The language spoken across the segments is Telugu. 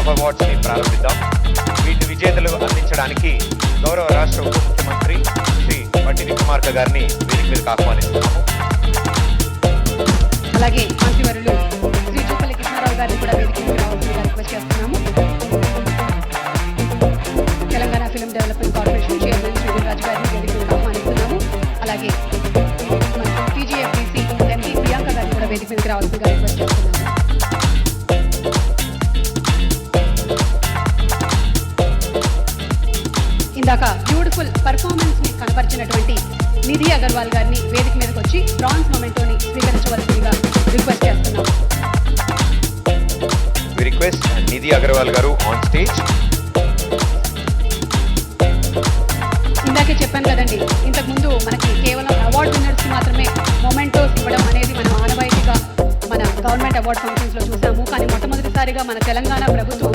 ఆఫ్ అవార్డ్స్ ని ప్రారంభిద్దాం. వీటి విజేతలు అందించడానికి గౌరవ రాష్ట్ర ఉప ముఖ్యమంత్రి శ్రీ వట్టి విక్రమార్క గారిని వేదిక మీదకి ఆహ్వానిస్తున్నాము. అలాగే మంత్రివర్యులు శ్రీ జూపల్లి కృష్ణారావు గారిని కూడా వేదిక మీదకి రావాల్సిందిగా రిక్వెస్ట్ చేస్తున్నాము. Telangana film development corporation chairman Shri Raju గారిని వేదిక మీదకి ఆహ్వానిస్తున్నాము. అలాగే TGFDC ఎంపీ ప్రియాంక గారిని కూడా వేదిక మీదకి రావాల్సిందిగా రిక్వెస్ట్ చేస్తున్నాము. ఇందాక బ్యూటిఫుల్ పర్ఫార్మెన్స్ ని కనబరిచినటువంటి నిధి అగర్వాల్ గారిని వేదిక మీదకి వచ్చి బ్రాంజ్ మొమెంటోని స్వీకరించవలసిందిగా రిక్వెస్ట్ చేస్తున్నాం. We request నిధి అగర్వాల్ గారు ఆన్ స్టేజ్. ఇందాకే చెప్పాను కదండి, ఇంతకు ముందు మనకి కేవలం అవార్డ్ విన్నర్స్ మాత్రమే మొమెంటోస్ ఇవ్వడం అనేది మనం ఆనవాయితీగా మన గవర్నమెంట్ అవార్డ్ ఫంక్షన్స్ లో చూసాము. కానీ మొట్టమొదటిసారిగా మన తెలంగాణ ప్రభుత్వం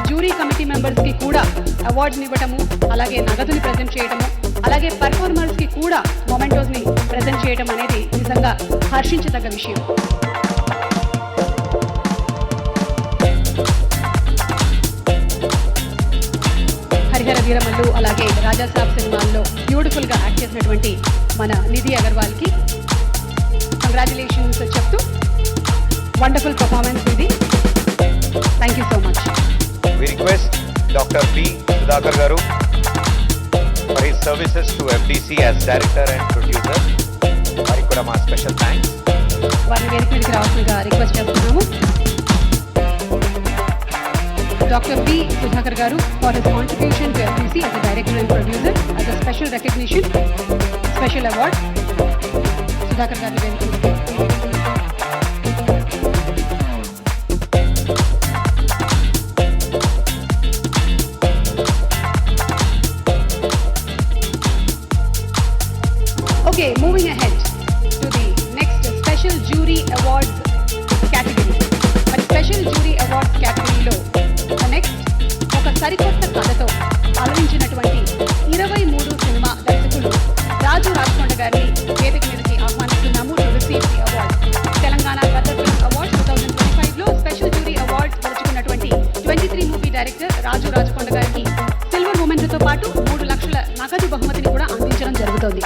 జ్యూరీ కమిటీ మెంబర్స్ కి కూడా అవార్డ్స్ ఇవ్వటము, అలాగే నగదుని ప్రజెంట్ చేయడము, అలాగే పర్ఫార్మర్స్ కి కూడా మొమెంటోస్ ని ప్రజెంట్ చేయడం అనేది నిజంగా హర్షించదగ్గ విషయం. హరిహర వీరమల్లు అలాగే రాజాసాబ్ సినిమాల్లో బ్యూటిఫుల్ గా యాక్ట్ చేసినటువంటి మన నిధి అగర్వాల్ కి కంగ్రాచులేషన్స్ చెప్తూ వండర్ఫుల్ పర్ఫార్మెన్స్ ఇది. Thank you so much. We request Dr. P. Sudhakar garu for his services to FDC as director and producer. వారికి కూడా మా స్పెషల్ థ్యాంక్స్. వారిని వేదిక మీదకి రావాల్సిందిగా రిక్వెస్ట్ చేస్తున్నాము. Dr. P. Sudhakar garu for his contribution to FDC as a director and producer as a special recognition, special award. Sudhakar garu వేదిక మీదకి. Okay, moving ahead to the next special jury awards category. మరి స్పెషల్ జ్యూరీ అవార్డ్స్ కేటగిరీలో నెక్స్ట్ ఒక సరికొత్త కథతో అలరించినటువంటి 23 సినిమా దర్శకులు రాజు రాజకొండ గారిని వేదిక మీదకి ఆహ్వానిస్తున్నాము to receive the award. Telangana Gaddar film awards 2025లో స్పెషల్ జ్యూరీ అవార్డ్స్ గెలుచుకున్నటువంటి 23 మూవీ డైరెక్టర్ రాజు రాజకొండ గారికి సిల్వర్ మూమెంట్తో పాటు 3 లక్షల నగదు బహుమతిని కూడా అందించడం జరుగుతోంది.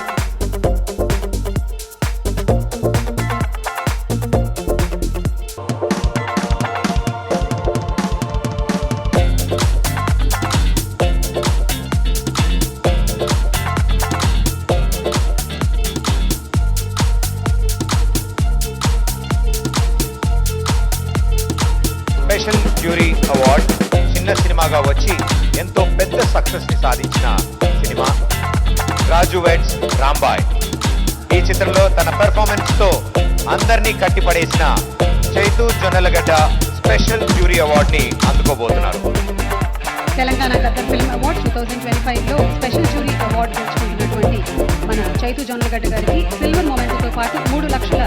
స్పెషల్ జ్యూరీ అవార్డ్ చిన్న సినిమాగా వచ్చి ఎంతో పెద్ద సక్సెస్ ని సాధించిన సినిమా రాజు వెడ్స్ రాంబాయ్. ఈ చిత్రంలో తన పెర్ఫార్మెన్స్ తో అందరినీ కట్టిపడేసిన Chaitu Jonnalagadda special jury award ని అందుకోబోతున్నారు. తెలంగాణ గదర్ ఫిల్మ్ అవార్డ్స్ 2025లో స్పెషల్ జ్యూరీ అవార్డు గెలుచుకుంటున్నటువంటి మన చైతు జొన్నలగడ్డ గారికి సిల్వర్ మొమెంట్తో పాటు 3 లక్షల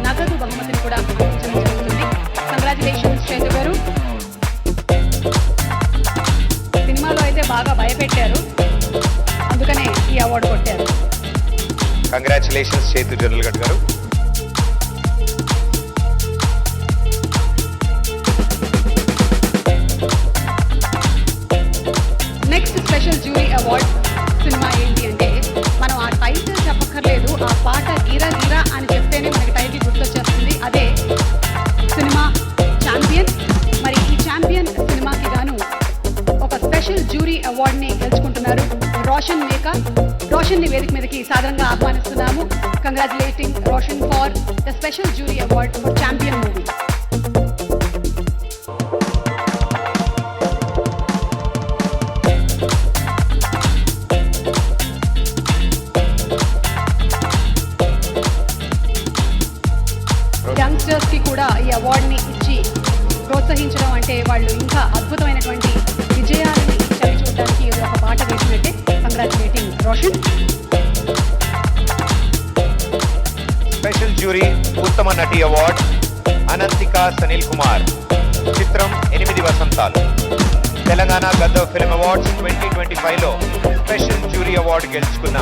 నగదు బహుమతిని కూడా అందించడం జరుగుతుంది. కంగ్రాచులేషన్స్ చైతు గారు. సినిమాలో అయితే బాగా భయపెట్టారు, అందుకనే ఈ అవార్డు కొట్టారు. కంగ్రాచులేషన్స్ చైతు జొన్నలగడ్డ గారు. Next special jury award cinema ఏంటి అంటే మనం ఆ టైటిల్ చెప్పక్కర్లేదు, ఆ పాట గీరా గీరా అని చెప్తేనే మనకి టైటిల్ గుర్తొచ్చేస్తుంది. అదే సినిమా ఛాంపియన్. మరి ఈ ఛాంపియన్ సినిమాకి గాను ఒక స్పెషల్ జ్యూరీ అవార్డ్ని గెలుచుకుంటున్నారు రోషన్ మేకా. రోషన్ని వేదిక మీదకి సాధారణంగా ఆహ్వానిస్తున్నాము. Congratulating Roshan for the special jury award for champion movie. Youngsters కి కూడా ఈ అవార్డుని ఇచ్చి ప్రోత్సహించడం అంటే వాళ్ళు ఇంకా అద్భుతమైనటువంటి విజయాలని చవి చూడడానికి ఇది ఒక బాట వేసినట్టే. కంగ్రాచులేటింగ్ రోషన్. స్పెషల్ జ్యూరీ ఉత్తమ నటి అవార్డ్ అనంతిక సనిల్ కుమార్. చిత్రం 8 వసంతాలు. తెలంగాణ గదర్ ఫిల్మ్ అవార్డ్స్ 2025లో స్పెషల్ జ్యూరీ అవార్డు గెలుచుకున్న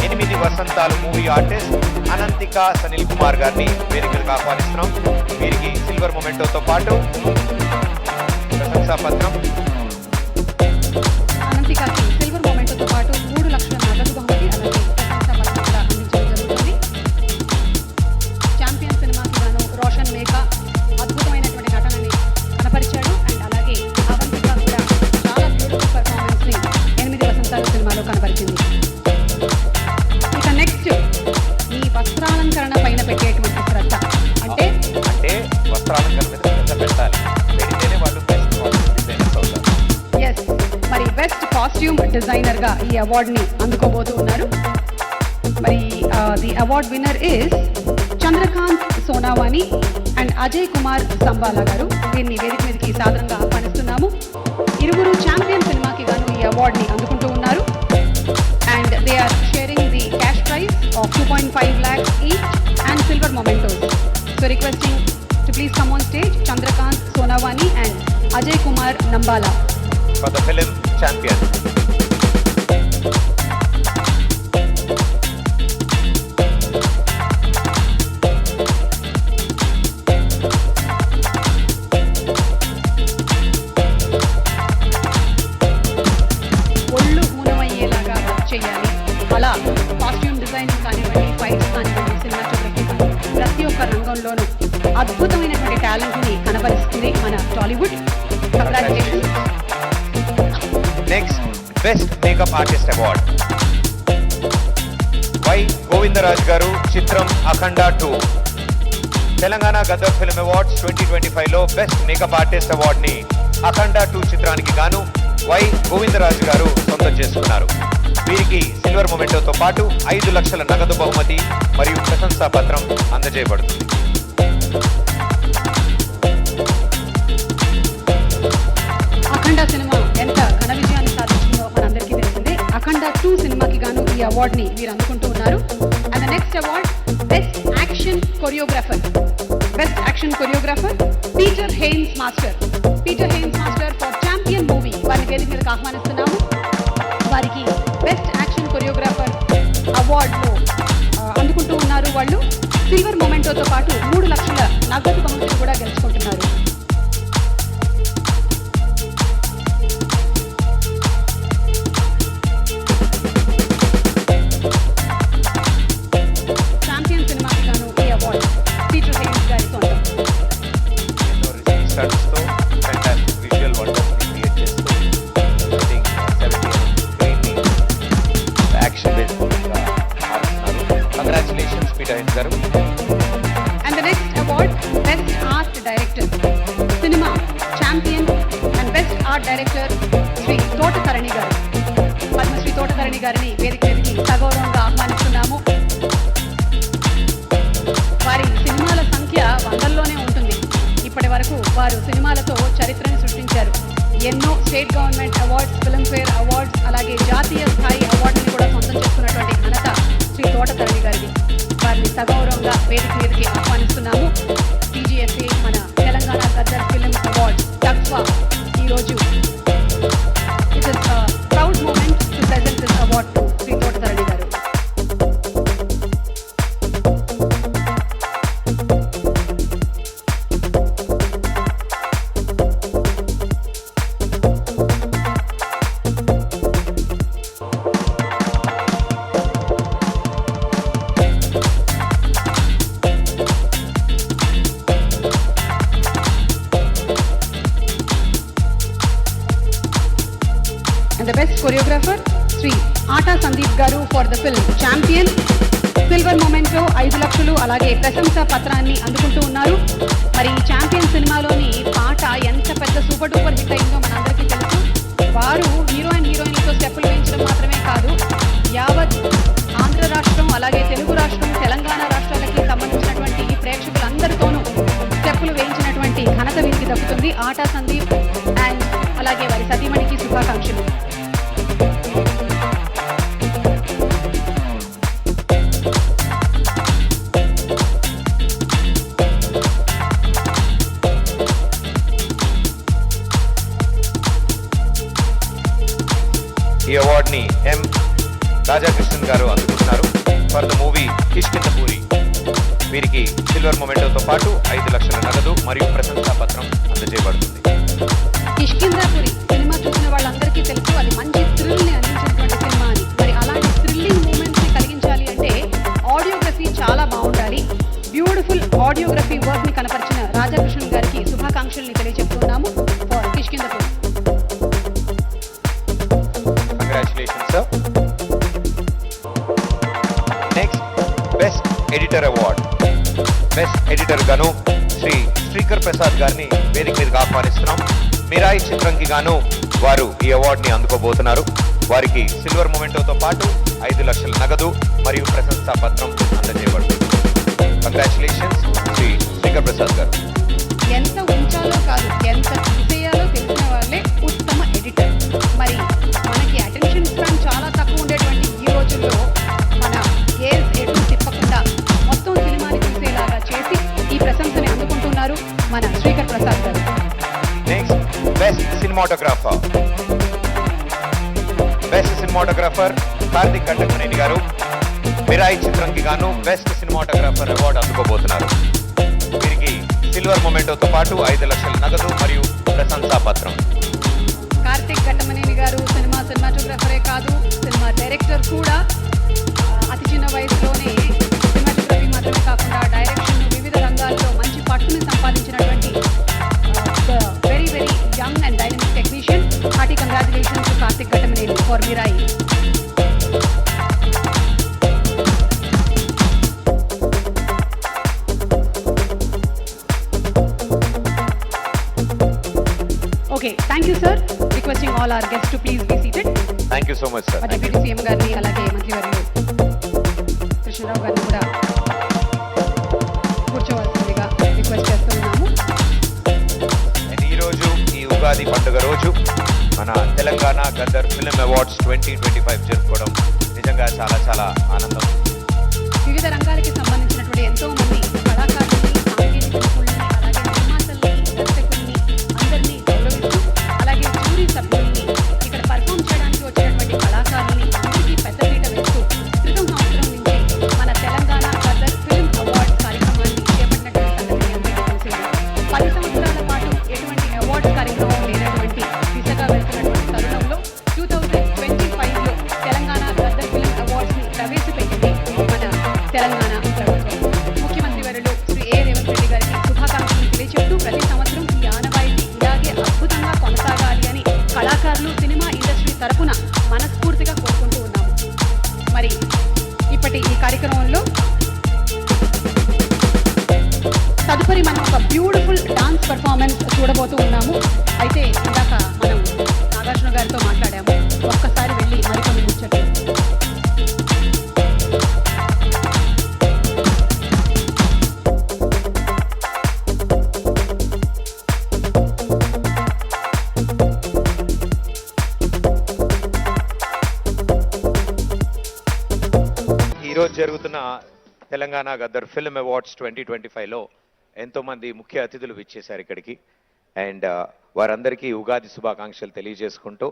8 వసంతాలు మూవీ ఆర్టిస్ట్ అనంతిక సనిల్ కుమార్ గారిని వేదికలకు ఆహ్వానిస్తున్నాం. వీరికి సిల్వర్ మొమెంటోతో పాటు ప్రశంసా పత్రం. అనంతికాకి సిల్వర్ మొమెంటోతో పాటు 3 లక్షల నగదు బహుమతి అలాగే ప్రశంసా పత్రం కూడా అందించడం జరుగుతుంది. ఛాంపియన్ సినిమాకి గాను రోషన్ మేఘ అద్భుతమైనటువంటి నటనని కనపరిచాడు. అండ్ అలాగే అవంతిక కూడా చాలా బ్యూటిఫుల్ పర్ఫార్మెన్స్ ని 8 వసంతాలు సినిమాలో కనపరిచింది. ఇక నెక్స్ట్ ఈ వస్త్రాలంకరణ పైన పెట్టేటువంటి శ్రద్ధ అంటే వస్త్రాలంకరణ మీద శ్రద్ధ పెట్టాలి. పెడితేనే వాళ్ళు బెస్ట్ డిజైనర్స్ అవుతారు. ఎస్, మరి బెస్ట్ కాస్ట్యూమ్ డిజైనర్ గా ఈ అవార్డ్ ని అందుకోబోతూ ఉన్నారు. మరి the award winner is Chandrakant Sonawane and Ajay Kumar Sambala గారు. వీరిని వేదిక మీదకి సాదరంగా ఆహ్వానిస్తున్నాము. ఇరువురు ఛాంపియన్ సినిమాకి గాను ఈ అవార్డ్ ని అందుకుంటూ ఉన్నారు. And they are sharing the cash prize of 2.5 lakhs each and silver mementos. So requesting to please come on stage Chandrakant Sonawani and Ajay Kumar Nambala for the film Champion. ఒళ్ళు హూనమయ్యేలాగా వర్క్ చేయాలి. అలా కాస్ట్యూమ్ డిజైనింగ్ కానివ్వండి, ఫైట్స్ కానివ్వండి, సినిమాటోగ్రఫీ కానివ్వండి, ప్రతి ఒక్క రంగంలోనూ అద్భుతమైనటువంటి టాలెంట్ ని కనబరుస్తుంది మన Tollywood. Congratulations. Next best makeup artist award Y Govindaraj గారు. చిత్రం అఖండ 2. తెలంగాణ గదర్ ఫిల్మ్ అవార్డ్స్ 2025లో బెస్ట్ మేకప్ ఆర్టిస్ట్ అవార్డ్ ని అఖండ 2 చిత్రానికి గాను వై గోవిందరాజు గారు సొంతం చేసుకున్నారు. వీరికి సిల్వర్ మొమెంటోతో పాటు 5 లక్షల నగదు బహుమతి మరియు ప్రశంసా పత్రం అందజేయబడుతుంది. అఖండ సినిమా ఎంత ఘన విజయాన్ని సాధించిందో మనందరికీ తెలిసిందే. అఖండ 2 సినిమాకి గాను ఈ అవార్డ్ ని వీరు అందుకుంటూ ఉన్నారు. And the next award best action choreographer. Best action choreographer Peter Hein master. Peter Hein master for champion movie వారిని వేదిక మీదకి ఆహ్వానిస్తున్నాము. వారికి బెస్ట్ యాక్షన్ కొరియోగ్రాఫర్ అవార్డులో అందుకుంటూ ఉన్నారు. వాళ్ళు సిల్వర్ మొమెంటోతో పాటు 3 లక్షల నగదు బహుమతిని కూడా గెలుచుకుంటున్నారు. ఛాంపియన్ సినిమాకి గాను ఈ అవార్డు పీటర్ హెయిన్స్ గారి సొంతం. ఎన్నో రిస్కీ స్టంట్స్తో ఫ్యాంటాస్టిక్ విజువల్ వండర్స్ని క్రియేట్ చేస్తూ ఐ థింక్ 70 స్క్రీన్ని యాక్షన్ బేస్డ్ మూవీగా మారుస్తున్నారు. కంగ్రాచులేషన్స్ పీటర్ హెయిన్స్ గారు. And the next award, Best Art Director, Cinema, Champion and Best Art Director, Shri Thotakarani గారు. పద్మశ్రీ తోటకరణి గారిని వేదిక మీదకి సగౌరవంగా ఆహ్వానిస్తున్నాము. వారి సినిమాల సంఖ్య వందల్లోనే ఉంటుంది. ఇప్పటి వరకు వారు సినిమాలతో చరిత్రను సృష్టించారు. ఎన్నో state government awards, Filmfare awards, అలాగే జాతీయ స్థాయి అవార్డుని కూడా సొంతం చేసుకున్నటువంటి ఘనత శ్రీ తోటకరణి గారిది. వారిని సగౌరవంగా వేదిక మీదకి ఆహ్వానిస్తున్నాము. TGFA మన తెలంగాణ గద్దర్ ఫిల్మ్ అవార్డ్స్ టక్వా ఈరోజు it is proud moment to present this award to Shri Thotakarani గారు. And the best choreographer, Sri Ata Sandeep Garu for the film Champion. Silver memento 5 లక్షలు అలాగే ప్రశంసా పత్రాన్ని అందుకుంటూ ఉన్నారు. మరి ఈ ఛాంపియన్ సినిమాలోని పాట ఎంత పెద్ద సూపర్ డూపర్ హిట్ అయిందో మనందరికీ తెలుసు. వారు హీరో అండ్ హీరోయిన్లతో స్టెప్పులు వేయించడం మాత్రమే కాదు, యావత్ ఆంధ్ర రాష్ట్రం అలాగే తెలుగు రాష్ట్రం తెలంగాణ రాష్ట్రాలకి సంబంధించినటువంటి ప్రేక్షకులందరితోనూ స్టెప్పులు వేయించినటువంటి ఘనత వీరికి దక్కుతుంది. ఆటా సందీప్ అండ్ అలాగే వారి సతీమణికి శుభాకాంక్షలు. ఈ అవార్డుని ఎం రాజాకృష్ణన్ గారు అందుకుంటున్నారు ఫర్ ద మూవీ కిష్కిందపూరి. వీరికి సిల్వర్ మొమెంటోతో పాటు 5 లక్షల నగదు మరియు ప్రశంసా పత్రం అందజేయబడుతుంది. కిష్కిందాపురి సినిమా చూసిన వాళ్ళందరికీ తెలుసు, అది మంచి థ్రిల్ ని అందించినటువంటి సినిమా అని. మరి అలాంటి థ్రిల్లింగ్ మూమెంట్స్ ని కలిగించాలి అంటే ఆడియోగ్రఫీ చాలా బాగుండాలి. బ్యూటిఫుల్ ఆడియోగ్రఫీ వర్క్ ని కనపరిచిన రాధాకృష్ణన్ గారికి శుభాకాంక్షల్ని తెలియజెప్తున్నాము for Kishkindhapuri. Congratulations, sir. Next, Best Editor Award. Best Editor గాను శ్రీ శ్రీకర్ ప్రసాద్ గారిని వేదిక మీదకి ఆహ్వానిస్తున్నాం. మిరాయి చిత్రంకి గాను వారు ఈ అవార్డుని అందుకోబోతున్నారు. వారికి సిల్వర్ మొమెంటోతో పాటు 5 లక్షల నగదు మరియు ప్రశంసా పత్రం అందజేయబడుతుంది. కంగ్రాచులేషన్స్ శ్రీ శ్రీకర్ ప్రసాద్ గారు. ఎంత ఉంచాలో కాదు, ఎంత తీసేయాలో తెలిసిన వాళ్ళే ఉత్తమ ఎడిటర్. మరి మనకి అటెన్షన్ స్పాన్ చాలా తక్కువ ఉండేటువంటి ఈ రోజుల్లో మన గేజ్ ఎటు తిప్పకుండా మొత్తం సినిమాని చూసేలాగా చేసి ఈ ప్రశంసని అందుకుంటున్నారు మన శ్రీకర్ ప్రసాద్ గారు. Next, best cinematographer. Best cinematographer Karthik Kattamaneni గారు మిరాయి చిత్రంకి గాను బెస్ట్ సినిమాటోగ్రాఫర్ అవార్డు అందుకోబోతున్నారు. వీరికి సిల్వర్ మొమెంటోతో పాటు 5 లక్షల నగదు మరియు ప్రశంసా పత్రం. కార్తిక్ ఘట్టమనేని గారు సినిమాటోగ్రాఫరే కాదు, సినిమా డైరెక్టర్ కూడా. అతి చిన్న వయసులోనే సినిమాటోగ్రఫీ మాత్రమే కాకుండా డైరెక్షన్ వివిధ రంగాల్లో మంచి పట్టుని సంపాదించినటువంటి very very young and dynamic technician. Hearty congratulations to Karthik Ghattamaneni for Mirai. Okay, thank you, sir. Requesting all our guests to please be seated. Thank you so much sir. Deputy CM గారిని అలాగే మంత్రివర్యులు కృష్ణరావు గారిని కూడా కూర్చోవలసిందిగా రిక్వెస్ట్ చేస్తున్నాము. ఈరోజు ఈ ఉగాది పండుగ రోజు మన తెలంగాణ గద్దర్ ఫిల్మ్ అవార్డ్స్ 2025 జరుపుకోవడం నిజంగా చాలా చాలా ఆనందం. వివిధ రంగాలకి సంబంధించినటువంటి ఎంతో మంది కళాకారుల్ని, సాంకేతిక నిపుణుల్ని, అలాగే నిర్మాతల్ని, దర్శకుల్ని అందరినీ గౌరవిస్తూ, అలాగే జ్యూరీ సభ్యుల్ని, ఇక్కడ పర్ఫామ్ చేయడానికి వచ్చినటువంటి కళాకారుల్ని అందరికీ పెద్దపీట వేస్తూ క్రితం సంవత్సరం నుంచి మన తెలంగాణ గద్దర్ ఫిల్మ్ అవార్డ్స్ కార్యక్రమాన్ని చేపట్టినటువంటి సంగతి అందరికీ తెలిసింది. 10 సంవత్సరాల పాటు ఎటువంటి అవార్డ్స్ కార్యక్రమం లేనటువంటి దిశగా వెళ్తున్నటువంటి తరుణంలో 2025లో తెలంగాణ గద్దర్ ఫిల్మ్ అవార్డ్స్ని ప్రవేశపెట్టింది మన తెలంగాణ ప్రభుత్వం. ముఖ్యమంత్రి వర్యులు శ్రీ ఏ రేవంత్ రెడ్డి గారికి శుభాకాంక్షలు తెలియజేస్తూ ప్రతి సంవత్సరం ఈ ఆనవాయితీ ఇలాగే అద్భుతంగా కొనసాగాలి అని కళాకారులు, సినిమా ఇండస్ట్రీ తరపున మనస్ఫూర్తిగా కోరుకుంటూ ఉన్నాము. మరి ఇప్పటి ఈ కార్యక్రమంలో తదుపరి మనం ఒక బ్యూటిఫుల్ డాన్స్ పర్ఫార్మెన్స్ చూడబోతూ ఉన్నాము. అయితే ఇందాక మనం నాగార్జున గారితో మాట్లాడాము, ఒక్కసారి వెళ్ళి మరికొన్ని ముచ్చట్లు. ఈరోజు జరుగుతున్న తెలంగాణ గద్దర్ ఫిల్మ్ అవార్డ్స్ 2025లో ఎంతో మంది ముఖ్య అతిథులు విచ్చేశారు ఇక్కడికి. అండ్ వారందరికీ ఉగాది శుభాకాంక్షలు తెలియజేసుకుంటూ,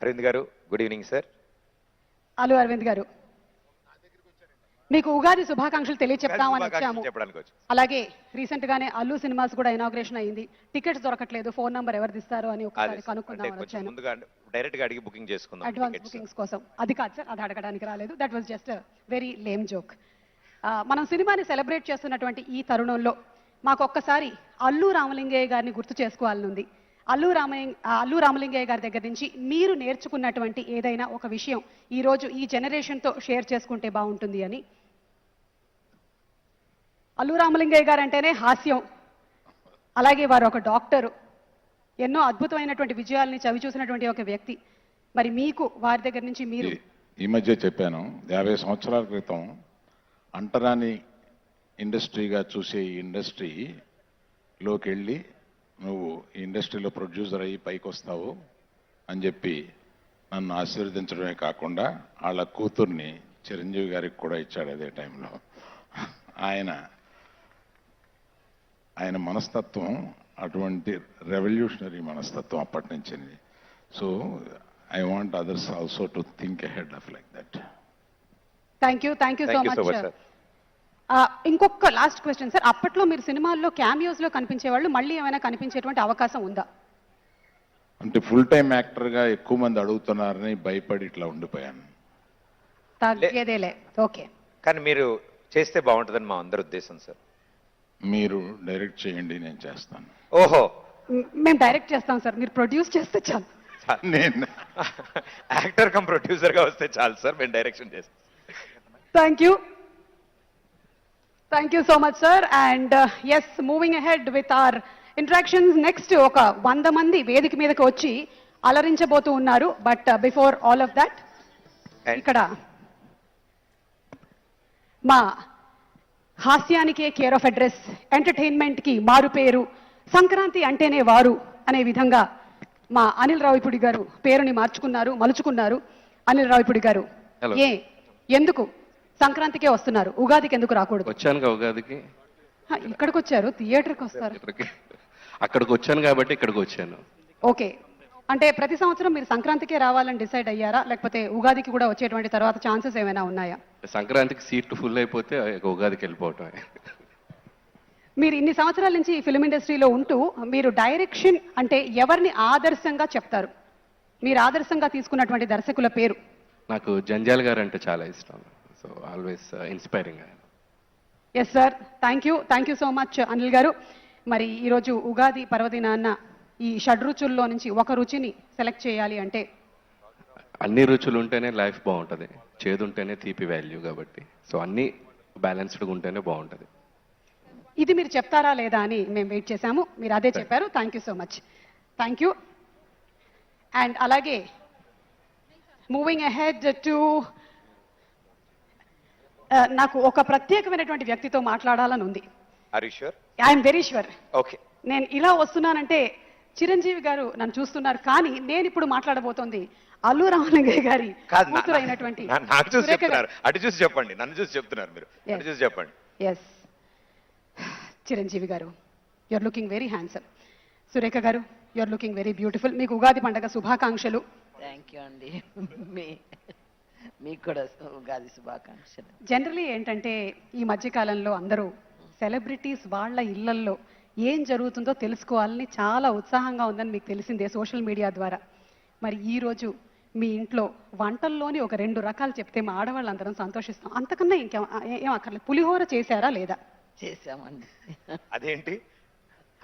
Arvind garu good evening sir. Allu Arvind garu, మీకు ఉగాది శుభాకాంక్షలు తెలియచెప్తామని వచ్చాము. చెప్పడానికి వచ్చి అలాగే రీసెంట్ గానే అల్లు సినిమాస్ కూడా ఇనాగ్రేషన్ అయింది. టికెట్స్ దొరకట్లేదు, ఫోన్ నంబర్ ఎవరు ఇస్తారు అని ఒకసారి కనుక్కుందామని వచ్చాను. ముందుగా డైరెక్ట్ గా అడిగి బుకింగ్ చేసుకుందాం అడ్వాన్స్ బుకింగ్స్ కోసం. అది కాదు సార్, అది అడగడానికి రాలేదు. That was just very lame joke. మనం సినిమాని సెలబ్రేట్ చేస్తున్నటువంటి ఈ తరుణంలో మాకు ఒక్కసారి అల్లు రామలింగయ్య గారిని గుర్తు చేసుకోవాలని ఉంది. అల్లు రామలింగయ్య గారి దగ్గర నుంచి మీరు నేర్చుకున్నటువంటి ఏదైనా ఒక విషయం ఈరోజు ఈ జనరేషన్తో షేర్ చేసుకుంటే బాగుంటుంది అని. అల్లు రామలింగయ్య గారు అంటేనే హాస్యం, అలాగే వారు ఒక డాక్టరు, ఎన్నో అద్భుతమైనటువంటి విజయాల్ని చవి చూసినటువంటి ఒక వ్యక్తి. మరి మీకు వారి దగ్గర నుంచి మీరు ఈ మధ్య చెప్పాను, 50 సంవత్సరాల క్రితం అంటరాని ఇండస్ట్రీగా చూసే ఈ ఇండస్ట్రీలోకి వెళ్ళి నువ్వు ఈ ఇండస్ట్రీలో ప్రొడ్యూసర్ అయ్యి పైకి వస్తావు అని చెప్పి నన్ను ఆశీర్వదించడమే కాకుండా వాళ్ళ కూతుర్ని చిరంజీవి గారికి కూడా ఇచ్చాడు అదే టైంలో. ఆయన మనస్తత్వం అటువంటి రెవల్యూషనరీ మనస్తత్వం అప్పటి నుంచి. So I want others also to think ahead of like that. Thank you so much. ఇంకొక లాస్ట్ క్వశ్చన్ సార్, అప్పట్లో మీరు సినిమాల్లో క్యామియోస్ లో కనిపించేవాళ్ళు, మళ్ళీ ఏమైనా కనిపించేటువంటి అవకాశం ఉందా? అంటే ఫుల్ టైం యాక్టర్గా ఎక్కువ మంది అడుగుతున్నారని భయపడి ఇట్లా ఉండిపోయాను. తగ్గేదేలే. ఓకే. కానీ మీరు చేస్తే బాగుంటుందని మా అందరి ఉద్దేశం సార్. మీరు డైరెక్ట్ చేయండి, నేను చేస్తాను. ఓహో, మేము డైరెక్ట్ చేస్తాం సార్, మీరు ప్రొడ్యూస్ చేస్తే చాలు. నేను యాక్టర్ కమ్ ప్రొడ్యూసర్ గా వస్తే చాలు సార్, మేము డైరెక్షన్ చేస్తాం. Thank you. Thank you so much sir. And yes, moving ahead with our interactions. Next ఒక 100 మంది వేదిక మీదకి వచ్చి అలరించబోతూ ఉన్నారు. But before all of that, ఇక్కడ మా హాస్యానికే కేర్ ఆఫ్ అడ్రస్, ఎంటర్టైన్మెంట్ కి మారు పేరు, సంక్రాంతి అంటేనే వారు అనే విధంగా మా అనిల్ రావిపూడి గారు పేరుని మలుచుకున్నారు. అనిల్ రావిపూడి గారు, Hello. ఎందుకు సంక్రాంతికే వస్తున్నారు, ఉగాదికి ఎందుకు రాకూడదు? వచ్చాను ఉగాదికి, ఇక్కడికి వచ్చారు, థియేటర్కి వస్తారు. అక్కడికి వచ్చాను కాబట్టి ఇక్కడికి వచ్చాను. ఓకే. అంటే ప్రతి సంవత్సరం మీరు సంక్రాంతికే రావాలని డిసైడ్ అయ్యారా, లేకపోతే ఉగాదికి కూడా వచ్చేటువంటి తర్వాత ఛాన్సెస్ ఏమైనా ఉన్నాయా? సంక్రాంతికి సీట్లు ఫుల్ అయిపోతే ఇక ఉగాదికి వెళ్ళిపోవటమే. మీరు ఇన్ని సంవత్సరాల నుంచి ఫిల్మ్ ఇండస్ట్రీలో ఉంటూ మీరు డైరెక్షన్ అంటే ఎవరిని ఆదర్శంగా చెప్తారు? మీరు ఆదర్శంగా తీసుకున్నటువంటి దర్శకుల పేరు? నాకు జంజాల్ గారు అంటే చాలా ఇష్టం. So always inspiring. Yes sir, thank you so much Anil garu. మరి ఈరోజు ఉగాది పర్వదినాన్న ఈ షడ్రుచుల్లో నుంచి ఒక రుచిని సెలెక్ట్ చేయాలి అంటే? అన్ని రుచులు ఉంటేనే లైఫ్ బాగుంటుంది, చేదు ఉంటేనే తీపి వాల్యూ. కాబట్టి సో అన్ని బ్యాలెన్స్డ్గా ఉంటేనే బాగుంటుంది. ఇది మీరు చెప్తారా లేదా అని మేము వెయిట్ చేశాము, మీరు అదే చెప్పారు. Thank you so much. Thank you. And అలాగే మూవింగ్ అహెడ్ టు, నాకు ఒక ప్రత్యేకమైనటువంటి వ్యక్తితో మాట్లాడాలని ఉంది. Are you sure? I'm very sure. Okay. నేను ఇలా వస్తున్నానంటే చిరంజీవి గారు నన్ను చూస్తున్నారు, కానీ నేను ఇప్పుడు మాట్లాడబోతోంది అల్లు రామలింగయ్య గారి కాదు, కూతురు అయినటువంటి నాకు చూసి సురేఖ చెప్తున్నారు, గారు. అటు చూసి చెప్పండి, నన్ను చూసి చెప్తున్నారు మీరు. Yes. అటు చూసి చెప్పండి. ఎస్, చిరంజీవి గారు, you are looking very handsome. Surekha గారు, you are looking very beautiful. మీకు ఉగాది పండుగ శుభాకాంక్షలు. థ్యాంక్ యూ అండి. మీకు కూడా ఉగాది శుభాకాంక్షలు. జనరలీ ఏంటంటే ఈ మధ్యకాలంలో అందరూ సెలబ్రిటీస్ వాళ్ళ ఇళ్లల్లో ఏం జరుగుతుందో తెలుసుకోవాలని చాలా ఉత్సాహంగా ఉందని మీకు తెలిసిందే సోషల్ మీడియా ద్వారా. మరి ఈరోజు మీ ఇంట్లో వంటల్లోని ఒక 2 రకాలు చెప్తే మా ఆడవాళ్ళందరం సంతోషిస్తాం. అంతకన్నా ఏం అక్కర్లేదు. పులిహోర చేశారా లేదా? చేశామండి. అదేంటి,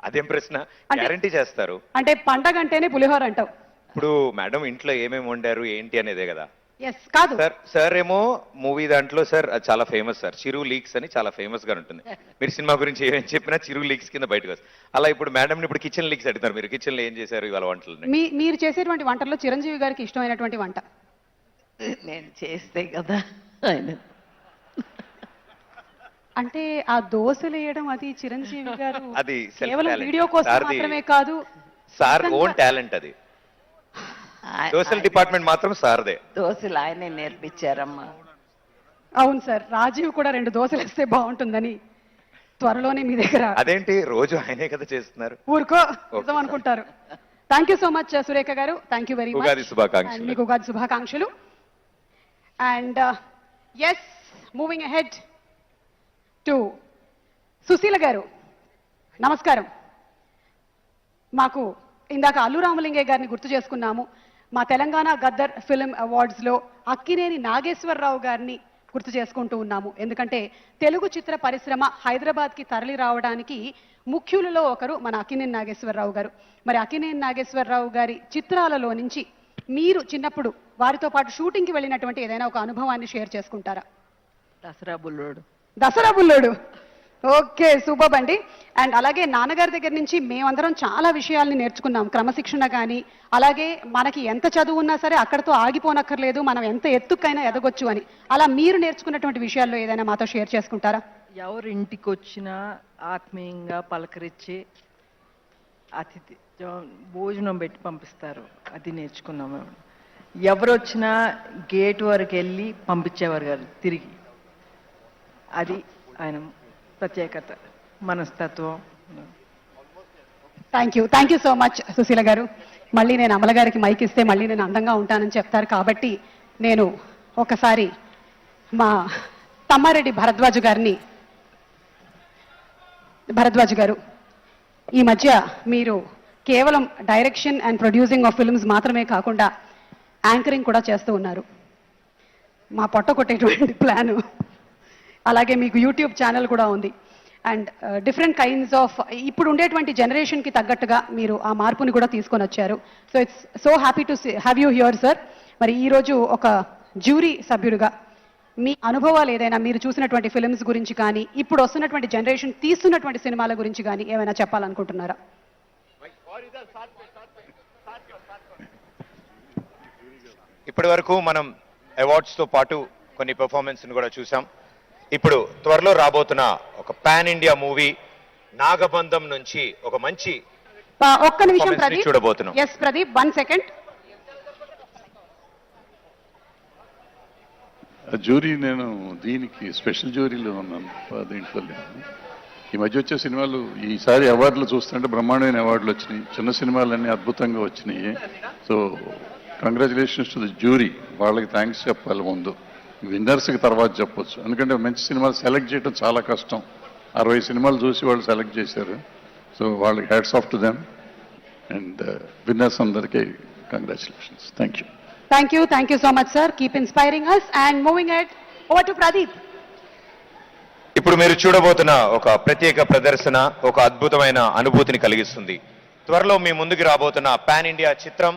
అదేం ప్రశ్న? అంటే- గ్యారంటీ చేస్తారు. అంటే పండగ అంటేనే పులిహోర అంటావు. ఇప్పుడు మేడం ఇంట్లో ఏమేమి వండారు ఏంటి అనేదే కదా. ఎస్, కాదు సార్ ఏమో మూవీ దాంట్లో సార్ అది చాలా ఫేమస్ సార్, చిరు లీక్స్ అని చాలా ఫేమస్ గా ఉంటుంది. మీరు సినిమా గురించి ఏమేం చెప్పినా చిరు లీక్స్ కింద బయటకు వస్తుంది. అలా ఇప్పుడు మేడం ఇప్పుడు కిచెన్ లీక్స్ అడుగుతారు, మీరు కిచెన్ లో ఏం చేశారు ఇవాళ వంటలు? మీరు చేసేటువంటి వంటల్లో చిరంజీవి గారికి ఇష్టమైనటువంటి వంట? నేను చేస్తే కదా ఆయన. అంటే ఆ దోశలు వేయడం అది చిరంజీవి గారు అది self కేవలం talent. వీడియో కోసం సార్ది- మాత్రమే కాదు, సార్ నిజంగా- ఓన్ టాలెంట్ అది. సోషల్ డిపార్ట్మెంట్ మాత్రం సార్దే. దోశలు ఆయనే నేర్పించారమ్మా. అవును సార్, రాజీవ్ కూడా 2 దోశలు వేస్తే బాగుంటుందని త్వరలోనే మీ దగ్గర. అదేంటి రోజు ఆయనే కదా చేస్తున్నారు. ఊరుకో, నిజం అనుకుంటారు. Thank you so much Surekha గారు, thank you very much. Ugadi శుభాకాంక్షలు. మీకు ఉగాది శుభాకాంక్షలు. And yes, moving ahead to Sushila గారు, నమస్కారం. మాకు ఇందాక అల్లు రామలింగయ్య గారిని గుర్తు చేసుకున్నాము. మా తెలంగాణ గద్దర్ ఫిల్మ్ అవార్డ్స్లో అక్కినేని నాగేశ్వరరావు గారిని గుర్తు చేసుకుంటూ ఉన్నాము. ఎందుకంటే తెలుగు చిత్ర పరిశ్రమ హైదరాబాద్కి తరలి రావడానికి ముఖ్యులలో ఒకరు మన అక్కినేని నాగేశ్వరరావు గారు. మరి అక్కినేని నాగేశ్వరరావు గారి చిత్రాలలో నుంచి మీరు చిన్నప్పుడు వారితో పాటు షూటింగ్కి వెళ్ళినటువంటి ఏదైనా ఒక అనుభవాన్ని షేర్ చేసుకుంటారా? దసరా బుల్లోడు. దసరా బుల్లోడు. ఓకే, సూపర్ అండి. అండ్ అలాగే నాన్నగారి దగ్గర నుంచి మేమందరం చాలా విషయాల్ని నేర్చుకున్నాం. క్రమశిక్షణ కానీ, అలాగే మనకి ఎంత చదువు ఉన్నా సరే అక్కడతో ఆగిపోనక్కర్లేదు, మనం ఎంత ఎత్తుకైనా ఎదగొచ్చు అని. అలా మీరు నేర్చుకున్నటువంటి విషయాల్లో ఏదైనా మాతో షేర్ చేసుకుంటారా? ఎవరు ఇంటికి వచ్చినా ఆత్మీయంగా పలకరించి అతిథి భోజనం పెట్టి పంపిస్తారు, అది నేర్చుకున్నాము. ఎవరు వచ్చినా గేట్ వరకు వెళ్ళి పంపించేవారు గారు తిరిగి. అది ఆయన ప్రత్యేకత, మనస్తత్వం. Thank you so much Sushila garu. మళ్ళీ నేను అమల గారికి మైక్ ఇస్తే మళ్ళీ నేను అందంగా ఉంటానని చెప్తారు కాబట్టి నేను ఒకసారి మా తమ్మారెడ్డి భరద్వాజ్ గారు, ఈ మధ్య మీరు కేవలం direction and producing of films మాత్రమే కాకుండా యాంకరింగ్ కూడా చేస్తూ ఉన్నారు. మా పొట్ట కొట్టేటువంటి ప్లాను. అలాగే మీకు యూట్యూబ్ ఛానల్ కూడా ఉంది. అండ్ డిఫరెంట్ కైండ్స్ ఆఫ్ ఇప్పుడు ఉండేటువంటి జనరేషన్కి తగ్గట్టుగా మీరు ఆ మార్పుని కూడా తీసుకొని వచ్చారు. So it's so happy to have you here sir. మరి ఈరోజు ఒక జ్యూరీ సభ్యుడిగా మీ అనుభవాలు ఏదైనా మీరు చూసినటువంటి ఫిల్మ్స్ గురించి కానీ ఇప్పుడు వస్తున్నటువంటి జనరేషన్ తీస్తున్నటువంటి సినిమాల గురించి కానీ ఏమైనా చెప్పాలనుకుంటున్నారా? ఇప్పటి వరకు మనం అవార్డ్స్తో పాటు కొన్ని పెర్ఫార్మెన్స్ని కూడా చూసాం. ఇప్పుడు త్వరలో రాబోతున్న ఒక పాన్ ఇండియా మూవీ నాగబంధం నుంచి ఒక మంచి ఒక్క నిమిషం performance ని ప్రదీప్. చూడబోతున్నాం. Yes Pradeep, 1 second. జ్యూరీ నేను దీనికి స్పెషల్ జ్యూరీలో ఉన్నాను, దీంట్లో లేదు. ఈ మధ్య వచ్చే సినిమాలు ఈసారి అవార్డులు చూస్తుంటే బ్రహ్మాండమైన అవార్డులు వచ్చినాయి. చిన్న సినిమాలన్నీ అద్భుతంగా వచ్చినాయి. So congratulations to the jury. వాళ్ళకి థ్యాంక్స్ చెప్పాలి ముందు, విన్నర్స్కి తర్వాత చెప్పొచ్చు. ఎందుకంటే మంచి సినిమాలు సెలెక్ట్ చేయడం చాలా కష్టం. 60 సినిమాలు చూసి వాళ్ళు సెలెక్ట్ చేశారు. సో వాళ్ళకి hats off to them. And winners అందరికీ congratulations. Thank you. Thank you so much, sir. Keep inspiring us and moving ahead. Over to Pradeep. ఇప్పుడు మీరు చూడబోతున్న ఒక ప్రత్యేక ప్రదర్శన ఒక అద్భుతమైన అనుభూతిని కలిగిస్తుంది. త్వరలో మీ ముందుకు రాబోతున్న పాన్ ఇండియా చిత్రం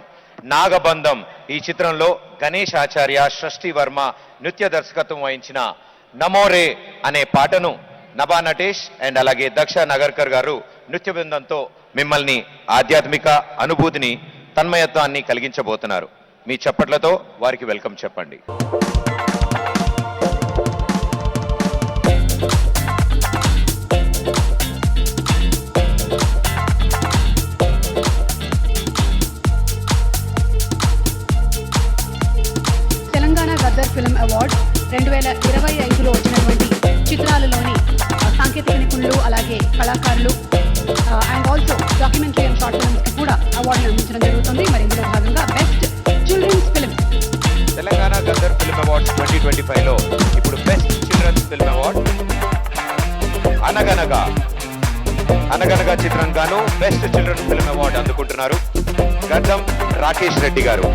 నాగబంధం. ఈ చిత్రంలో గణేష్ ఆచార్య, సృష్టి వర్మ నృత్య దర్శకత్వం వహించిన నమోరే అనే పాటను నభా నటేష్ అండ్ అలాగే దక్ష నగర్కర్ గారు నృత్య బృందంతో మిమ్మల్ని ఆధ్యాత్మిక అనుభూతిని, తన్మయత్వాన్ని కలిగించబోతున్నారు. మీ చప్పట్లతో వారికి వెల్కమ్ చెప్పండి. తెలంగాణ గద్దర్ ఫిల్మ్ అవార్డ్ 2025లో వచ్చినటువంటి చిత్రాలలోని సాంకేతిక నిపుణులు, అలాగే కళాకారులు and also documentary and short ఫిల్మ్స్కి కూడా అవార్డును అందించడం జరుగుతుంది. మరి ఇందులో భాగంగా best children's film Telangana Gaddar film awards 2025లో ఇప్పుడు best children's film award Anaganaga చిత్రం గాను బెస్ట్ చిల్డ్రన్స్ ఫిల్మ్ అవార్డు అందుకుంటున్నారు గడ్డం రాకేష్ రెడ్డి గారు,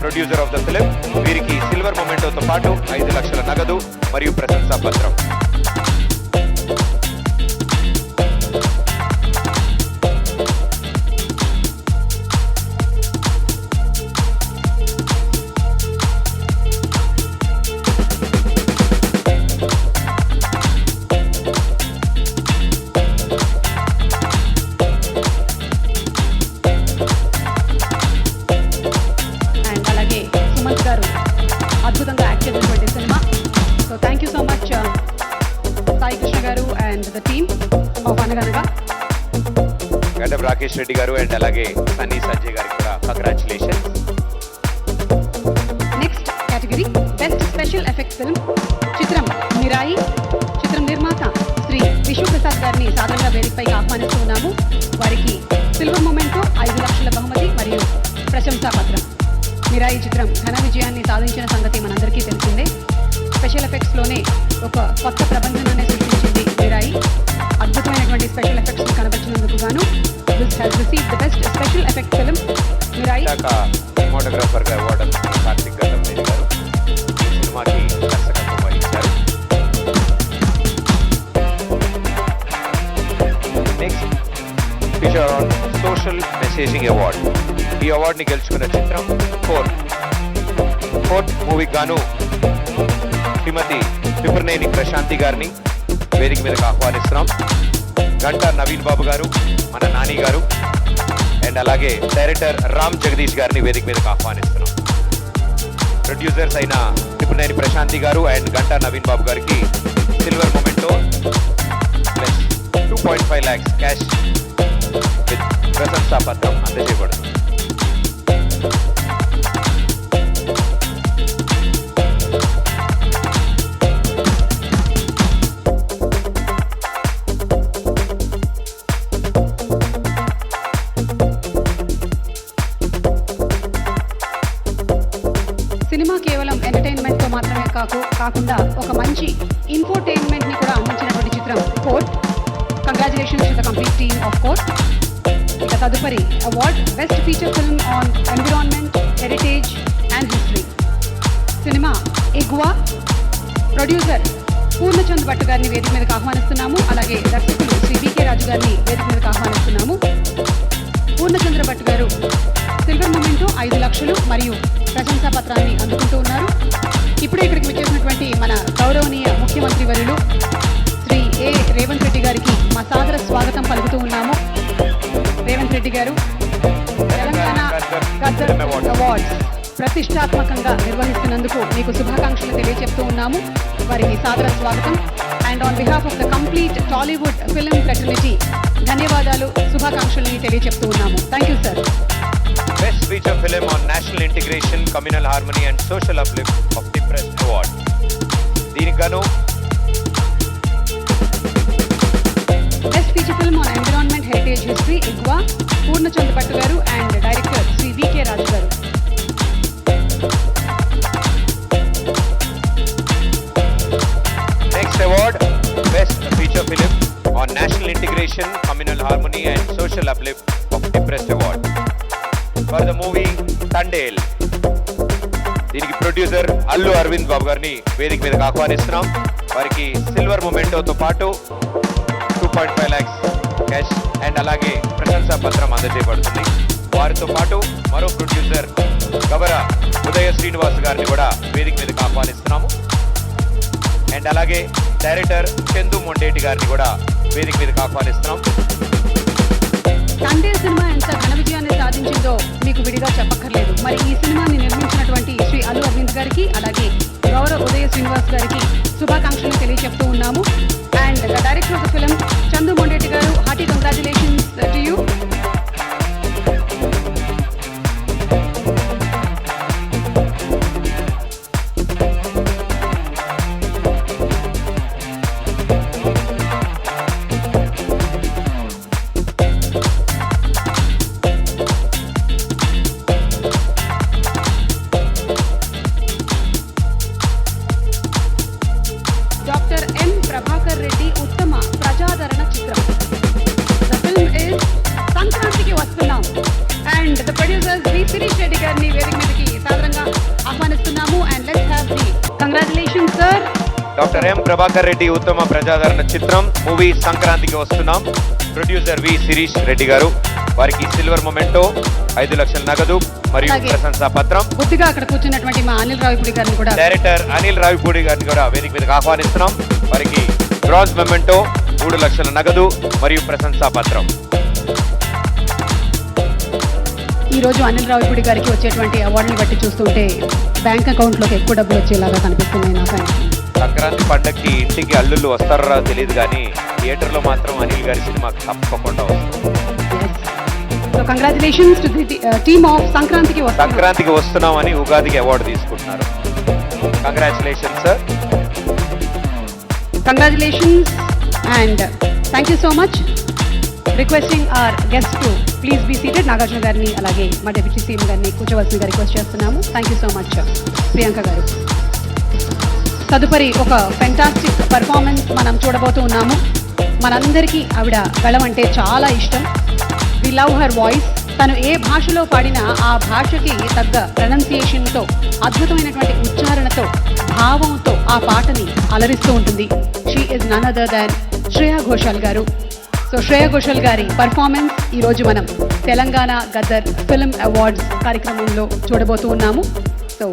ప్రొడ్యూసర్ ఆఫ్ ద ఫిల్మ్. వీరికి సిల్వర్ మొమెంటోతో పాటు 5 లక్షల నగదు మరియు ప్రశంసా పత్రం. అండ్ అలాగే సుమంత్ గారు అద్భుతంగా యాక్ట్ చేసినటువంటి cinema. So thank you so much Sai Krishna గారు అండ్ ద టీమ్ ఆఫ్ అనగనగా. గడ్డం రాకేష్ రెడ్డి గారు అండ్ అలాగే సన్నీ సంజయ్ గారికి కూడా congratulation. Next category best special effects film చిత్రం మిరాయి. చిత్రం నిర్మాత శ్రీ విశ్వప్రసాద్ గారిని సాధారణంగా వేదికపైకి ఆహ్వానిస్తూ ఉన్నాము. వారికి సిల్వర్ మొమెంటో, 5 లక్షల బహుమతి మరియు ప్రశంసా పత్రం. మిరాయి చిత్రం ఘన విజయాన్ని సాధించిన సంగతి మనందరికీ తెలిసిందే. స్పెషల్ ఎఫెక్ట్స్లోనే ఒక కొత్త ప్రబంధనాన్ని సృష్టించింది మిరాయి. అద్భుతమైనటువంటి స్పెషల్ ఎఫెక్ట్స్ కనబరిచినందుకు గాను this has received the best special effect film Mirai. Cinematographer గా అవార్డు కార్తిక్ గడ్డం రెడ్డి గారు ఈ సినిమాకి దర్శకత్వం వహించారు. Next feature on social messaging award. ఈ అవార్డుని గెలుచుకున్న చిత్రం కోర్ట్ మూవీకి గాను శ్రీమతి పిపర్నేని ప్రశాంతి గారిని వేదిక మీదకి ఆహ్వానిస్తున్నాం. గంటా నవీన్ బాబు గారు, మన నాని గారు అండ్ అలాగే డైరెక్టర్ రామ్ జగదీష్ గారిని వేదిక మీదకి ఆహ్వానిస్తున్నాం. ప్రొడ్యూసర్స్ అయిన పిపర్నేని ప్రశాంతి గారు అండ్ గంటా నవీన్ బాబు గారికి silver memento plus 2.5 lakhs cash with ప్రశంసా పత్రం అందజేయబడుతుంది. సినిమా కేవలం ఎంటర్టైన్మెంట్తో మాత్రమే కాకుండా ఒక మంచి ఇన్ఫోటైన్మెంట్ని కూడా అందించినటువంటి చిత్రం Court. Congratulations to the complete team of Court. ఇక తదుపరి award best feature film on environment, heritage and history. సినిమా ఎగువా. ప్రొడ్యూసర్ పూర్ణచంద్ భట్ గారిని వేదిక మీదకి ఆహ్వానిస్తున్నాము. అలాగే దర్శకులు శ్రీ వికే రాజు గారిని వేదిక మీదకి ఆహ్వానిస్తున్నాము. పూర్ణచంద్ర భట్ గారు సిల్వర్ మొమెంటో 5 లక్షలు మరియు ప్రశంసా పత్రాన్ని అందుకుంటూ ఉన్నారు. ఇప్పుడే ఇక్కడికి వచ్చేసినటువంటి మన గౌరవనీయ ముఖ్యమంత్రి వర్యులు శ్రీ ఏ రేవంత్ రెడ్డి గారికి మా సాదర స్వాగతం పలుకుతూ ఉన్నాము. రేవంత్ రెడ్డి గారు, తెలంగాణ గద్దర్ అవార్డ్స్ ప్రతిష్టాత్మకంగా నిర్వహిస్తున్నందుకు మీకు శుభాకాంక్షలు తెలియజెప్తూ ఉన్నాము. వారికి సాదర స్వాగతం. And on behalf of the complete Tollywood film fraternity ధన్యవాదాలు, శుభాకాంక్షల్ని తెలియజెప్తూ ఉన్నాము. Thank you sir. Best feature film on national integration, communal harmony and social uplift of Depressed Award. దీనికి గాను best feature film on environment, heritage, history Eguva Purnachand Bhat గారు and director Shri VK Raju గారు. next award, Best feature film on national integration, communal harmony and social uplift of Depressed Award for the movie Thandel. దీనికి ప్రొడ్యూసర్ అల్లు అరవింద్ బాబు గారిని వేదిక మీదకి ఆహ్వానిస్తున్నాం. వారికి సిల్వర్ మొమెంటోతో పాటు 2.5 lakhs క్యాష్ అండ్ అలాగే ప్రశంసా పత్రం అందజేయబడుతుంది. వారితో పాటు మరో ప్రొడ్యూసర్ గవర ఉదయ శ్రీనివాస్ గారిని కూడా వేదిక మీదకి ఆహ్వానిస్తున్నాము. అండ్ అలాగే డైరెక్టర్ చందు మొండేటి గారిని కూడా వేదిక మీదకి ఆహ్వానిస్తున్నాం. తండేల్ సినిమా ఎంత ఘన విజయాన్ని సాధించిందో మీకు విడిగా చెప్పక్కర్లేదు. మరి ఈ సినిమాని నిర్మించినటువంటి శ్రీ అల్లు అరవింద్ గారికి అలాగే గౌరవ ఉదయ శ్రీనివాస్ గారికి శుభాకాంక్షలు తెలియజెప్తూ ఉన్నాము. And the director of the film Chandu Mondeti గారు, hearty congratulations to you. Doctor M Prabhakar Reddy ఉత్తమ ప్రజాదరణ చిత్రం. ద ఫిల్మ్ ఇస్ సంక్రాంతికి వస్తున్నాం. And the producers V Sirish Reddy గారిని వేదిక మీదకి సాదరంగా ఆహ్వానిస్తున్నాము. And let's have the congratulations sir. Doctor M Prabhakar Reddy ఉత్తమ ప్రజాదరణ చిత్రం మూవీ సంక్రాంతికి వస్తున్నాం. ప్రొడ్యూసర్ వి శిరీష్ రెడ్డి గారు, వారికి సిల్వర్ మొమెంటో 5 లక్షల నగదు మరియు అలాగే ప్రశంసా పత్రం. బుద్ధిగా అక్కడ కూర్చున్నటువంటి మా అనిల్ రావిపూడి గారిని కూడా డైరెక్టర్ అనిల్ రావిపూడి గారిని కూడా వేదిక మీదకి ఆహ్వానిస్తున్నాం. వారికి బ్రాంజ్ మొమెంటో 3 లక్షల నగదు మరియు ప్రశంసా పత్రం. ఈ రోజు అనిల్ రావిపూడి గారికి వచ్చేటువంటి అవార్డుని బట్టి చూస్తుంటే బ్యాంక్ అకౌంట్లోకి ఎక్కువ డబ్బులు వచ్చేలాగా కనిపిస్తున్నాయి నాకు. సంక్రాంతి పండగకి ఇంటికి అల్లుళ్ళు వస్తారో తెలియదు కానీ థియేటర్లో మాత్రం అనిల్ గారి సినిమా తప్పకుండా వస్తుంది. So congratulations to the team of సంక్రాంతికి వస్తున్నాం. సంక్రాంతికి వస్తున్నామని ఉగాదికి అవార్డు తీసుకుంటున్నారు. Congratulation sir. Congratulations and thank you so much. Requesting our guest to please be seated. Nagarjuna గారిని అలాగే మా డెప్యూటీ సీఎం గారిని కూర్చోవలసిందిగా రిక్వెస్ట్ చేస్తున్నాము. Thank you so much Priyanka garu. తదుపరి ఒక ఫెంటాస్టిక్ పర్ఫార్మెన్స్ మనం చూడబోతూ ఉన్నాము. మనందరికీ ఆవిడ గళం అంటే చాలా ఇష్టం. We love her voice. తను ఏ భాషలో పాడినా ఆ భాషకి తగ్గ ప్రొనౌన్సియేషన్తో, అద్భుతమైనటువంటి ఉచ్చారణతో, భావంతో ఆ పాటని అలరిస్తూ ఉంటుంది. She is none other than Shreya Ghoshal garu. So Shreya Ghoshal గారి పర్ఫార్మెన్స్ ఈరోజు మనం తెలంగాణ గద్దర్ ఫిల్మ్ అవార్డ్స్ కార్యక్రమంలో చూడబోతూ ఉన్నాము. So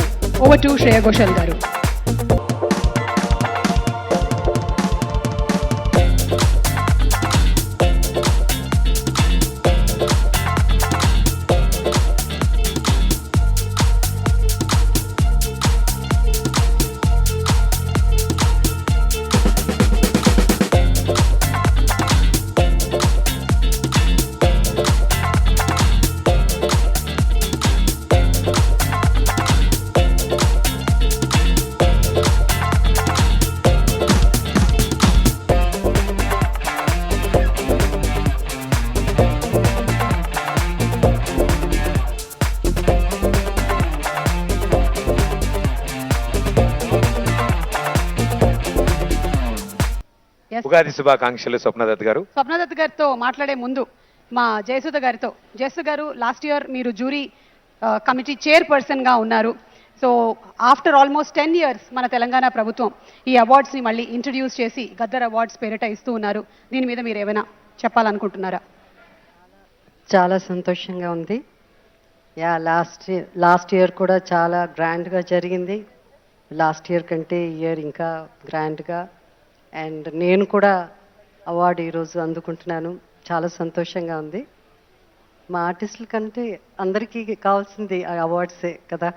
over to Shreya Ghoshal గారు. ఉగాది శుభాకాంక్షలు స్వప్నదత్ గారు. స్వప్నదత్ గారితో మాట్లాడే ముందు మా జయసుధ గారితో. జయసుధ గారు, లాస్ట్ ఇయర్ మీరు జ్యూరీ కమిటీ చైర్పర్సన్గా ఉన్నారు. సో ఆఫ్టర్ ఆల్మోస్ట్ 10 years మన తెలంగాణ ప్రభుత్వం ఈ అవార్డ్స్ని మళ్ళీ ఇంట్రడ్యూస్ చేసి గద్దర్ అవార్డ్స్ పేరిట ఇస్తూ ఉన్నారు. దీని మీద మీరు ఏమైనా చెప్పాలనుకుంటున్నారా? చాలా సంతోషంగా ఉంది. లాస్ట్ ఇయర్ కూడా చాలా గ్రాండ్గా జరిగింది. లాస్ట్ ఇయర్ కంటే ఈ ఇయర్ ఇంకా గ్రాండ్గా. అండ్ నేను కూడా అవార్డు ఈరోజు అందుకుంటున్నాను. చాలా సంతోషంగా ఉంది. మా ఆర్టిస్టుల కంటే అందరికీ కావాల్సింది ఆ అవార్డ్సే కదా.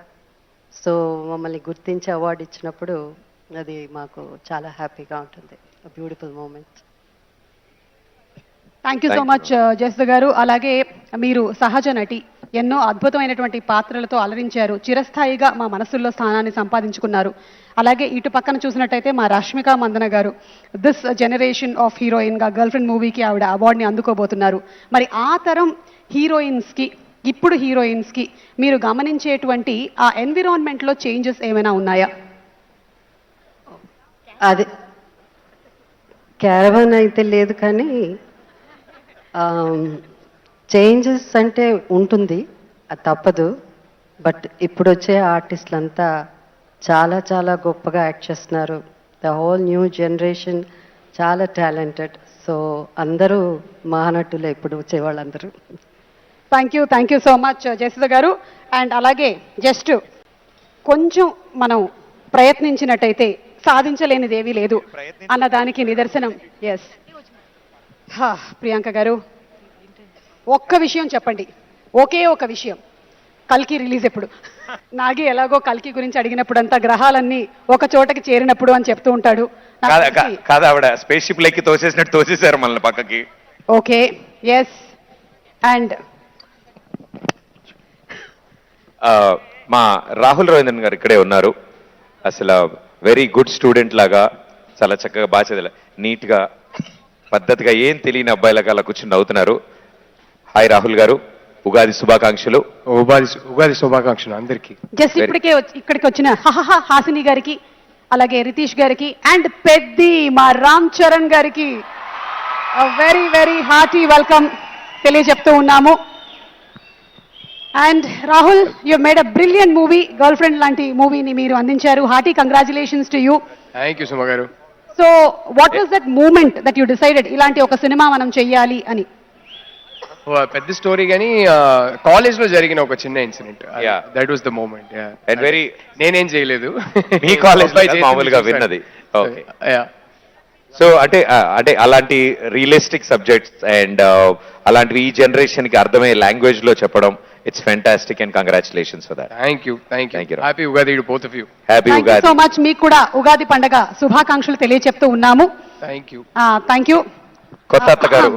సో మమ్మల్ని గుర్తించి అవార్డు ఇచ్చినప్పుడు అది మాకు చాలా హ్యాపీగా ఉంటుంది. Beautiful moment. Thank you so much Jayasudha garu. అలాగే మీరు సహజ నటి, ఎన్నో అద్భుతమైనటువంటి పాత్రలతో అలరించారు. చిరస్థాయిగా మా మనసుల్లో స్థానాన్ని సంపాదించుకున్నారు. అలాగే ఇటు పక్కన చూసినట్టయితే మా రష్మిక మందన గారు దిస్ జనరేషన్ ఆఫ్ హీరోయిన్గా గర్ల్ ఫ్రెండ్ మూవీకి ఆవిడ అవార్డుని అందుకోబోతున్నారు. మరి ఆ తరం హీరోయిన్స్కి, ఇప్పుడు హీరోయిన్స్కి మీరు గమనించేటువంటి ఆ ఎన్విరాన్మెంట్లో చేంజెస్ ఏమైనా ఉన్నాయా? అది క్యారవాన్ అయితే లేదు కానీ చేంజెస్ అంటే ఉంటుంది, అది తప్పదు. బట్ ఇప్పుడు వచ్చే ఆర్టిస్టులంతా చాలా చాలా గొప్పగా యాక్ట్ చేస్తున్నారు. ద హోల్ న్యూ జనరేషన్ చాలా టాలెంటెడ్. సో అందరూ మహానటులే ఇప్పుడు వచ్చే వాళ్ళందరూ. Thank you so much Jayasudha గారు. అండ్ అలాగే జస్ట్ కొంచెం మనం ప్రయత్నించినట్టయితే సాధించలేనిది ఏమీ లేదు అన్నదానికి నిదర్శనం. ఎస్ ప్రియాంక గారు, ఒక్క విషయం చెప్పండి, ఒకే ఒక విషయం. కల్కి రిలీజ్ ఎప్పుడు? నాగి ఎలాగో కల్కి గురించి అడిగినప్పుడంతా గ్రహాలన్నీ ఒక చోటకి చేరినప్పుడు అని చెప్తూ ఉంటాడు. కాదు, ఆవిడ స్పేస్ షిప్ లెక్కి తోసేసినట్టు తోసేశారు మనల్ని పక్కకి. Okay, yes. అండ్ మా రాహుల్ రవీంద్రన్ గారు ఇక్కడే ఉన్నారు. అసలు వెరీ గుడ్ స్టూడెంట్ లాగా చాలా చక్కగా బాగా చదివా, నీట్గా పద్ధతిగా ఏం తెలియని అబ్బాయిలాగా అలా కూర్చుని నవ్వుతున్నారు. హాయ్ రాహుల్ గారు, ఉగాది శుభాకాంక్షలు. ఉగాది శుభాకాంక్షలు అందరికీ. జస్ట్ ఇక్కడికి వచ్చిన హాసిని గారికి, అలాగే రితీష్ గారికి అండ్ పెద్ది మా రామ్ చరణ్ గారికి వెరీ వెరీ హార్టీ వెల్కమ్ తెలియజెప్తూ ఉన్నాము. And Rahul, you made a brilliant movie. Girl friend లాంటి మూవీని మీరు అందించారు. Hearty congratulations to you. Thank you Suma గారు. So what was that moment that you decided ఇలాంటి ఒక సినిమా మనం చెయ్యాలి అని? పెద్ద స్టోరీ కానీ కాలేజ్ లో జరిగిన ఒక చిన్న incident, Yeah. That was the moment. And very నేనేం చేయలేదు, మీ కాలేజ్ మామూలుగా విన్నది. ఓకే, సో అంటే అలాంటి రియలిస్టిక్ సబ్జెక్ట్స్ అండ్ అలాంటివి ఈ జనరేషన్ కి అర్థమయ్యే లాంగ్వేజ్ లో చెప్పడం, it's fantastic and congratulations for that. Thank you. Thank you. Happy Ugadi to both of you. Happy thank you Ugadi. So much. మీకు కూడా ఉగాది పండగ శుభాకాంక్షలు తెలియచెప్తూ ఉన్నాము. Thank you. Thank you. కొత్త అత్తగారు,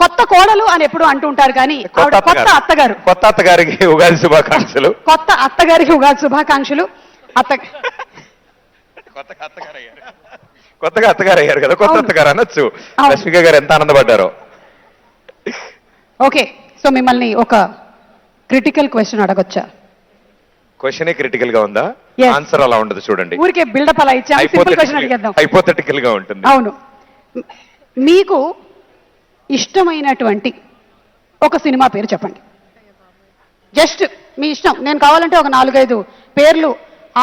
కొత్త కోడలు అని ఎప్పుడు అంటుంటారు కానీ ఆవిడ కొత్త అత్తగారు. కొత్త అత్తగారికి ఉగాది శుభాకాంక్షలు. కొత్త అత్తగారికి ఉగాది శుభాకాంక్షలు. కొత్తగా అత్తగారు అయ్యారు కదా, కొత్త అత్తగారు అనొచ్చు. అవును. రష్మిక గారు ఎంత ఆనందపడ్డారో. ఓకే, సో మిమ్మల్ని ఒక క్రిటికల్ క్వశ్చన్ అడగొచ్చా? క్వశ్చనే క్రిటికల్ గా ఉందా? Yes. ఆన్సర్ అలా ఉండదు చూడండి, ఊరికే బిల్డప్ అలా ఇచ్చాము. Simple question అడిగేద్దాం. హైపోథెటికల్ గా ఉంటుంది. అవును, మీకు ఇష్టమైనటువంటి ఒక సినిమా పేరు చెప్పండి. జస్ట్ మీ ఇష్టం. నేను కావాలంటే ఒక 4-5 పేర్లు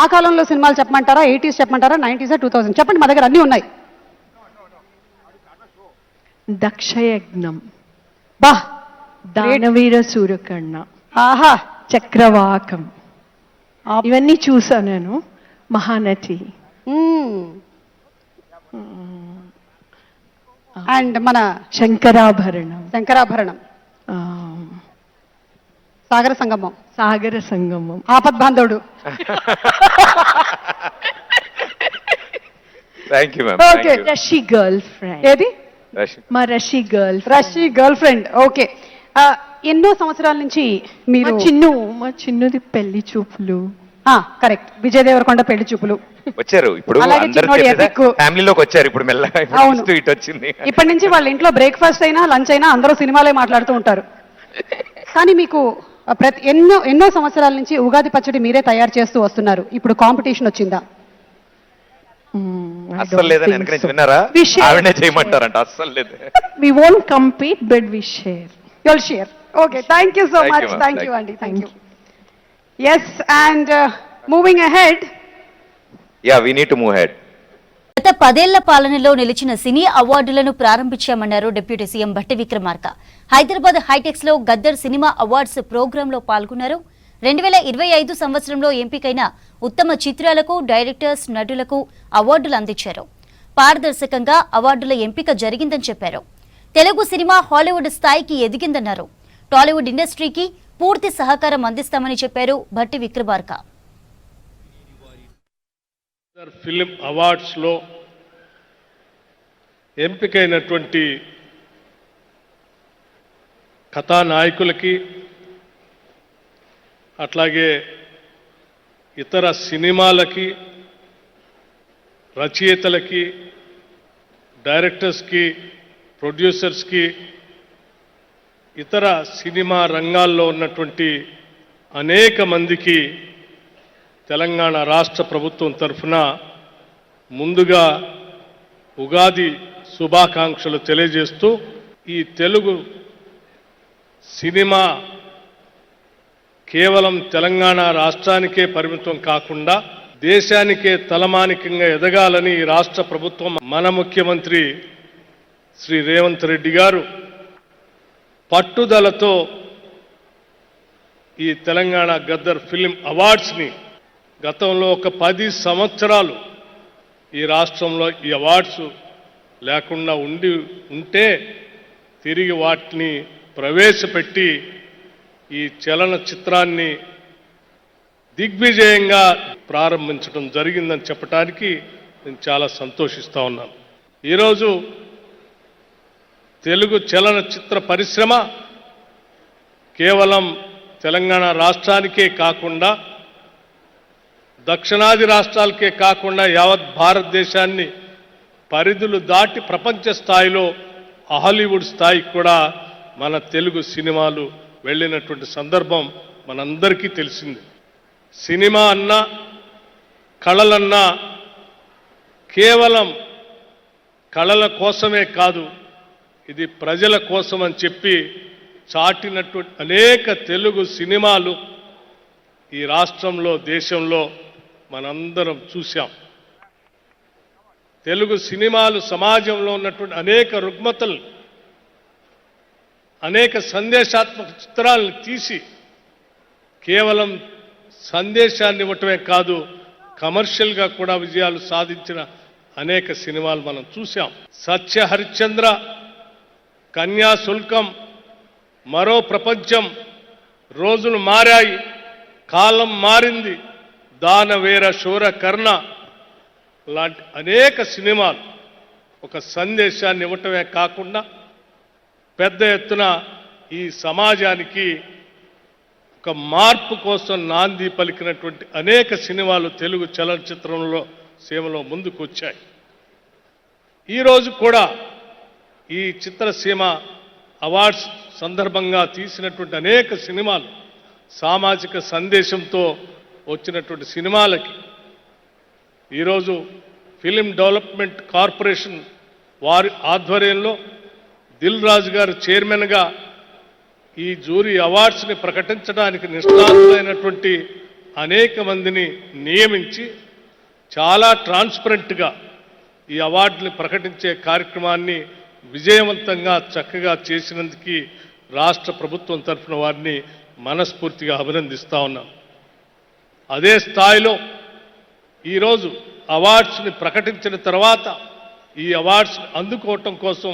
ఆ కాలంలో సినిమాలు చెప్పమంటారా, 80s చెప్పమంటారా, 90s, 2000 చెప్పండి, మా దగ్గర అన్నీ ఉన్నాయి. దక్షయజ్ఞం, బా, దానవీర సూరకర్ణ, ఆహా, చక్రవాకం, ఇవన్నీ చూసా నేను. మహానటి, అండ్ మన శంకరాభరణం, శంకరాభరణం, ఆ, సాగర Sangamam, Sagara Sangamam, Apadbandhavudu. Thank you ma'am. Okay. Rashi girlfriend, ఏది? మా Rashi girl Rashi girlfriend. Okay, ఎన్నో సంవత్సరాల నుంచి మీరు మా చిన్నుది పెళ్లి చూపులు. కరెక్ట్, విజయ్ దేవరకొండ పెళ్లి చూపులు వచ్చారు ఇప్పుడు, అలాగే అందరూ చిన్నోడి epic. ఫ్యామిలీలోకి వచ్చారు ఇప్పుడు మెల్లగా. అవును. ఇప్పుడు ఇటు వచ్చింది. ఇప్పటి నుంచి వాళ్ళ ఇంట్లో బ్రేక్ఫాస్ట్ అయినా లంచ్ అయినా అందరూ సినిమాలే మాట్లాడుతూ ఉంటారు. కానీ మీకు ఎన్నో సంవత్సరాల నుంచి ఉగాది పచ్చడి మీరే తయారు చేస్తూ వస్తున్నారు. ఇప్పుడు కాంపిటీషన్ వచ్చిందా? అస్సలు లేదని వెనక విన్నారా? We share. ఆవిడనే చేయమంటారంట. అస్సలు లేదు. We won't compete, but we share. You'll share. Okay, thank you so Thank much. you, ma'am. Thank Thank you, Andy. Thank you. Yes, and moving ahead, yeah we need to move head. గత 10 ఏళ్ల పాలనలో నిలిచిన సినీ అవార్డులను ప్రారంభించామన్నారు డిప్యూటీ సీఎం భట్టి విక్రమార్క. హైదరాబాద్ హైటెక్స్ లో గద్దర్ సినిమా అవార్డ్స్ ప్రోగ్రాంలో పాల్గొన్నారు. 2025 సంవత్సరంలో ఎంపికైన ఉత్తమ చిత్రాలకు డైరెక్టర్స్, నటులకు అవార్డులు అందించారు. పారదర్శకంగా అవార్డుల ఎంపిక జరిగిందని చెప్పారు. తెలుగు సినిమా హాలీవుడ్ స్థాయికి ఎదిగిందన్నారు. టాలీవుడ్ ఇండస్ట్రీకి పూర్తి సహకారం అందిస్తామని చెప్పారు భట్టి విక్రమార్క. ఫిలిం అవార్డ్స్లో ఎంపికైనటువంటి కథానాయకులకి అట్లాగే ఇతర సినిమాలకి, రచయితలకి, డైరెక్టర్స్కి, ప్రొడ్యూసర్స్కి, ఇతర సినిమా రంగాల్లో ఉన్నటువంటి అనేక మందికి తెలంగాణ రాష్ట్ర ప్రభుత్వం తరఫున ముందుగా ఉగాది శుభాకాంక్షలు తెలియజేస్తూ, ఈ తెలుగు సినిమా కేవలం తెలంగాణ రాష్ట్రానికే పరిమితం కాకుండా దేశానికే తలమానికంగా ఎదగాలని ఈ రాష్ట్ర ప్రభుత్వం, మన ముఖ్యమంత్రి శ్రీ రేవంత్ రెడ్డి గారు పట్టుదలతో ఈ తెలంగాణ గద్దర్ ఫిలిం అవార్డ్స్ని గతంలో ఒక 10 సంవత్సరాలు ఈ రాష్ట్రంలో ఈ అవార్డ్స్ లేకుండా ఉంటే తిరిగి వాటిని ప్రవేశపెట్టి ఈ చలనచిత్రాన్ని దిగ్విజయంగా ప్రారంభించడం జరిగిందని చెప్పడానికి నేను చాలా సంతోషిస్తా ఉన్నాను. ఈరోజు తెలుగు చలనచిత్ర పరిశ్రమ కేవలం తెలంగాణ రాష్ట్రానికే కాకుండా, దక్షిణాది రాష్ట్రాలకే కాకుండా యావత్ భారతదేశాన్ని పరిధులు దాటి ప్రపంచ స్థాయిలో హాలీవుడ్ స్థాయికి కూడా మన తెలుగు సినిమాలు వెళ్ళినటువంటి సందర్భం మనందరికీ తెలిసింది. సినిమా అన్నా, కళలన్నా కేవలం కళల కోసమే కాదు, ఇది ప్రజల కోసం అని చెప్పి చాటినటువంటి అనేక తెలుగు సినిమాలు ఈ రాష్ట్రంలో, దేశంలో మనందరం చూశాం. తెలుగు సినిమాలు సమాజంలో ఉన్నటువంటి అనేక రుగ్మతలు, అనేక సందేశాత్మక చిత్రాలను తీసి కేవలం సందేశాన్ని ఇవ్వటమే కాదు, కమర్షియల్గా కూడా విజయాలు సాధించిన అనేక సినిమాలు మనం చూశాం. సత్య హరిశ్చంద్ర, కన్యాశుల్కం, మరో ప్రపంచం, రోజులు మారాయి, కాలం మారింది, దానవేర శూర కర్ణ లాంటి అనేక సినిమాలు ఒక సందేశాన్ని ఇవ్వటమే కాకుండా పెద్ద ఎత్తున ఈ సమాజానికి ఒక మార్పు కోసం నాంది పలికినటువంటి అనేక సినిమాలు తెలుగు చలనచిత్రంలో సీమలో ముందుకు వచ్చాయి. ఈరోజు కూడా ఈ చిత్రసీమ అవార్డ్స్ సందర్భంగా తీసినటువంటి అనేక సినిమాలు సామాజిక సందేశంతో వచ్చినటువంటి సినిమాలకి ఈరోజు ఫిలిం డెవలప్మెంట్ కార్పొరేషన్ వారి ఆధ్వర్యంలో దిల్ రాజు గారు చైర్మన్గా ఈ జ్యూరీ అవార్డ్స్ని ప్రకటించడానికి నిష్ణాతులైనటువంటి అనేక మందిని నియమించి చాలా ట్రాన్స్పరెంట్గా ఈ అవార్డుని ప్రకటించే కార్యక్రమాన్ని విజయవంతంగా చక్కగా చేసినందుకు రాష్ట్ర ప్రభుత్వం తరఫున వారిని మనస్ఫూర్తిగా అభినందిస్తా ఉన్నాం. అదే స్థాయిలో ఈరోజు అవార్డ్స్ని ప్రకటించిన తర్వాత ఈ అవార్డ్స్ని అందుకోవటం కోసం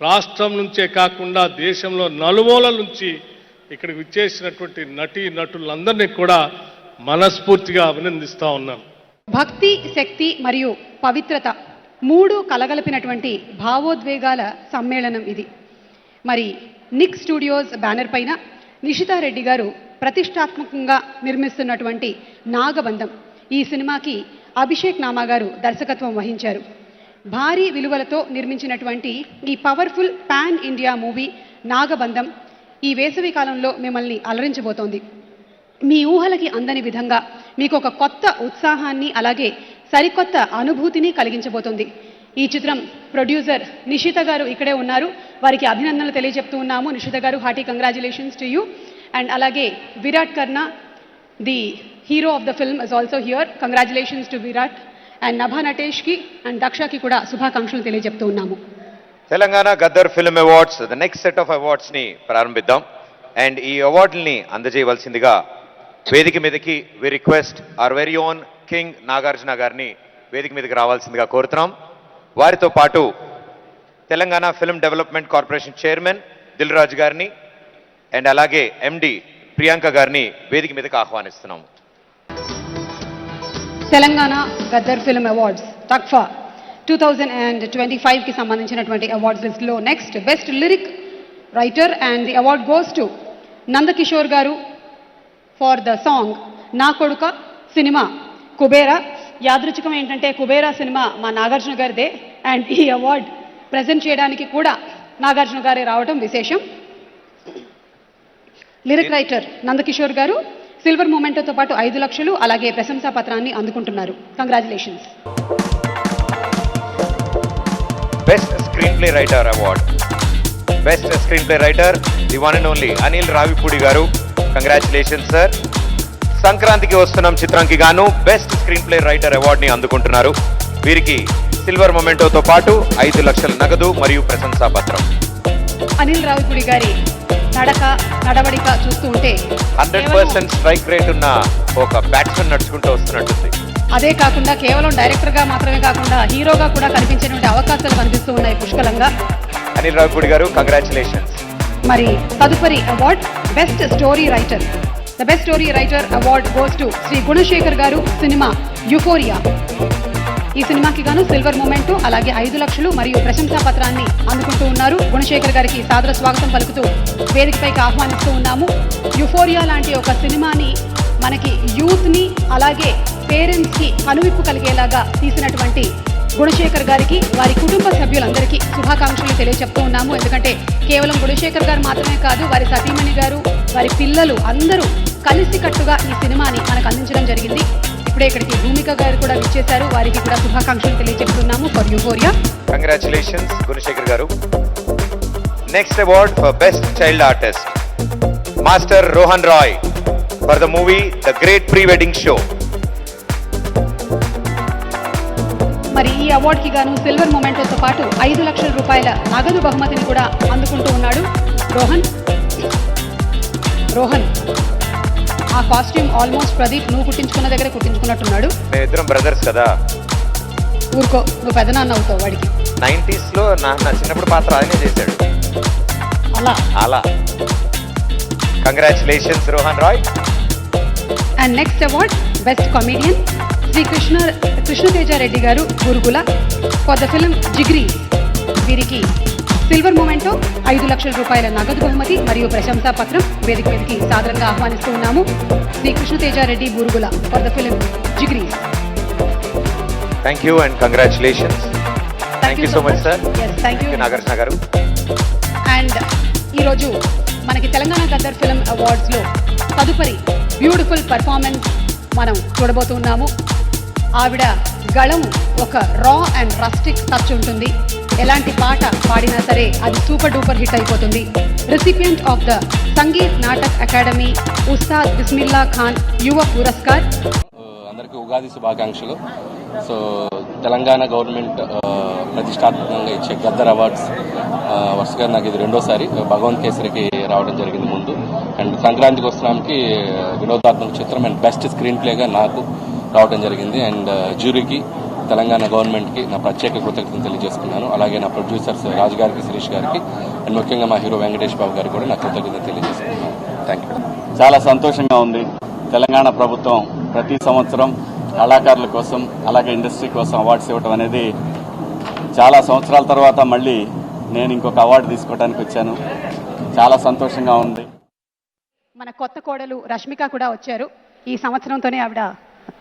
రాష్ట్రం నుంచే కాకుండా దేశంలో నలుమూలల నుంచి ఇక్కడికి విచ్చేసినటువంటి నటీ నటులందరినీ కూడా మనస్ఫూర్తిగా అభినందిస్తా ఉన్నాం. భక్తి, శక్తి మరియు పవిత్రత మూడు కలగలిపినటువంటి భావోద్వేగాల సమ్మేళనం ఇది. మరి నిక్ స్టూడియోస్ బ్యానర్ పైన నిషితారెడ్డి గారు ప్రతిష్టాత్మకంగా నిర్మిస్తున్నటువంటి నాగబంధం ఈ సినిమాకి అభిషేక్ నామా గారు దర్శకత్వం వహించారు. భారీ విలువలతో నిర్మించినటువంటి ఈ పవర్ఫుల్ పాన్ ఇండియా మూవీ నాగబంధం ఈ వేసవి కాలంలో మిమ్మల్ని అలరించబోతోంది. మీ ఊహలకి అందని విధంగా మీకు ఒక కొత్త ఉత్సాహాన్ని అలాగే సరికొత్త అనుభూతిని కలిగించబోతుంది. ఈ చిత్రం ప్రొడ్యూసర్ నిషిత గారు ఇక్కడే ఉన్నారు. వారికి అభినందనలు తెలియజెప్తూ ఉన్నాము. నిషిత గారు, hearty congratulations to you. And అలాగే Virat Karna, the hero of the film, is also here. Congratulations to Virat. And Nabha నటేష్కి అండ్ దక్షకి కూడా శుభాకాంక్షలు తెలియజెప్తూ ఉన్నాము. Telangana Gaddar film awards the next set of awards ని ప్రారంభిద్దాం. అండ్ ఈ అవార్డుల్ని అందజేయవలసిందిగా వేదిక మీదకి we request our very own king Nagarjuna గారిని వేదిక మీదకి రావాల్సిందిగా కోరుతున్నాం. వారితో పాటు Telangana film development corporation chairman Dil రాజు గారిని అండ్ అలాగే ఎండి ప్రియాంక గారిని వేదిక మీదకి ఆహ్వానిస్తున్నాము. తెలంగాణ గద్దర్ ఫిల్మ్ అవార్డ్స్ తక్ఫా 2025కి సంబంధించినటువంటి అవార్డ్స్ లిస్ట్లో next best lyric writer and the award goes to Nandakishore గారు ఫర్ ద సాంగ్ నా కొడుక సినిమా కుబేరా. యాదృచ్ఛికం ఏంటంటే కుబేరా సినిమా మా నాగార్జున గారిదే అండ్ ఈ అవార్డ్ ప్రజెంట్ చేయడానికి కూడా నాగార్జున గారే రావడం విశేషం. లిరిక్ రైటర్ నందకిషోర్ గారు సిల్వర్ మూమెంటోతో పాటు 5 లక్షలు అలాగే ప్రశంసా పత్రాన్ని అందుకుంటున్నారు. Congratulations. Best screenplay writer award, best screenplay writer the one and only Anil Ravipudi garu. Congratulations sir. సంక్రాంతికి వస్తున్నాం చిత్రానికి గాను బెస్ట్ స్క్రీన్ ప్లే రైటర్ అవార్డుని అందుకుంటున్నారు. వీరికి సిల్వర్ మొమెంటోతో పాటు 5 లక్షల నగదు మరియు ప్రశంసా పత్రం. అనిల్ రావిపూడి గారి నడవడిక చూస్తూ ఉంటే 100% స్ట్రైక్ రేట్ ఉన్న ఒక బ్యాట్స్మెన్ నడుచుకుంటూ వస్తున్నట్టుంది. అదే కాకుండా కేవలం డైరెక్టర్గా మాత్రమే కాకుండా హీరోగా కూడా కనిపించేటువంటి అవకాశాలు కనిపిస్తూ ఉన్నాయి పుష్కలంగా. అనిల్ రావిపూడి గారు కంగ్రాచులేషన్స్. మరి తదుపరి award best story writer. The best story writer award goes to Shri Gunasekhar garu, cinema euphoria. ఈ సినిమాకి గాను సిల్వర్ మూమెంట్ అలాగే 5 లక్షలు మరియు ప్రశంసా పత్రాన్ని అందుకుంటూ ఉన్నారు. గుణశేఖర్ గారికి సాదర స్వాగతం పలుకుతూ వేదికపైకి ఆహ్వానిస్తూ ఉన్నాము. యుఫోరియా లాంటి ఒక సినిమాని మనకి యూత్ని అలాగే పేరెంట్స్కి కనువిప్పు కలిగేలాగా తీసినటువంటి గుణశేఖర్ గారికి వారి కుటుంబ సభ్యులందరికీ శుభాకాంక్షలు తెలియజెప్తూ ఉన్నాము. ఎందుకంటే కేవలం గుణశేఖర్ గారు మాత్రమే కాదు, వారి సతీమణి గారు, వారి పిల్లలు అందరూ కలిసికట్టుగా ఈ సినిమాని మనకు అందించడం జరిగింది. ఇప్పుడే ఇక్కడికి భూమిక గారు కూడా విచ్చేశారు. వారికి కూడా శుభాకాంక్షలు తెలియజెప్తున్నాము for Euphoria. Congratulations Gunasekhar garu. Next award for best child artist master Rohan Roy for the movie the Great Pre Wedding Show. మరి ఈ అవార్డుకి గాను సిల్వర్ మొమెంటోతో పాటు 5 లక్షల రూపాయల నగదు బహుమతిని కూడా అందుకుంటూ ఉన్నాడు రోహన్. ఆ కాస్ట్యూమ్ ఆల్మోస్ట్ ప్రదీప్ నువ్వు కుట్టించుకున్న దగ్గర కుట్టించుకున్నట్టున్నాడు. మేమిద్దరం బ్రదర్స్ కదా. ఊరుకో, నువ్వు పెదనాన్న అవుతావు వాడికి. 90s లో నా చిన్నప్పుడు పాత్ర ఆయనే చేశాడు. అలా congratulations Rohan Roy. And next award best comedian Shri Krishna Teja Reddy garu, Gurugula for the film Jigri. వీరికి సిల్వర్ మొమెంటో 5 లక్షల రూపాయల నగదు బహుమతి మరియు ప్రశంసా పత్రం వేదిక మీదకి సాదరంగా ఆహ్వానిస్తూ ఉన్నాము. Shri Krishna Teja Reddy Burugula for the film Jigri. Thank you and congratulations. Thank you so much sir. Thank you Nagarjuna garu. And ఈరోజు మనకి తెలంగాణ గద్దర్ ఫిల్మ్ అవార్డ్స్లో తదుపరి బ్యూటిఫుల్ పర్ఫార్మెన్స్ మనం చూడబోతున్నాము. ఆవిడ గళం ఒక రా అండ్ రస్టిక్ టచ్ ఉంటుంది. ఎలాంటి పాట పాడినా సరే అది సూపర్ డూపర్ హిట్ అయిపోతుంది. Recipient of the Sangeet Natak Akademi Ustad Bismillah Khan Yuva Puraskar. అందరికీ ఉగాది శుభాకాంక్షలు. సో తెలంగాణ గవర్నమెంట్ ప్రతిష్టాత్మకంగా ఇచ్చే గద్దర్ అవార్డ్స్ వరుసగా నాకు ఇది రెండోసారి. భగవంత్ కేసరికి రావడం జరిగింది ముందు, అండ్ సంక్రాంతికి వస్తున్నానికి వినోదాత్మక చిత్రం అండ్ బెస్ట్ స్క్రీన్ ప్లేగా నాకు రావడం జరిగింది. అండ్ జ్యూరీకి, తెలంగాణ గవర్నమెంట్కి నా ప్రత్యేక కృతజ్ఞతలు తెలియజేసుకున్నాను. అలాగే నా ప్రొడ్యూసర్స్ రాజు గారికి, శిరీష్ గారికి, అండ్ ముఖ్యంగా మా హీరో వెంకటేష్ బాబు గారికి కూడా నా కృతజ్ఞతలు తెలియజేసుకున్నాను. Thank you. చాలా సంతోషంగా ఉంది. తెలంగాణ ప్రభుత్వం ప్రతి సంవత్సరం కళాకారుల కోసం అలాగే ఇండస్ట్రీ కోసం అవార్డ్స్ ఇవ్వడం అనేది చాలా సంవత్సరాల తర్వాత మళ్ళీ నేను ఇంకొక అవార్డు తీసుకోవడానికి వచ్చాను. చాలా సంతోషంగా ఉంది. మన కొత్త కోడలు రష్మిక కూడా వచ్చారు. ఈ సంవత్సరంతోనే ఆవిడ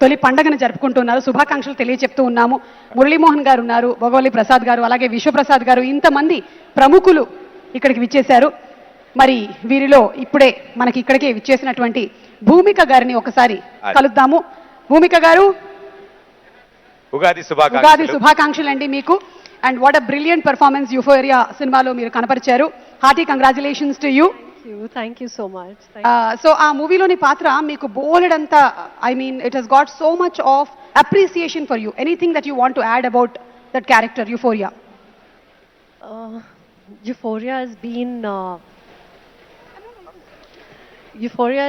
తొలి పండగను జరుపుకుంటున్నారు. శుభాకాంక్షలు తెలియజెప్తూ ఉన్నాము. మురళీమోహన్ గారు ఉన్నారు, భగవల్లి ప్రసాద్ గారు, అలాగే విశ్వప్రసాద్ గారు, ఇంతమంది ప్రముఖులు ఇక్కడికి విచ్చేశారు. మరి వీరిలో ఇప్పుడే మనకి ఇక్కడికే విచ్చేసినటువంటి భూమిక గారిని ఒకసారి కలుద్దాము. భూమిక గారు, ఉగాది ఉగాది శుభాకాంక్షలు అండి మీకు. And what a brilliant performance Euphoria సినిమాలో మీరు కనపరిచారు. Hearty congratulations to you. Thank you so much. So ఆ మూవీలోని పాత్ర మీకు బోలెడంతా, I mean it has got so much of appreciation for you. Anything that you want to add about that character Euphoria? Euphoria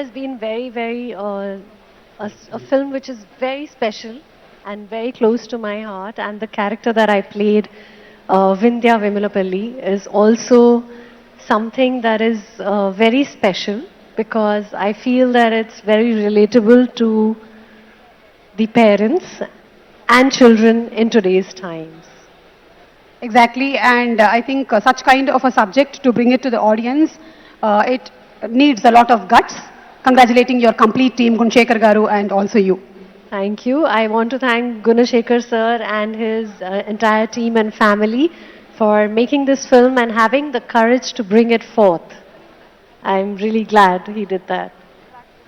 has been very, very a film which is very special and very close to my heart. And the character that I played, Vindhya Vimulapalli, is also something that is very special because I feel that it's very relatable to the parents and children in today's times. Exactly, and I think such kind of a subject, to bring it to the audience, it needs a lot of guts. Congratulating your complete team, Gunashekhar Garu, and also you. Thank you. I want to thank Gunashekhar sir and his entire team and family for making this film and having the courage to bring it forth. I'm really glad he did that.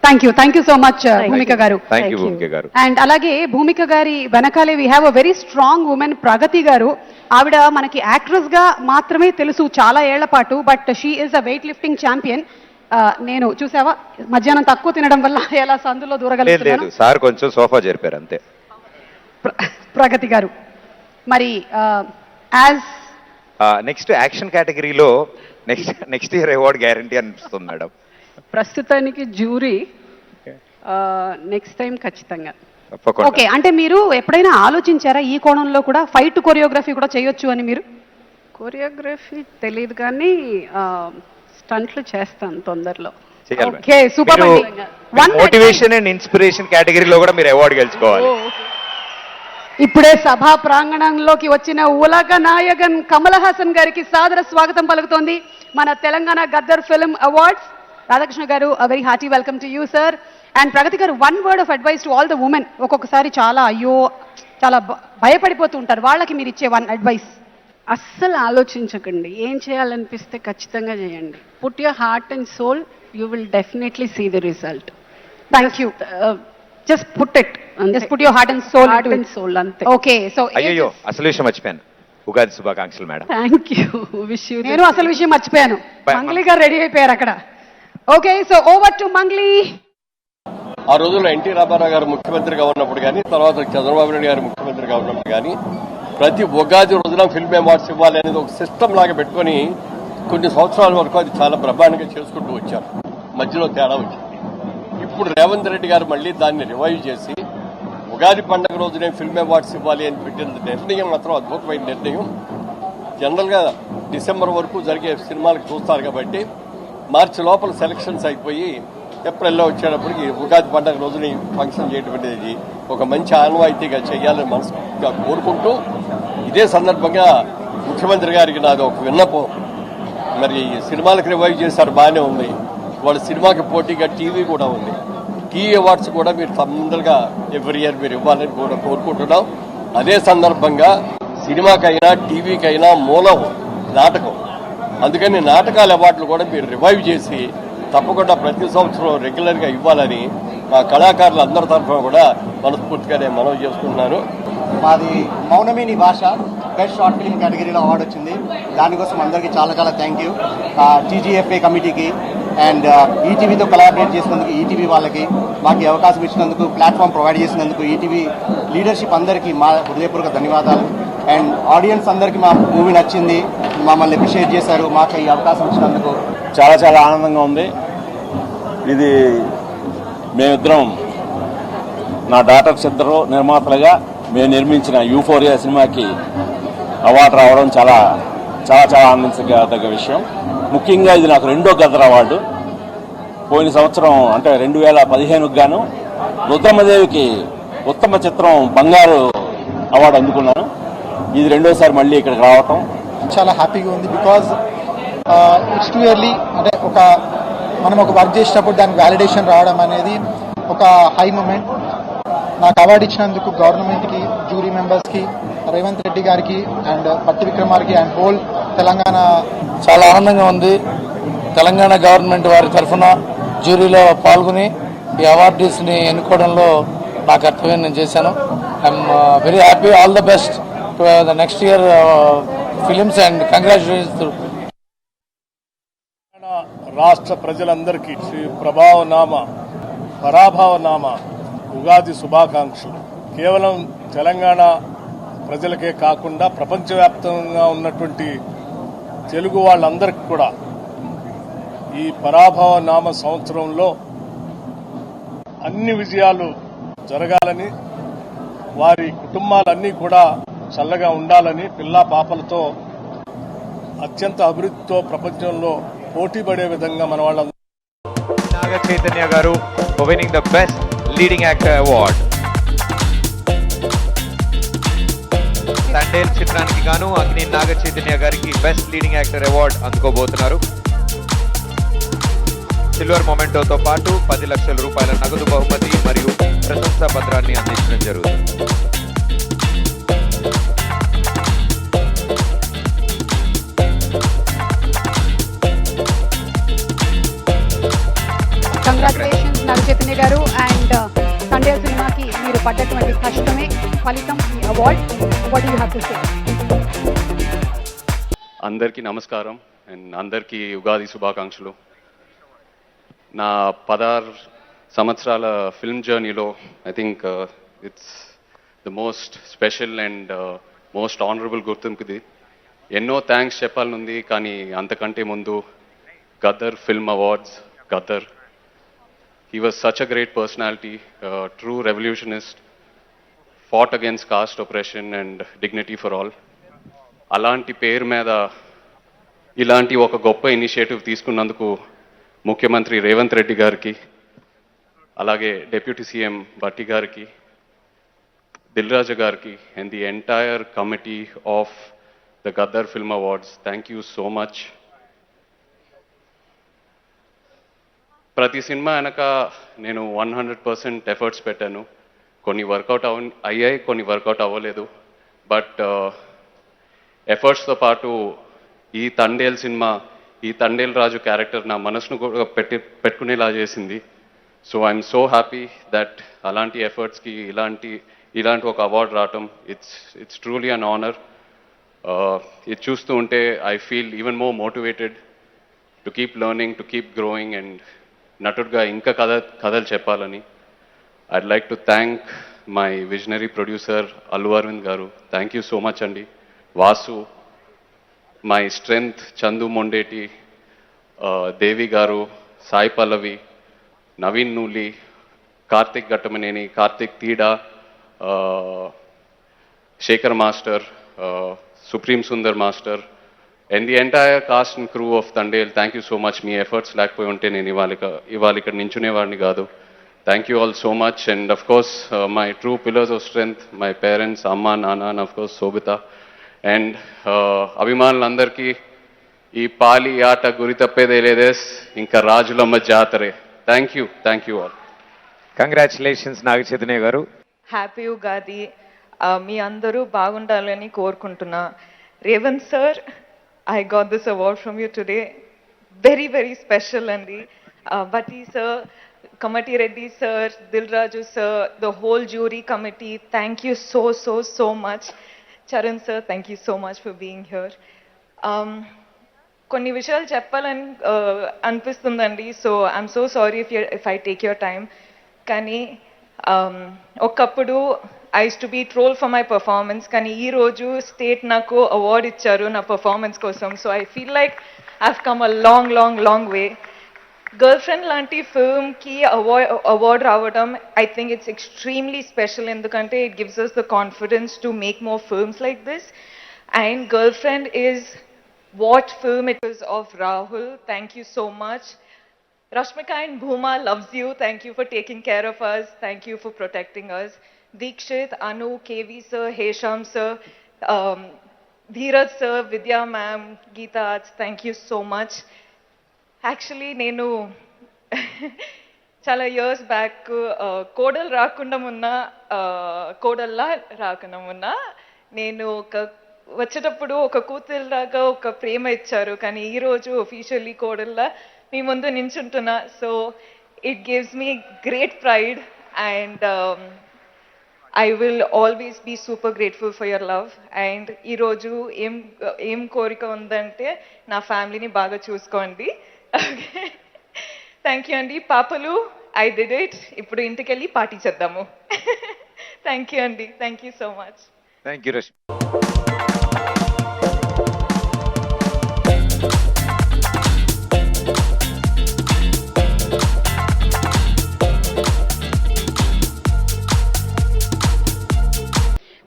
Thank you so much, Bhumika Garu. Thank you, Bhumika Garu. And అలాగే భూమిక గారి వెనకాలే we have a very strong women, Pragathi garu. ఆవిడ మనకి యాక్ట్రెస్ గా మాత్రమే తెలుసు చాలా ఏళ్ల పాటు, but she is a weight lifting champion. నేను చూసావా మధ్యాహ్నం తక్కువ తినడం వల్ల ఎలా సందులో దూరగలుగుతున్నాను. లేదు సార్, కొంచెం సోఫా జరిపారు అంతే. ప్రగతి గారు మరి యాజ్ నెక్స్ట్ యాక్షన్ కేటగిరీలో నెక్స్ట్ ఇయర్ అవార్డ్ గ్యారంటీ అనిపిస్తుంది మేడం. ప్రస్తుతానికి జ్యూరీ, నెక్స్ట్ టైం ఖచ్చితంగా. ఓకే, అంటే మీరు ఎప్పుడైనా ఆలోచించారా ఈ కోణంలో కూడా ఫైట్ కొరియోగ్రఫీ కూడా చేయొచ్చు అని? మీరు కొరియోగ్రఫీ తెలియదు కానీ స్టంట్లు చేస్తాను తొందరలో. Okay, super. Motivation and inspiration కేటగిరీలో కూడా మీరు అవార్డు గెలుచుకోవాలి. ఇప్పుడే సభా ప్రాంగణంలోకి వచ్చిన ఉలగ నాయకన్ కమల్ హాసన్ గారికి సాదర స్వాగతం పలుకుతోంది మన Telangana Gaddar film awards. Radhakrishna garu, a very hearty welcome to you, sir. And Pragathi garu, one word of advice to all the women. ఒక్కొక్కసారి చాలా చాలా భయపడిపోతూ ఉంటారు, వాళ్ళకి మీరు ఇచ్చే one advice. అస్సలు ఆలోచించకండి, ఏం చేయాలనిపిస్తే ఖచ్చితంగా చేయండి. Put your heart and soul, you will definitely see the result. Thank you. Just put it, just put your heart and soul అంతే. ఓకే, సో అయ్యో అసలు విషయం మర్చిపోయాను. ఉగాది శుభాకాంక్షలు madam. Thank you. Wish you. నేను అసలు విషయం మర్చిపోయాను, మంగళి గారు రెడీ అయిపోయారు అక్కడ. Okay, so over to Mangli. ఆ రోజుల్లో ఎన్టీ రామారావు గారు ముఖ్యమంత్రిగా ఉన్నప్పుడు కానీ, తర్వాత చంద్రబాబు నాయుడు గారు ముఖ్యమంత్రిగా ఉన్నప్పుడు కానీ, ప్రతి ఉగాది రోజున ఫిల్మ్ అవార్డ్స్ ఇవ్వాలి అనేది ఒక సిస్టమ్ లాగా పెట్టుకుని కొన్ని సంవత్సరాల వరకు అది చాలా బ్రహ్మాండంగా చేసుకుంటూ వచ్చారు. మధ్యలో తేడా వచ్చింది. ఇప్పుడు రేవంత్ రెడ్డి గారు మళ్ళీ దాన్ని రివైవ్ చేసి ఉగాది పండుగ రోజునే ఫిల్మ్ అవార్డ్స్ ఇవ్వాలి అని పెట్టిన నిర్ణయం మాత్రం అద్భుతమైన నిర్ణయం. జనరల్గా డిసెంబర్ వరకు జరిగే సినిమాలకు చూస్తారు కాబట్టి మార్చి లోపల సెలక్షన్స్ అయిపోయి ఏప్రిల్లో వచ్చేటప్పటికి ఉగాది పండుగ రోజుని ఫంక్షన్ చేయడం అనేది ఒక మంచి ఆనవాయితీగా చేయాలని మనస్ఫూర్తిగా కోరుకుంటూ, ఇదే సందర్భంగా ముఖ్యమంత్రి గారికి నాది ఒక విన్నపం. మరి సినిమాలకు రివైవ్ చేశారు, బాగానే ఉంది. వాళ్ళ సినిమాకి పోటీగా టీవీ కూడా ఉంది. టీవీ అవార్డ్స్ కూడా మీరు తొందరగా ఎవ్రీ ఇయర్ మీరు ఇవ్వాలని కూడా కోరుకుంటున్నాం. అదే సందర్భంగా సినిమాకైనా టీవీకైనా మూలం నాటకం. అందుకని నాటకాల అవార్డులు కూడా మీరు రివైవ్ చేసి తప్పకుండా ప్రతి సంవత్సరం రెగ్యులర్గా ఇవ్వాలని మా కళాకారులు అందరి తరఫున కూడా మనస్ఫూర్తిగా నేను మనవి చేసుకుంటున్నాను. మాది మౌనమే నీ భాష బెస్ట్ షార్ట్ ఫిల్మ్ కేటగిరీలో అవార్డు వచ్చింది. దానికోసం అందరికీ చాలా చాలా థ్యాంక్ యూ. టీజీఎఫ్ఏ కమిటీకి అండ్ ఈటీవీతో కొలాబరేట్ చేసినందుకు ఈటీవీ వాళ్ళకి, మాకు అవకాశం ఇచ్చినందుకు, ప్లాట్ఫామ్ ప్రొవైడ్ చేసినందుకు ఈటీవీ లీడర్షిప్ అందరికీ మా హృదయపూర్వక ధన్యవాదాలు. అండ్ ఆడియన్స్ అందరికీ మా మూవీ నచ్చింది, మమ్మల్ని అప్రిషియేట్ చేశారు. మాకు ఈ అవకాశం ఇచ్చినందుకు చాలా చాలా ఆనందంగా ఉంది. ఇది మేమిద్దరం, నా డాటర్స్ ఇద్దరు నిర్మాతలుగా మేము నిర్మించిన యూఫోరియా సినిమాకి అవార్డు రావడం చాలా చాలా చాలా ఆనందించదగ్గ విషయం. ముఖ్యంగా ఇది నాకు రెండో గద్దర్ అవార్డు. పోయిన సంవత్సరం అంటే 2015కు గాను రుద్రమదేవికి ఉత్తమ చిత్రం బంగారు అవార్డు అందుకున్నాను. ఇది రెండోసారి మళ్ళీ ఇక్కడికి రావటం చాలా హ్యాపీగా ఉంది. బికాజ్ ఇట్స్ టూ ఎర్లీ, అంటే మనం ఒక వర్క్ చేసేటప్పుడు దానికి వ్యాలిడేషన్ రావడం అనేది ఒక హై మూమెంట్. నాకు అవార్డు ఇచ్చినందుకు గవర్నమెంట్కి, జ్యూరీ మెంబర్స్కి, రేవంత్ రెడ్డి గారికి అండ్ పట్టి విక్రమార్కి అండ్ హోల్ తెలంగాణ చాలా ఆనందంగా ఉంది. తెలంగాణ గవర్నమెంట్ వారి తరఫున జ్యూరీలో పాల్గొని ఈ అవార్డీస్ని ఎన్నుకోవడంలో నా కర్తవ్యం నేను చేశాను. I'm very happy. All the best to the next year films and congratulations to రాష్ట్ర ప్రజలందరికీ శ్రీ ప్రభావనామ పరాభవనామ ఉగాది శుభాకాంక్షలు. కేవలం తెలంగాణ ప్రజలకే కాకుండా ప్రపంచవ్యాప్తంగా ఉన్నటువంటి తెలుగు వాళ్ళందరికీ కూడా ఈ పరాభవనామ సంవత్సరంలో అన్ని విజయాలు జరగాలని, వారి కుటుంబాలన్నీ కూడా చల్లగా ఉండాలని, పిల్లా పాపలతో అత్యంత అభివృద్ధితో ప్రపంచంలో పోటీ పడే విధంగా మన వాళ్ళందరూ. నాగ చైతన్య గారు for winning the best leading actor award. Thandel చిత్రానికి గాను అగ్ని నాగ చైతన్య గారికి బెస్ట్ లీడింగ్ యాక్టర్ అవార్డ్ అందుకోబోతున్నారు. సిల్వర్ మొమెంటోతో పాటు 10 లక్షల రూపాయల నగదు బహుమతి మరియు ప్రశంసా పత్రాన్ని అందించడం జరుగుతుంది. కంగ్రాచులేషన్స్ నాగ చైతన్య గారు. అండ్ తండేల్ సినిమాకి మీరు పడ్డటువంటి కష్టమే ఫలితం ఈ award. What you have to say? అందరికీ నమస్కారం అండ్ అందరికీ ఉగాది శుభాకాంక్షలు. నా 16 సంవత్సరాల ఫిల్మ్ జర్నీలో I think it's the most special and most honourable గుర్తింపు ఇది. ఎన్నో థ్యాంక్స్ చెప్పాలనుంది, కానీ అంతకంటే ముందు Gaddar film awards. Gaddar, he was such a great personality, true revolutionist, fought against caste oppression and dignity for all. అలాంటి పేరు మీద ఇలాంటి ఒక గొప్ప ఇనిషియేటివ్ తీసుకున్నందుకు ముఖ్యమంత్రి రేవంత్ రెడ్డి గారికి, అలాగే డిప్యూటీ సీఎం భట్టి గారికి, దిల్ రాజు గారికి and the entire committee of the Gaddar film awards, thank you so much. ప్రతి సినిమా వెనక నేను 100% ఎఫర్ట్స్ పెట్టాను. కొన్ని వర్కౌట్ అయ్యాయి, కొన్ని వర్కౌట్ అవ్వలేదు. బట్ ఎఫర్ట్స్తో పాటు ఈ తండేల్ సినిమా, ఈ తండేల్ రాజు క్యారెక్టర్ నా మనసును కూడా పెట్టుకునేలా చేసింది. So I'm so happy that అలాంటి ఎఫర్ట్స్కి ఇలాంటి ఒక అవార్డు రావటం, ఇట్స్ ట్రూలీ అన్ ఆనర్. ఇది చూస్తూ ఉంటే I feel even more motivated to keep learning, to keep growing and నటుడుగా ఇంకా కథలు చెప్పాలని. I'd like to thank my visionary producer Allu Arvind garu. Thank you so much అండి. Vasu, my strength Chandu Mondeti, Devi garu, Sai Pallavi, Naveen Nooli, Karthik Ghattamaneni, Karthik Theeda, Shekhar master, supreme Sundar master and the entire cast and crew of Tandel, thank you so much. మీ ఎఫర్ట్స్ లేకపోయి ఉంటే నేను ఇవాళ ఇక్కడ నించునేవాడిని కాదు. Thank you all so much. And of course my true pillars of strength, my parents, అమ్మ, నాన్న, and of course Sobhita. And అభిమానులందరికీ ఈ పాలి ఆట గురి తప్పేదే లేదేస్, ఇంకా రాజులమ్మ జాతరే. Thank you all. Congratulations Naga Chaitanya garu. Happy Ugadi. మీ అందరూ బాగుండాలని కోరుకుంటున్నా. Revanth sir, I got this award from you today. Very, very special, Andy. Bhatti sir, Kamati Reddy sir, Dil Raju sir, the whole jury committee, thank you so much. Charan sir, thank you so much for being here. కొన్ని విషయాలు చెప్పాలని అనిపిస్తుందండి. So I'm so sorry if I take your time. కానీ ఒకప్పుడు I used to be trolled for my performance, కానీ ఈ రోజు స్టేట్ నాకు అవార్డ్ ఇచ్చారు నా పర్ఫార్మెన్స్ కోసం. So I feel like I have come a long way. Girl friend లాంటి ఫిల్మ్కి అవార్డ్ రావడం I think it's extremely special, ఎందుకంటే it gives us the confidence to make more films like this. And Girlfriend is what film it is of Rahul. Thank you so much. Rashmika and Bhuma loves you. Thank you for taking care of us. Thank you for protecting us. Dikshit, Anu, KV sir, Hesham sir, Dheeraj sir, Vidya ma'am, Geeta, thank you so much. Actually, నేను చాలా ఇయర్స్ బ్యాక్ కోడలు రాకుండా కోడల్లా రాకుండా ఉన్నా నేను వచ్చేటప్పుడు ఒక కూతురులాగా ఒక ప్రేమ ఇచ్చారు, కానీ ఈరోజు ఒఫీషియల్లీ కోడల్లా మీ ముందు నించుంటున్నా. So it gives me great pride. And I will always be super grateful for your love. And ఈ రోజు ఏం కోరిక ఉందంటే నా ఫ్యామిలీని బాగా చూసుకోండి. థ్యాంక్ యూ అండి. పాపలు, ఐ డిడ్ ఇట్. ఇప్పుడు ఇంటికి వెళ్ళి పార్టీ చేద్దాము. థ్యాంక్ యూ అండి. Thank you so much. Thank you Rashmi.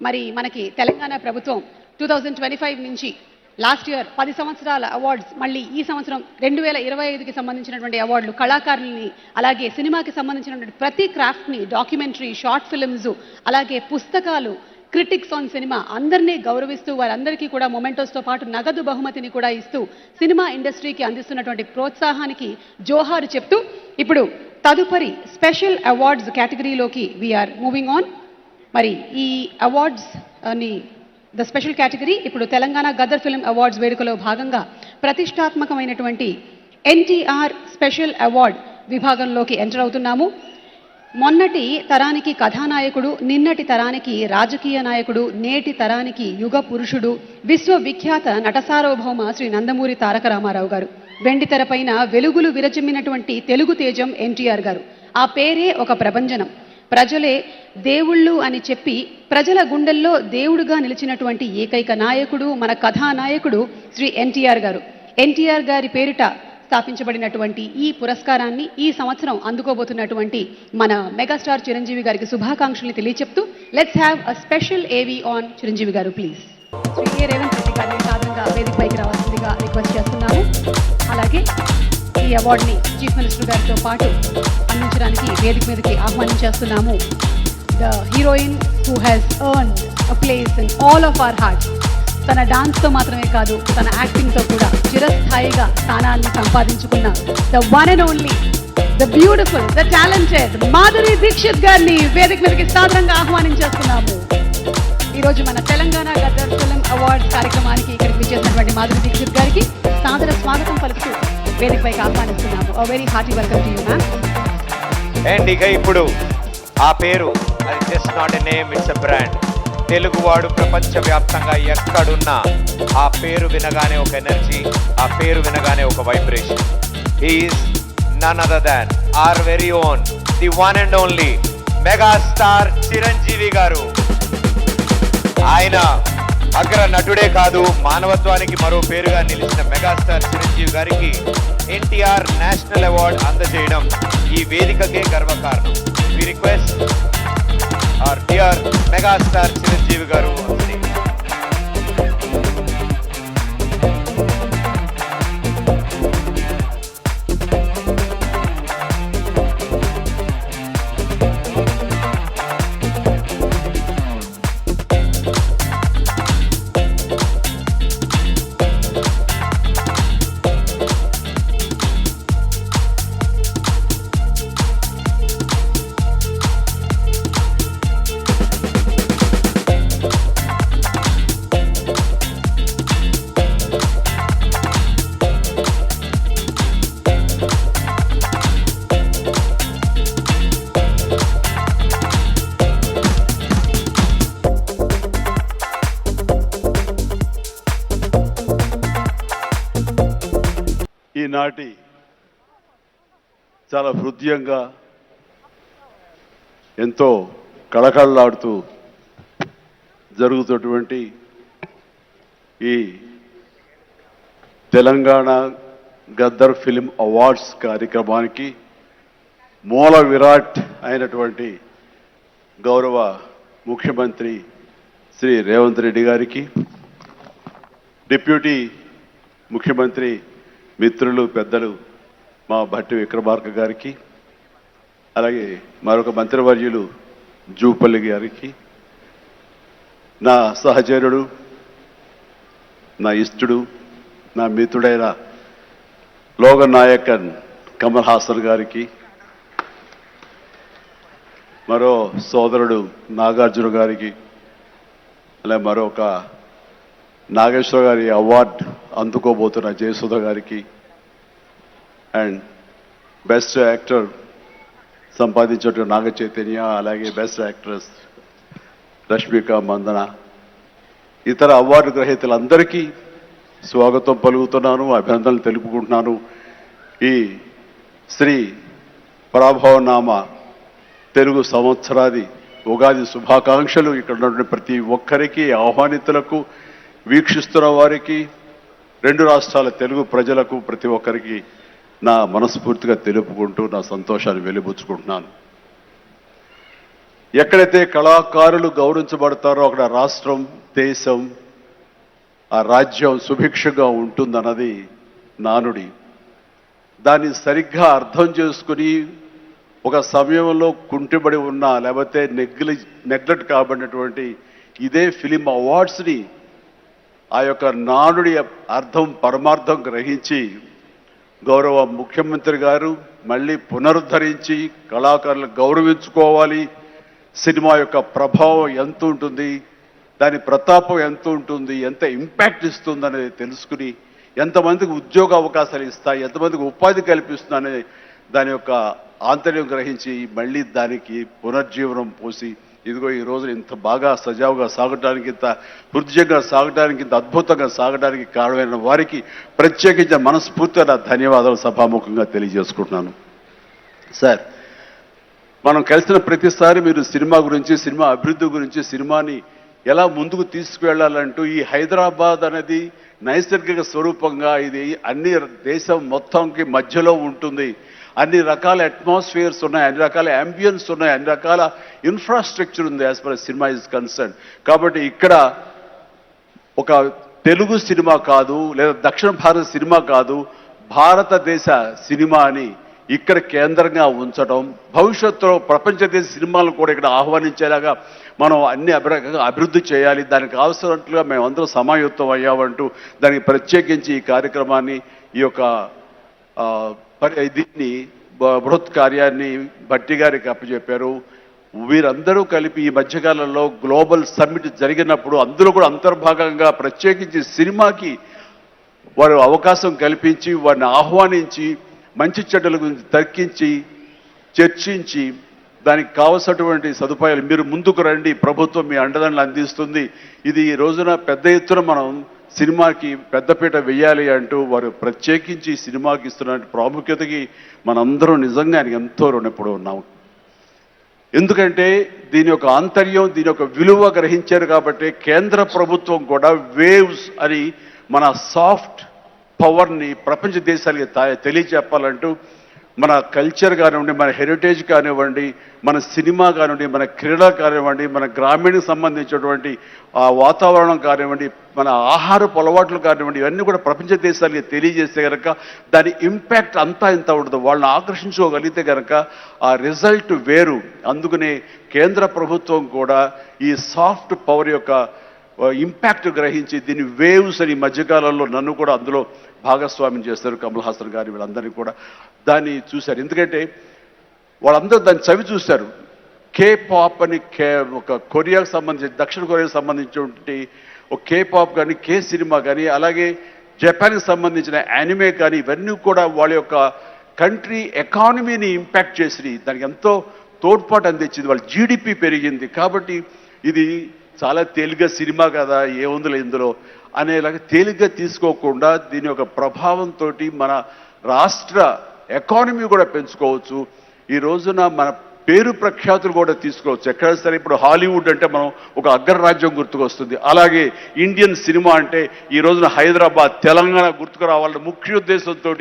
మరి మనకి తెలంగాణ ప్రభుత్వం 2025 నుంచి లాస్ట్ ఇయర్ 10 సంవత్సరాల అవార్డ్స్, మళ్ళీ ఈ సంవత్సరం 2025కి సంబంధించినటువంటి అవార్డులు కళాకారుల్ని, అలాగే సినిమాకి సంబంధించినటువంటి ప్రతి క్రాఫ్ట్ని, డాక్యుమెంటరీ, షార్ట్ ఫిల్మ్స్, అలాగే పుస్తకాలు, క్రిటిక్స్ ఆన్ సినిమా అందరినీ గౌరవిస్తూ వారందరికీ కూడా మొమెంటోస్తో పాటు నగదు బహుమతిని కూడా ఇస్తూ సినిమా ఇండస్ట్రీకి అందిస్తున్నటువంటి ప్రోత్సాహానికి జోహారు చెప్తూ ఇప్పుడు తదుపరి స్పెషల్ అవార్డ్స్ కేటగిరీలోకి వీఆర్ మూవింగ్ ఆన్. మరి ఈ అవార్డ్స్ ని ద స్పెషల్ కేటగిరీ ఇప్పుడు తెలంగాణ గద్దర్ ఫిల్మ్ అవార్డ్స్ వేడుకలో భాగంగా ప్రతిష్టాత్మకమైనటువంటి ఎన్టీఆర్ స్పెషల్ అవార్డ్ విభాగంలోకి ఎంటర్ అవుతున్నాము. మొన్నటి తరానికి కథానాయకుడు, నిన్నటి తరానికి రాజకీయ నాయకుడు, నేటి తరానికి యుగ పురుషుడు, విశ్వవిఖ్యాత నటసార్వభౌమ శ్రీ నందమూరి తారక రామారావు గారు. వెండితెరపైన వెలుగులు విరచిమ్మినటువంటి తెలుగు తేజం ఎన్టీఆర్ గారు. ఆ పేరే ఒక ప్రభంజనం. ప్రజలే దేవుళ్ళు అని చెప్పి ప్రజల గుండెల్లో దేవుడుగా నిలిచినటువంటి ఏకైక నాయకుడు, మన కథానాయకుడు శ్రీ ఎన్టీఆర్ గారు. ఎన్టీఆర్ గారి పేరిట స్థాపించబడినటువంటి ఈ పురస్కారాన్ని ఈ సంవత్సరం అందుకోబోతున్నటువంటి మన మెగాస్టార్ చిరంజీవి గారికి శుభాకాంక్షలు తెలియచెప్తూ లెట్స్ హ్యావ్ అ స్పెషల్ ఏవీ ఆన్ చిరంజీవి గారు ప్లీజ్. శ్రీ ఏ రేవంత్ రెడ్డి గారిని సాధారణంగా వేదికపైకి రావాల్సిందిగా రిక్వెస్ట్ చేస్తున్నాము. అలాగే ఈ అవార్డుని చీఫ్ మినిస్టర్ గారితో పాటు అందించడానికి వేదిక మీదకి ఆహ్వానించేస్తున్నాము the heroine who has earned a place in all of our hearts. తన డాన్స్తో మాత్రమే కాదు, తన యాక్టింగ్తో కూడా చిరస్థాయిగా స్థానాన్ని సంపాదించుకున్న the one and only, the beautiful, the talented Madhuri Dixit గారిని వేదిక మీదకి సాధారణంగా ఆహ్వానించేస్తున్నాము. ఈరోజు మన తెలంగాణ గద్దర్ ఫిల్మ్ అవార్డ్స్ కార్యక్రమానికి ఇక్కడికి విచ్చేసినటువంటి మాధురి దీక్షిత్ గారికి సాదర స్వాగతం పలుకుతూ వేదికపైకి ఆహ్వానిస్తున్నాము. A very hearty welcome to you ma'am. And ఇక ఇప్పుడు ఆ పేరు, అది just not a name, it's a brand. తెలుగువాడు ప్రపంచవ్యాప్తంగా ఎక్కడున్నా ఆ పేరు వినగానే ఒక ఎనర్జీ, ఆ పేరు వినగానే ఒక vibration. He is none other than our very own, the one and only megastar Chiranjeevi garu. ఆయన అగ్ర నటుడే కాదు, మానవత్వానికి మరో పేరుగా నిలిచిన మెగాస్టార్ చిరంజీవి గారికి ఎన్టీఆర్ నేషనల్ అవార్డ్ అందజేయడం ఈ వేదికకే గర్వకారణం. We request our dear megastar Chiranjeevi garu. ఈనాటి చాలా హృదయంగా ఎంతో కళకళలాడుతూ జరుగుతున్నటువంటి ఈ తెలంగాణ గద్దర్ ఫిల్మ్ అవార్డ్స్ కార్యక్రమానికి మూల విరాట్ అయినటువంటి గౌరవ ముఖ్యమంత్రి శ్రీ రేవంత్ రెడ్డి గారికి, డిప్యూటీ ముఖ్యమంత్రి మిత్రులు పెద్దలు మా భట్టి విక్రమార్క గారికి, అలాగే మరొక మంత్రివర్యులు జూపల్లి గారికి, నా సహచరుడు, నా ఇష్టుడు, నా మిత్రుడైన లోగన్ నాయకన్ కమల్ హాసన్ గారికి, మరో సోదరుడు నాగార్జున గారికి, అలాగే మరొక నాగేశ్వర గారి అవార్డు అందుకోబోతున్న జయసుధ గారికి, అండ్ బెస్ట్ యాక్టర్ సంపాదించిన నాగ చైతన్య, అలాగే బెస్ట్ యాక్ట్రెస్ రష్మిక మందన, ఇతర అవార్డు గ్రహీతలందరికీ స్వాగతం పలుకుతున్నాను, అభినందనలు తెలుపుకుంటున్నాను. ఈ శ్రీ పరాభవనామ తెలుగు సంవత్సరాది ఉగాది శుభాకాంక్షలు ఇక్కడ ఉన్నటువంటి ప్రతి ఒక్కరికి, ఆహ్వానితులకు, వీక్షిస్తున్న వారికి, 2 రాష్ట్రాల తెలుగు ప్రజలకు ప్రతి ఒక్కరికి నా మనస్ఫూర్తిగా తెలుపుకుంటూ నా సంతోషాన్ని వెలిబుచ్చుకుంటున్నాను. ఎక్కడైతే కళాకారులు గౌరవించబడతారో అక్కడ రాష్ట్రం, దేశం, ఆ రాజ్యం సుభిక్షంగా ఉంటుందన్నది నానుడి. దాన్ని సరిగ్గా అర్థం చేసుకుని ఒక సమయంలో కుంటిబడి ఉన్న లేకపోతే నెగ్లెక్ట్ కాబడినటువంటి ఇదే ఫిలిం అవార్డ్స్ని ఆ యొక్క నానుడి అర్థం పరమార్థం గ్రహించి గౌరవ ముఖ్యమంత్రి గారు మళ్ళీ పునరుద్ధరించి కళాకారులు గౌరవించుకోవాలి, సినిమా యొక్క ప్రభావం ఎంత ఉంటుంది, దాని ప్రతాపం ఎంత ఉంటుంది, ఎంత ఇంపాక్ట్ ఇస్తుంది అనేది తెలుసుకుని ఎంతమందికి ఉద్యోగ అవకాశాలు ఇస్తాయి, ఎంతమందికి ఉపాధి కల్పిస్తుందనే దాని యొక్క ఆంతర్యం గ్రహించి మళ్ళీ దానికి పునర్జీవనం పోసి ఇదిగో ఈ రోజు ఇంత బాగా సజావుగా సాగడానికి, ఇంత హృదయంగా సాగడానికి, ఇంత అద్భుతంగా సాగడానికి కారణమైన వారికి ప్రత్యేకించిన మనస్ఫూర్తిగా నా ధన్యవాదాలు సభాముఖంగా తెలియజేసుకుంటున్నాను. సార్, మనం కలిసిన ప్రతిసారి మీరు సినిమా గురించి, సినిమా అభివృద్ధి గురించి, సినిమాని ఎలా ముందుకు తీసుకువెళ్ళాలంటూ ఈ హైదరాబాద్ అనేది నైసర్గిక స్వరూపంగా ఇది అన్ని దేశం మొత్తంకి మధ్యలో ఉంటుంది, అన్ని రకాల అట్మాస్ఫియర్స్ ఉన్నాయి, అన్ని రకాల అంబియన్స్ ఉన్నాయి, అన్ని రకాల ఇన్ఫ్రాస్ట్రక్చర్ ఉంది as for cinema is concern. కాబట్టి ఇక్కడ ఒక తెలుగు సినిమా కాదు లేదా దక్షిణ భారత సినిమా కాదు, భారతదేశ సినిమా అని ఇక్కడ కేంద్రంగా ఉంచడం, భవిష్యత్తులో ప్రపంచ దేశ సినిమాలను కూడా ఇక్కడ ఆహ్వానించేలాగా మనం అన్ని అభివృద్ధి చేయాలి, దానికి అవసరట్లుగా మేమందరం సమాయుత్తం అయ్యామంటూ దానికి ప్రత్యేకించి ఈ కార్యక్రమాన్ని, ఈ యొక్క దీన్ని బృహత్ కార్యాన్ని భట్టి గారికి అప్పచెప్పారు. వీరందరూ కలిపి ఈ మధ్యకాలంలో గ్లోబల్ సమ్మిట్ జరిగినప్పుడు అందులో కూడా అంతర్భాగంగా ప్రత్యేకించి సినిమాకి వారు అవకాశం కల్పించి వారిని ఆహ్వానించి మంచి చెడ్డల గురించి తర్కించి చర్చించి దానికి కావలసినటువంటి సదుపాయాలు మీరు ముందుకు రండి, ప్రభుత్వం మీ అండదండలు అందిస్తుంది, ఇది ఈ రోజున పెద్ద ఎత్తున మనం సినిమాకి పెద్దపీట వెయ్యాలి అంటూ వారు ప్రత్యేకించి సినిమాకి ఇస్తున్న ప్రాముఖ్యతకి మనందరం నిజంగా ఎంతో రుణపడి ఉన్నాము. ఎందుకంటే దీని యొక్క ఆంతర్యం, దీని యొక్క విలువ గ్రహించారు కాబట్టి కేంద్ర ప్రభుత్వం కూడా వేవ్స్ అని మన సాఫ్ట్ పవర్ని ప్రపంచ దేశాలకి తెలియచెప్పాలంటూ మన కల్చర్ కానివ్వండి, మన హెరిటేజ్ కానివ్వండి, మన సినిమా కానివ్వండి, మన క్రీడ కానివ్వండి, మన గ్రామీణకు సంబంధించినటువంటి ఆ వాతావరణం కానివ్వండి, మన ఆహారపు అలవాట్లు కానివ్వండి, ఇవన్నీ కూడా ప్రపంచ దేశాలకి తెలియజేస్తే కనుక దాని ఇంపాక్ట్ అంతా ఇంత ఉండదు. వాళ్ళని ఆకర్షించుకోగలిగితే కనుక ఆ రిజల్ట్ వేరు. అందుకనే కేంద్ర ప్రభుత్వం కూడా ఈ సాఫ్ట్ పవర్ యొక్క ఇంపాక్ట్ గ్రహించి దీన్ని వేవ్స్ అని మధ్యకాలంలో నన్ను కూడా అందులో భాగస్వామ్యం చేస్తారు. కమల్ హాసన్ గారి వీళ్ళందరినీ కూడా దాన్ని చూశారు. ఎందుకంటే వాళ్ళందరూ దాన్ని చవి చూశారు. కే పాప్ అని ఒక కొరియాకు సంబంధించి, దక్షిణ కొరియాకు సంబంధించినటువంటి ఒక కే పాప్ కానీ, కే సినిమా కానీ, అలాగే జపాన్కి సంబంధించిన యానిమే కానీ, ఇవన్నీ కూడా వాళ్ళ యొక్క కంట్రీ ఎకానమీని ఇంపాక్ట్ చేసి దానికి ఎంతో తోడ్పాటు అందించింది. వాళ్ళ జీడిపి పెరిగింది. కాబట్టి ఇది చాలా తేలిగ్గా సినిమా కదా, ఏముందిలే ఇందులో అనేలాగా తేలిగ్గా తీసుకోకుండా దీని యొక్క ప్రభావంతో మన రాష్ట్ర ఎకానమీ కూడా పెంచుకోవచ్చు. ఈ రోజున మన పేరు ప్రఖ్యాతులు కూడా తీసుకోవచ్చు. ఎక్కడైనా సరే ఇప్పుడు హాలీవుడ్ అంటే మనం ఒక అగ్రరాజ్యం గుర్తుకొస్తుంది. అలాగే ఇండియన్ సినిమా అంటే ఈ రోజున హైదరాబాద్, తెలంగాణ గుర్తుకు రావాలన్న ముఖ్య ఉద్దేశంతో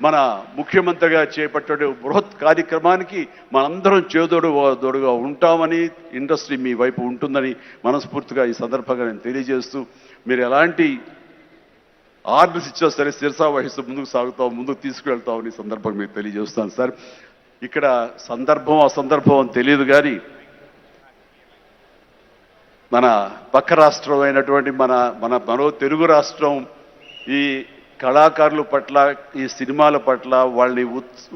మన ముఖ్యమంత్రిగా చేపట్టే బృహత్ కార్యక్రమానికి మనందరం చేదోడుగా ఉంటామని, ఇండస్ట్రీ మీ వైపు ఉంటుందని మనస్ఫూర్తిగా ఈ సందర్భంగా నేను తెలియజేస్తూ, మీరు ఎలాంటి ఆర్డర్స్ ఇచ్చినా సరే శిరసా వహిస్తూ ముందుకు తీసుకువెళ్తామని సందర్భంగా మీకు తెలియజేస్తాను. సార్, ఇక్కడ సందర్భం అసందర్భం అని తెలియదు కానీ మన పక్క రాష్ట్రం అయినటువంటి మరో తెలుగు రాష్ట్రం ఈ కళాకారుల పట్ల, ఈ సినిమాల పట్ల వాళ్ళని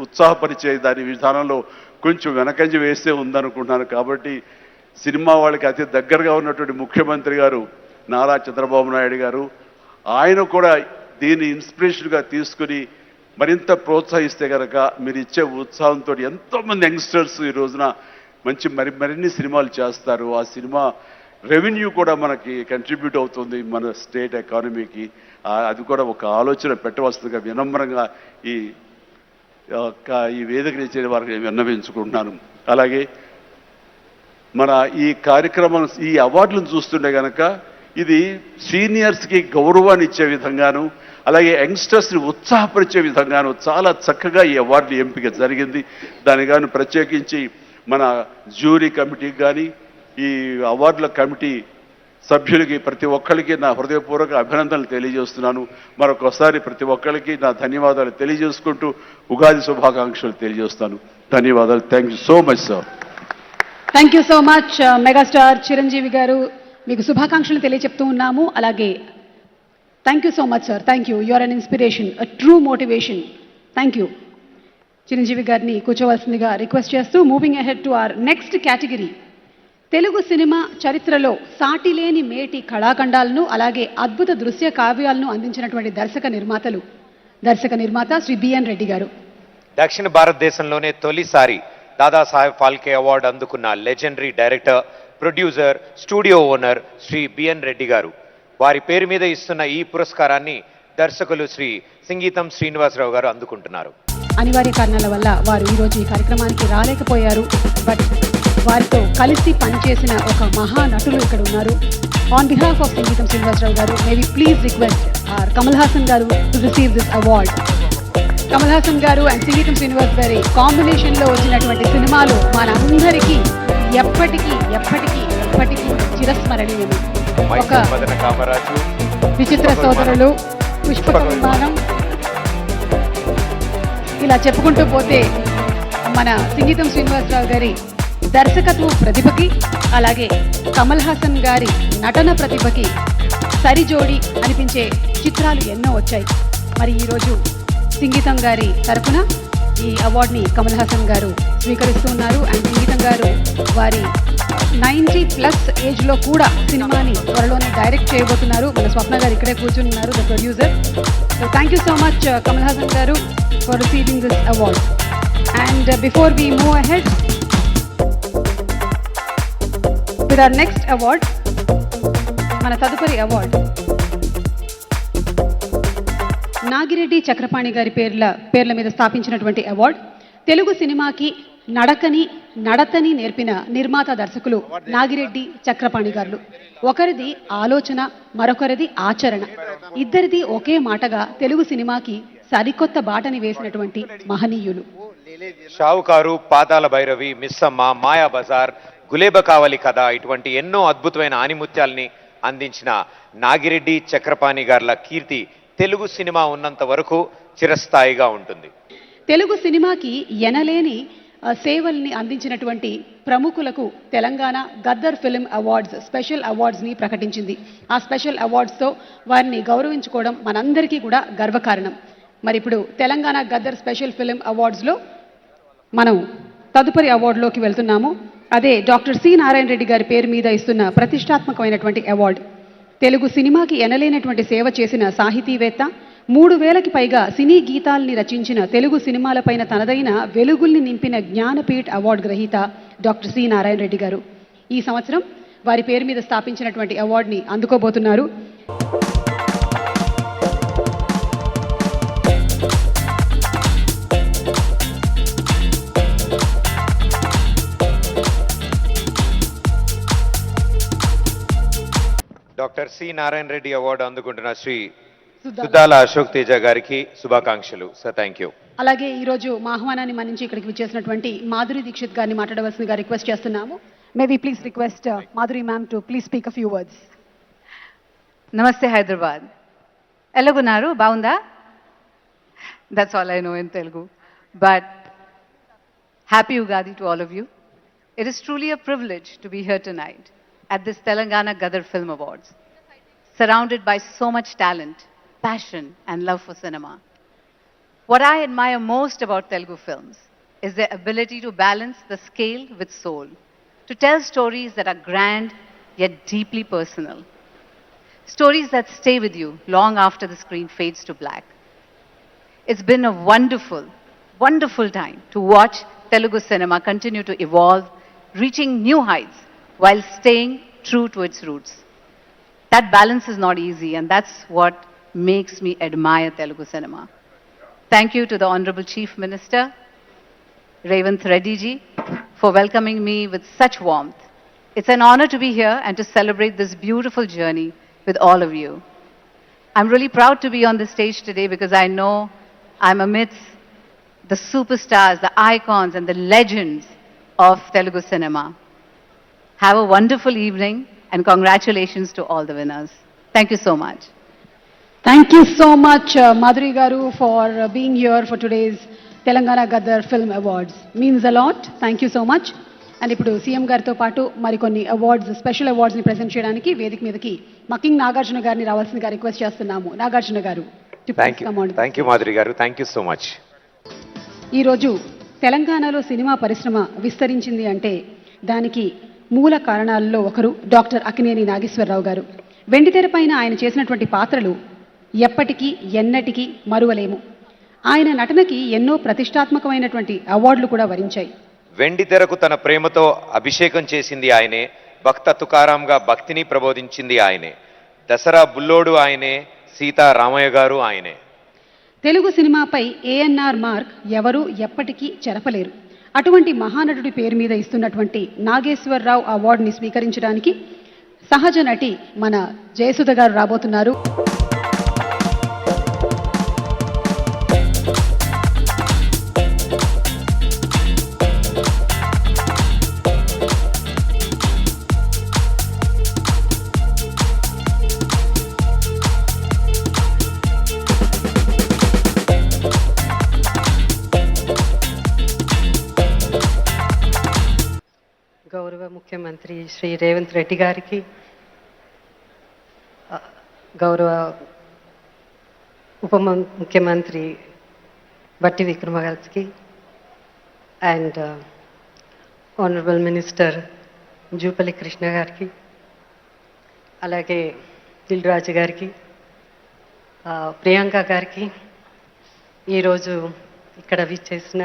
ఉత్సాహపరిచే దాని విధానంలో కొంచెం వెనకంజ వేస్తే ఉందనుకుంటున్నాను. కాబట్టి సినిమా వాళ్ళకి అతి దగ్గరగా ఉన్నటువంటి ముఖ్యమంత్రి గారు నారా చంద్రబాబు నాయుడు గారు, ఆయన కూడా దీన్ని ఇన్స్పిరేషన్గా తీసుకుని మరింత ప్రోత్సహిస్తే కనుక మీరు ఇచ్చే ఉత్సాహంతో ఎంతోమంది యంగ్స్టర్స్ ఈ రోజున మంచి మరిన్ని సినిమాలు చేస్తారు. ఆ సినిమా రెవెన్యూ కూడా మనకి కంట్రిబ్యూట్ అవుతుంది మన స్టేట్ ఎకానమీకి. అది కూడా ఒక ఆలోచన పెట్టవలసిందిగా వినమ్రంగా ఈ వేదిక ఇచ్చే వారికి విన్నవించుకుంటున్నాను. అలాగే మన ఈ కార్యక్రమం, ఈ అవార్డులను చూస్తుంటే కనుక ఇది సీనియర్స్కి గౌరవాన్ని ఇచ్చే విధంగాను, అలాగే యంగ్స్టర్స్ని ఉత్సాహపరిచే విధంగాను చాలా చక్కగా ఈ అవార్డులు ఎంపిక జరిగింది. దాని కానీ ప్రత్యేకించి మన జ్యూరీ కమిటీకి కానీ ఈ అవార్డుల కమిటీ సభ్యులకి ప్రతి ఒక్కరికి నా హృదయపూర్వక అభినందనలు తెలియజేస్తున్నాను. మరొకసారి ప్రతి ఒక్కరికి నా ధన్యవాదాలు తెలియజేసుకుంటూ ఉగాది శుభాకాంక్షలు తెలియజేస్తాను. ధన్యవాదాలు. Thank you so much sir. Thank you so much megastar Chiranjeevi garu, మీకు శుభాకాంక్షలు తెలియచెప్తూ ఉన్నాము. అలాగే thank you so much sir. Thank you. You are an inspiration, a true motivation. Thank you. Chiranjeevi గారిని కూర్చోవలసిందిగా రిక్వెస్ట్ చేస్తూ moving ahead to our next category. Telugu cinema చరిత్రలో సాటిలేని మేటి కళాఖండాలను అలాగే అద్భుత దృశ్య కావ్యాలను అందించినటువంటి దర్శక నిర్మాత శ్రీ బిఎన్ రెడ్డి గారు. దక్షిణ భారతదేశంలోనే తొలిసారి దాదాసాహెబ్ ఫాల్కే అవార్డు అందుకున్న legendary director, producer, studio owner Shri B N Reddy garu. వారి పేరు మీద ఇస్తున్న ఈ పురస్కారాన్ని దర్శకులు శ్రీ సింగీతం శ్రీనివాసరావు గారు అందుకుంటున్నారు. అనివార్య కారణాల వల్ల వారు ఈరోజు ఈ కార్యక్రమానికి రాలేకపోయారు. బట్ వారితో కలిసి పనిచేసిన ఒక మహానటులు ఇక్కడ ఉన్నారు. On behalf of Sangeetham Srinivasa Rao garu, may we please request our Kamal Haasan garu to receive this award. Kamal Haasan garu and సంగీతం శ్రీనివాస్ గారి కాంబినేషన్లో వచ్చినటువంటి సినిమాలు మనందరికీ ఎప్పటికీ చిరస్మరణీయమే. ఒక విచిత్ర సోదరులు, పుష్పక విమానం, ఇలా చెప్పుకుంటూ పోతే మన సంగీతం శ్రీనివాసరావు గారి దర్శకత్వ ప్రతిభకి అలాగే కమల్ హాసన్ గారి నటన ప్రతిభకి సరిజోడి అనిపించే చిత్రాలు ఎన్నో వచ్చాయి. మరి ఈరోజు సంగీతం గారి తరఫున ఈ అవార్డుని కమల్ హాసన్ గారు స్వీకరిస్తూ ఉన్నారు. అండ్ సంగీతం గారు వారి 90+ ఏజ్లో కూడా సినిమాని త్వరలోనే డైరెక్ట్ చేయబోతున్నారు. మన స్వప్న గారు ఇక్కడే కూర్చున్నారు, the producer. So thank you so much Kamal Haasan గారు for receiving this award. And before we move ahead with our next award, మన తదుపరి అవార్డ్ నాగిరెడ్డి చక్రపాణి గారి పేర్ల మీద స్థాపించినటువంటి అవార్డ్. తెలుగు సినిమాకి నడతని నేర్పిన నిర్మాత దర్శకులు నాగిరెడ్డి చక్రపాణి గారు. ఒకరిది ఆలోచన, మరొకరిది ఆచరణ. ఇద్దరిది ఒకే మాటగా తెలుగు సినిమాకి సరికొత్త బాటని వేసినటువంటి మహనీయులు. షావుకారు, పాతాల భైరవి, మిస్సమ్మ, మాయా బజార్, గులేబ కావలి కథ, ఇటువంటి ఎన్నో అద్భుతమైన ఆనిముత్యాల్ని అందించిన నాగిరెడ్డి చక్రపాణి గార్ల కీర్తి తెలుగు సినిమా ఉన్నంత వరకు చిరస్థాయిగా ఉంటుంది. తెలుగు సినిమాకి ఎనలేని సేవల్ని అందించినటువంటి ప్రముఖులకు Telangana Gaddar film awards special అవార్డ్స్ని ప్రకటించింది. ఆ స్పెషల్ అవార్డ్స్తో వారిని గౌరవించుకోవడం మనందరికీ కూడా గర్వకారణం. మరి ఇప్పుడు తెలంగాణ గద్దర్ స్పెషల్ ఫిల్మ్ అవార్డ్స్లో మనం తదుపరి అవార్డులోకి వెళ్తున్నాము. అదే డాక్టర్ సి నారాయణ రెడ్డి గారి పేరు మీద ఇస్తున్న ప్రతిష్టాత్మకమైనటువంటి అవార్డు. తెలుగు సినిమాకి ఎనలేనటువంటి సేవ చేసిన సాహితీవేత్త, 3000కి పైగా సినీ గీతాల్ని రచించిన, తెలుగు సినిమాలపైన తనదైన వెలుగుల్ని నింపిన జ్ఞానపీఠ్ అవార్డు గ్రహీత డాక్టర్ సి నారాయణ రెడ్డి గారు ఈ సంవత్సరం వారి పేరు మీద స్థాపించినటువంటి అవార్డుని అందుకోబోతున్నారు. డాక్టర్ సి నారాయణ రెడ్డి అవార్డు అందుకుంటున్న శ్రీ సుద్దాల అశోక్ తేజ గారికి శుభాకాంక్షలు సార్. Thank you. అలాగే ఈరోజు మా ఆహ్వానాన్ని మన్నించి ఇక్కడికి విచ్చేసినటువంటి మాధురి దీక్షిత్ గారిని మాట్లాడవలసిందిగా రిక్వెస్ట్ చేస్తున్నాము. May we please request Madhuri ma'am to please speak a few words. Namaste Hyderabad. ఎలాగున్నారు? బాగుందా? That's all I know in Telugu. But happy Ugadi to all of you. It is truly a privilege to be here tonight at this Telangana Gaddar Film Awards, surrounded by so much talent, passion and love for cinema. What I admire most about Telugu films is their ability to balance the scale with soul, to tell stories that are grand yet deeply personal, stories that stay with you long after the screen fades to black. It's been a wonderful, wonderful time to watch Telugu cinema continue to evolve, reaching new heights while staying true to its roots. That balance is not easy, and that's what makes me admire Telugu cinema. Thank you to the Honorable Chief Minister, Revanth Reddy ji, for welcoming me with such warmth. It's an honor to be here and to celebrate this beautiful journey with all of you. I'm really proud to be on the stage today because I know I'm amidst the superstars, the icons, and the legends of Telugu cinema. Have a wonderful evening and congratulations to all the winners. Thank you so much. Thank you so much, Madhuri Garu, for being here for today's Telangana Gaddar Film Awards. Means a lot. Thank you so much. And ఇప్పుడు సీఎం గారితో పాటు మరికొన్ని అవార్డ్స్, స్పెషల్ అవార్డ్స్ని ప్రజెంట్ చేయడానికి వేదిక మీదకి మకింగ్ నాగార్జున గారిని రావాల్సిందిగా రిక్వెస్ట్ చేస్తున్నాము. నాగార్జున గారు, థ్యాంక్ యూ మాధురి గారు, థ్యాంక్ యూ సో మచ్. ఈరోజు తెలంగాణలో సినిమా పరిశ్రమ విస్తరించింది అంటే దానికి మూల కారణాలలో ఒకరు డాక్టర్ అక్కినేని నాగేశ్వరరావు గారు. వెండితెర పైన ఆయన చేసినటువంటి పాత్రలు ఎప్పటికీ ఎన్నటికీ మరువలేము. ఆయన నటనకి ఎన్నో ప్రతిష్టాత్మకమైనటువంటి అవార్డులు కూడా వరించాయి. వెండి తెరకు తన ప్రేమతో అభిషేకం చేసింది ఆయనే, భక్త తుకారాంగా భక్తిని ప్రబోధించింది ఆయనే, దసరా బుల్లోడు ఆయనే, సీతారామయ్య గారు ఆయనే. తెలుగు సినిమాపై ఏఎన్ఆర్ మార్క్ ఎవరూ ఎప్పటికీ చెరపలేరు. అటువంటి మహానటుడి పేరు మీద ఇస్తున్నటువంటి నాగేశ్వరరావు అవార్డుని స్వీకరించడానికి సహజ నటి మన జయసుధ గారు రాబోతున్నారు. గౌరవ ముఖ్యమంత్రి శ్రీ రేవంత్ రెడ్డి గారికి, గౌరవ ఉప ముఖ్యమంత్రి బట్టి విక్రమ గారికి, and honourable minister Jupally Krishna గారికి, అలాగే దిల్ రాజు గారికి, ప్రియాంక గారికి, ఈరోజు ఇక్కడ విచ్చేసిన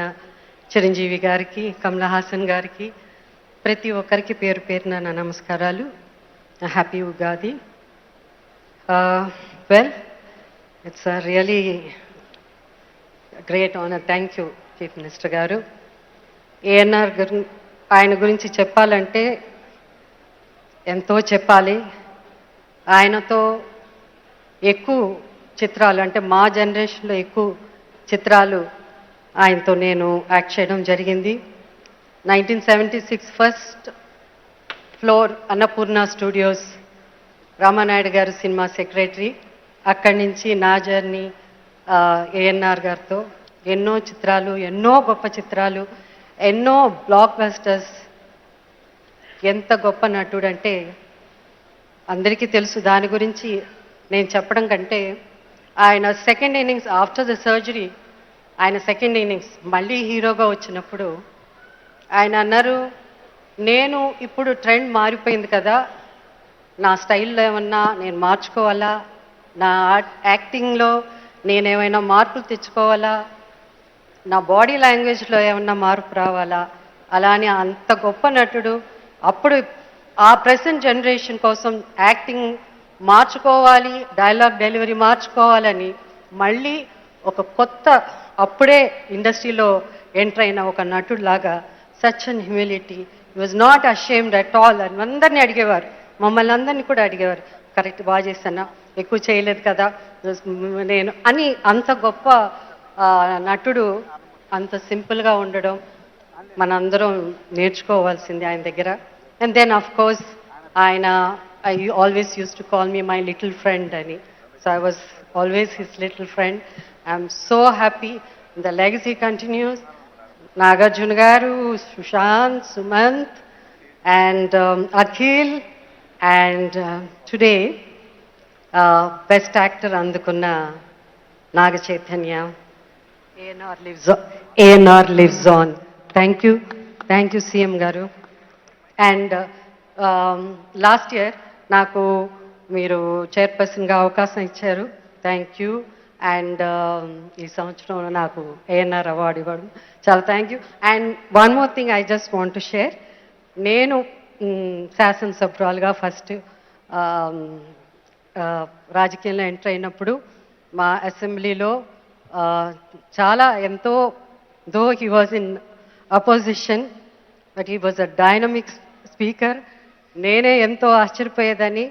చిరంజీవి గారికి, కమలా హాసన్ గారికి, ప్రతి ఒక్కరికి పేరు పేరున నా నమస్కారాలు. Happy Ugadi. Well, it's a really great honour. Thank you chief minister గారు. ఏఎన్ఆర్ ఆయన గురించి చెప్పాలంటే ఎంతో చెప్పాలి. ఆయనతో ఎక్కువ చిత్రాలు, అంటే మా జనరేషన్లో ఎక్కువ చిత్రాలు ఆయనతో నేను యాక్ట్ చేయడం జరిగింది. 1976 first floor Annapurna studios, Ramanaidu గారు సినిమా సెక్రటరీ. అక్కడి నుంచి నా జర్నీ ఏఎన్ఆర్ గారితో ఎన్నో చిత్రాలు, ఎన్నో గొప్ప చిత్రాలు, ఎన్నో బ్లాక్ బస్టర్స్. ఎంత గొప్ప నటుడు అంటే అందరికీ తెలుసు. దాని గురించి నేను చెప్పడం కంటే ఆయన second innings after the surgery, ఆయన సెకండ్ ఇన్నింగ్స్ మళ్ళీ హీరోగా వచ్చినప్పుడు ఆయన అన్నారు, నేను ఇప్పుడు ట్రెండ్ మారిపోయింది కదా, నా స్టైల్లో ఏమన్నా నేను మార్చుకోవాలా, నా యాక్టింగ్లో నేనేమైనా మార్పులు తెచ్చుకోవాలా, నా బాడీ లాంగ్వేజ్లో ఏమన్నా మార్పు రావాలా, అలానే అంత గొప్ప నటుడు. అప్పుడు ఆ ప్రెసెంట్ జనరేషన్ కోసం యాక్టింగ్ మార్చుకోవాలి, డైలాగ్ డెలివరీ మార్చుకోవాలని మళ్ళీ ఒక కొత్త, అప్పుడే ఇండస్ట్రీలో ఎంటర్ అయిన ఒక నటుడు లాగా such an humility, he was not ashamed at all అని అందరినీ అడిగేవారు, మమ్మల్ని అందరినీ కూడా అడిగేవారు, కరెక్ట్ బాగా చేశానా, ఎక్కువ చేయలేదు కదా నేను అని. అంత గొప్ప నటుడు, అంత సింపుల్గా ఉండడం మనందరం నేర్చుకోవాల్సింది ఆయన దగ్గర. అండ్ దెన్ ఆఫ్ కోర్స్ ఆయన, I always use to call me my little friend అని. So I was always his little friend. I'm so happy. The legacy continues. Nagarjuna garu, Sushanth, Sumanth, and Akhil, and today best actor అందుకున్న Naga Chaitanya. ANR lives on. Thank you CM garu. And last year నాకు మీరు చైర్పర్సన్గా అవకాశం ఇచ్చారు. Thank you. అండ్ ఈ సంవత్సరం నాకు ANR అవార్డు ఇవ్వడం చాలా thank you. And one more thing I just want to share. నేను శాసనసభ్యురాలుగా ఫస్ట్ రాజకీయంలో ఎంటర్ అయినప్పుడు మా అసెంబ్లీలో చాలా ఎంతో though he was in opposition but he was a dynamic speaker. నేనే ఎంతో ఆశ్చర్యపోయేదని.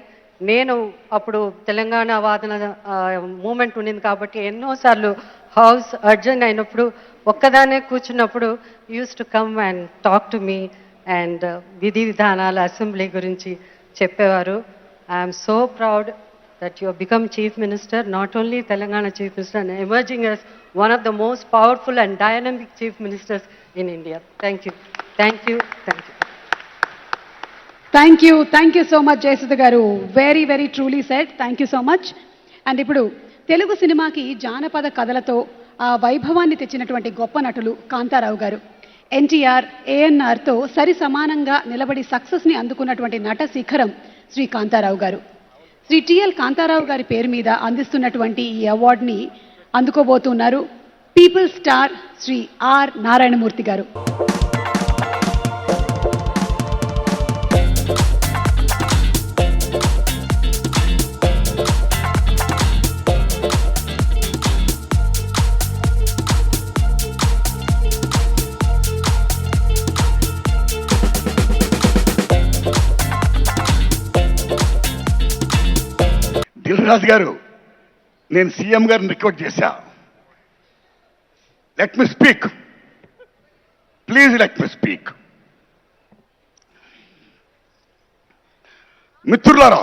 నేను అప్పుడు తెలంగాణ వాదన మూమెంట్ ఉండింది కాబట్టి ఎన్నోసార్లు హౌస్ అర్జెంట్ అయినప్పుడు ఒక్కదానే కూర్చున్నప్పుడు use to come and talk to me and విధి విధానాల అసెంబ్లీ గురించి చెప్పేవారు. I'm so proud that you have become Chief Minister, not only Telangana Chief Minister, and emerging as one of the most powerful and dynamic Chief Ministers in India. Thank you. Thank you. Thank you. Thank you so much Jayasudha garu. Very very truly said. Thank you so much. అండ్ ఇప్పుడు తెలుగు సినిమాకి జానపద కథలతో ఆ వైభవాన్ని తెచ్చినటువంటి గొప్ప నటులు కాంతారావు గారు. ఎన్టీఆర్, ఏఎన్ఆర్తో సరి సమానంగా నిలబడి సక్సెస్ని అందుకున్నటువంటి నట శిఖరం శ్రీ కాంతారావు గారు. శ్రీ టిఎల్ కాంతారావు గారి పేరు మీద అందిస్తున్నటువంటి ఈ అవార్డుని అందుకోబోతున్నారు పీపుల్ స్టార్ శ్రీ ఆర్ నారాయణమూర్తి గారు. దిల్రాజు గారు, నేను సీఎం గారిని రిక్వెస్ట్ చేశా, let me speak, please let me speak. మిత్రులారా,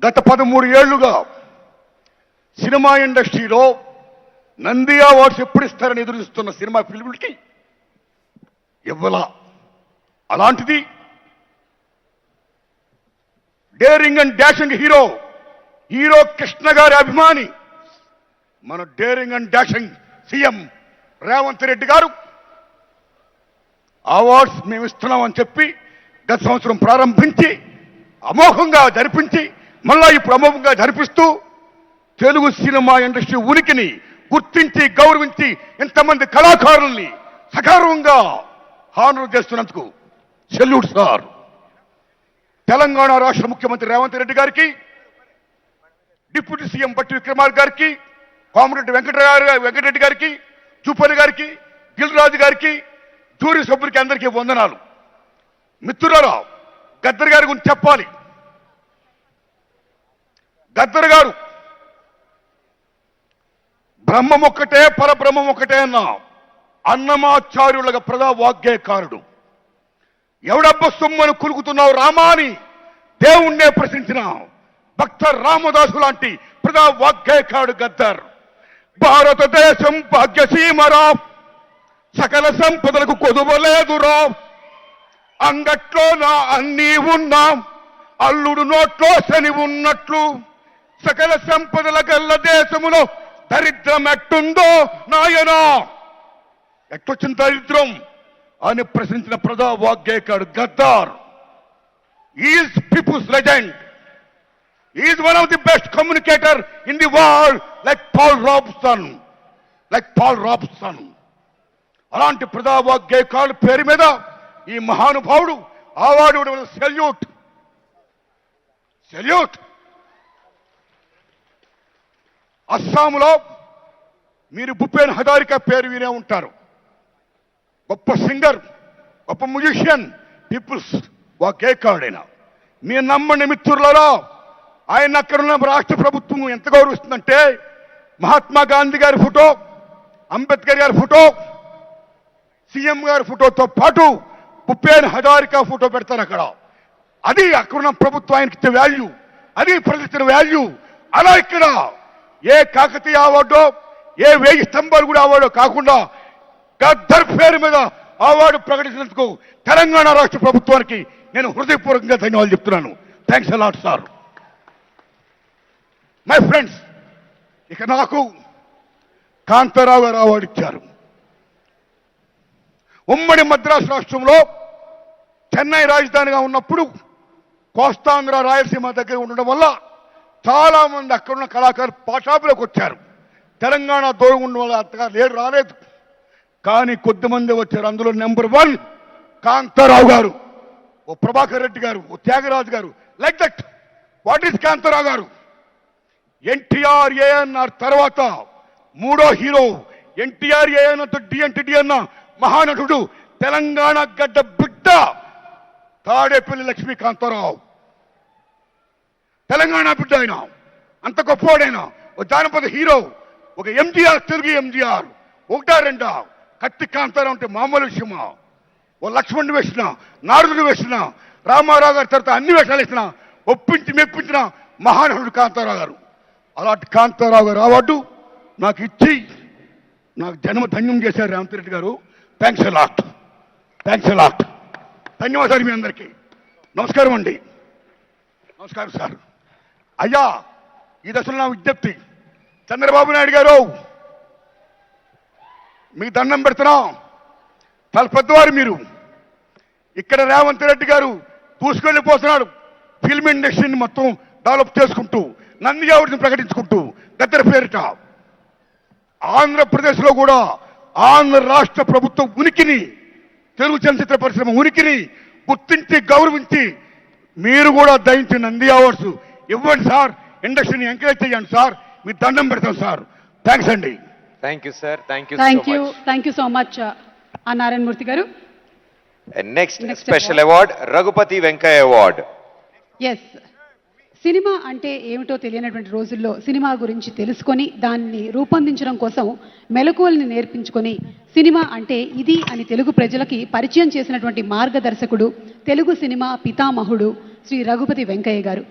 గత 13 ఏళ్లుగా సినిమా ఇండస్ట్రీలో నంది అవార్డ్స్ ఎప్పుడు ఇస్తారని ఎదురుస్తున్న సినిమా ఫిల్మ్లకి ఇవ్వలా. అలాంటిది daring and dashing hero Krishna గారి అభిమాని మన daring and dashing CM Revanth Reddy గారు అవార్డ్స్ మేము ఇస్తున్నామని చెప్పి గత సంవత్సరం ప్రారంభించి అమోఘంగా జరిపించి మళ్ళా ఇప్పుడు అమోఘంగా జరిపిస్తూ తెలుగు సినిమా ఇండస్ట్రీ ఉనికిని గుర్తించి గౌరవించి ఇంతమంది కళాకారుల్ని సగౌరవంగా హానర్ చేస్తున్నందుకు సెల్యూట్ సార్. తెలంగాణ రాష్ట్ర ముఖ్యమంత్రి రేవంత్ రెడ్డి గారికి, డిప్యూటీ సీఎం బట్టి విక్రమార్క గారికి, కోమరెడ్డి వెంకటరెడ్డి గారికి, జూపల్లి గారికి, దిల్రాజు గారికి, జూరీ సభ్యులకి అందరికీ వందనాలు. మిత్రులారా, గద్దర్ గారి గురించి చెప్పాలి. గద్దర్ గారు బ్రహ్మం ఒక్కటే పరబ్రహ్మం ఒక్కటే అన్న అన్నమాచార్యులుగా ప్రజా వాగ్గేయకారుడు. ఎవడబ్బ సొమ్మను కులుకుతున్నావు రామా అని దేవుణ్ణే ప్రశ్నించిన భక్త రామదాసు లాంటి ప్రజా వాగ్గేయకారుడు గద్దర్. భారతదేశం భాగ్యసీమరా, సకల సంపదలకు కొదువలేదురా, అంగట్లో నా అన్నీ ఉన్నాం, అల్లుడు నోట్లో శని ఉన్నట్లు, సకల సంపదల గల్ల దేశములో దరిద్రం ఎట్టుందో నాయనా. ఎట్టొచ్చిన దరిద్రం అని ప్రశ్నించిన ప్రజా వాగ్గేయకారుడు Gaddar. Is people's legend. Is one of the best communicator in the world, like Paul Robeson. అలాంటి ప్రజా వాగ్గేయకారుడు పేరు మీద ఈ మహానుభావుడు అవార్డు ఇవ్వడం సెల్యూట్. అస్సాంలో మీరు భూపేన్ హజారికా పేరు వినే ఉంటారు. గొప్ప సింగర్, గొప్ప మ్యూజిషియన్, పీపుల్స్ వాగ్గేయకారుడైన. మీరు నమ్మండి మిత్రులారా, ఆయన అక్కడున్న రాష్ట్ర ప్రభుత్వం ఎంత గౌరవిస్తుందంటే మహాత్మా గాంధీ గారి ఫోటో, అంబేద్కర్ గారి ఫోటో, సీఎం గారి ఫోటోతో పాటు భూపేన్ హజారికా ఫోటో పెడతారు అక్కడ. అది అక్కడున్న ప్రభుత్వం ఆయనకి ఇచ్చే వాల్యూ, అది ప్రజలిచ్చిన వాల్యూ. అలా ఇక్కడ ఏ కాకతీయ అవార్డో, ఏ 1000 స్తంభాలు కూడా అవార్డో కాకుండా గద్దర్ పేరు మీద అవార్డు ప్రకటించినందుకు తెలంగాణ రాష్ట్ర ప్రభుత్వానికి నేను హృదయపూర్వకంగా ధన్యవాదాలు చెప్తున్నాను. Thanks a lot sir. My friends, ఇక నాకు కాంతారావు గారు అవార్డు ఇచ్చారు. ఉమ్మడి మద్రాసు రాష్ట్రంలో చెన్నై రాజధానిగా ఉన్నప్పుడు కోస్తాంధ్ర రాయలసీమ దగ్గర ఉండడం వల్ల చాలా మంది అక్కడున్న కళాకారులు పాఠశాలలోకి వచ్చారు. తెలంగాణ దూరం ఉన్న వాళ్ళు అంతగా రాలేదు. కానీ కొద్దిమంది వచ్చారు. అందులో నెంబర్ 1 కాంతారావు గారు, ఓ ప్రభాకర్ రెడ్డి గారు, ఓ త్యాగరాజు గారు. Like that. What is Kantharao గారు? ఎన్టీఆర్ ఏఎన్ఆర్ తర్వాత 3వ హీరో. ఎన్టీఆర్ ఏఎన్ఆర్ డిఎన్టీ అన్న మహానటుడు, తెలంగాణ గడ్డ బిడ్డ తాడేపల్లి లక్ష్మీకాంతారావు. తెలంగాణ బిడ్డ ఆయన, అంత గొప్పవాడైనా. ఒక జానపద హీరో, ఒక ఎంజీఆర్, తెలుగు ఎంజీఆర్. 1-2 కత్తి కాంతారావు అంటే మామూలు విషయమా? ఓ లక్ష్మణుడు వేసిన, నారదుడు వేసిన, రామారావు గారి తర్వాత అన్ని వేషాలు వేసిన, ఒప్పించి మెప్పించిన మహానటుడు కాంతారావు గారు. అలాంటి కాంతారావు గారు అవార్డు నాకు ఇచ్చి నాకు జన్మ ధన్యం చేశారు రేవంత్ రెడ్డి గారు. Thanks a lot, thanks a lot. ధన్యవాదాలు మీ అందరికీ. నమస్కారం అండి. నమస్కారం సార్. అయ్యా, ఈ దశలో నా విజ్ఞప్తి, చంద్రబాబు నాయుడు గారు మీకు దండం పెడుతున్నాం. చాలా పెద్దవారు మీరు. ఇక్కడ రేవంత్ రెడ్డి గారు దూసుకెళ్ళిపోతున్నాడు. ఫిల్మ్ ఇండస్ట్రీని మొత్తం డెవలప్ చేసుకుంటూ, నంది అవార్డుని ప్రకటించుకుంటూ, గద్దర్ పేరిట ఆంధ్రప్రదేశ్లో కూడా ఆంధ్ర రాష్ట్ర ప్రభుత్వం ఉనికిని, తెలుగు చలనచిత్ర పరిశ్రమ ఉనికిని గుర్తించి గౌరవించి మీరు కూడా దయించి నంది అవార్డ్స్ ఇవ్వండి సార్. ఇండస్ట్రీని ఎంకరేజ్ చేయండి సార్. మీరు దండం పెడతాం సార్. థ్యాంక్స్ అండి. Thank you sir. Thank you so much Narayana Murthy garu. Next special award Raghupathi Venkaiah award. Yes, సినిమా అంటే ఏమిటో తెలియనటువంటి రోజుల్లో సినిమా గురించి తెలుసుకొని దాన్ని రూపొందించడం కోసం మెలకువల్ని నేర్పించుకొని సినిమా అంటే ఇది అని తెలుగు ప్రజలకి పరిచయం చేసినటువంటి మార్గదర్శకుడు, తెలుగు సినిమా పితామహుడు శ్రీ రఘుపతి వెంకయ్య గారు.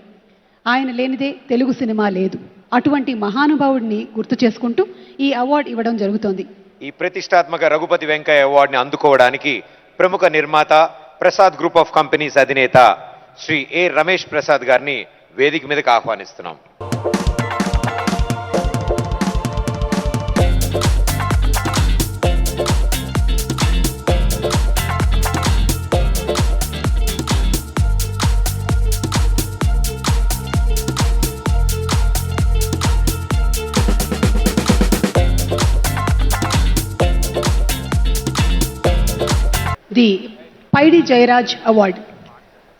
ఆయన లేనిదే తెలుగు సినిమా లేదు. అటువంటి మహానుభావుడిని గుర్తు చేసుకుంటూ ఈ అవార్డు ఇవ్వడం జరుగుతోంది. ఈ ప్రతిష్టాత్మక రఘుపతి వెంకయ్య అవార్డుని అందుకోవడానికి ప్రముఖ నిర్మాత ప్రసాద్ గ్రూప్ ఆఫ్ కంపెనీస్ అధినేత శ్రీ ఏ రమేష్ ప్రసాద్ గారిని వేదిక మీదకి ఆహ్వానిస్తున్నాం. The Paidi Jayaraj award.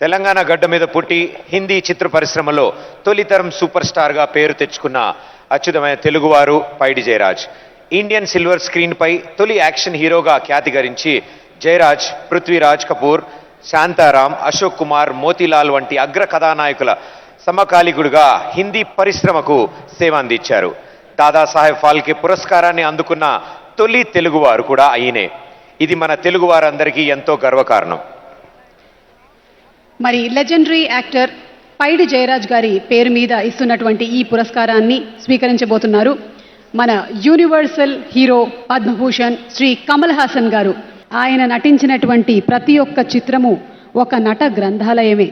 Telangana గడ్డ మీద పుట్టి హిందీ చిత్ర పరిశ్రమలో తొలితరం సూపర్ స్టార్ గా పేరు తెచ్చుకున్న అద్భుతమైన తెలుగువారు పైడి జయరాజ్. ఇండియన్ సిల్వర్ స్క్రీన్ పై తొలి యాక్షన్ హీరోగా ఖ్యాతి గరించి జయరాజ్ పృథ్వీరాజ్ కపూర్, శాంతారాం, అశోక్ కుమార్, మోతీలాల్ వంటి అగ్ర కథానాయకుల సమకాలికుడుగా హిందీ పరిశ్రమకు సేవ అందించారు. దాదాసాహెబ్ ఫాల్కే పురస్కారాన్ని అందుకున్న తొలి తెలుగువారు కూడా ఆయనే. ఇది మన తెలుగువారందరికీ ఎంతో గర్వకారణం. మరి లెజెండరీ యాక్టర్ పైడి జయరాజ్ గారి పేరు మీద ఇస్తున్నటువంటి ఈ పురస్కారాన్ని స్వీకరించబోతున్నారు మన యూనివర్సల్ హీరో పద్మభూషణ్ శ్రీ కమల్ హాసన్ గారు. ఆయన నటించినటువంటి ప్రతి ఒక్క చిత్రము ఒక నట గ్రంథాలయమే.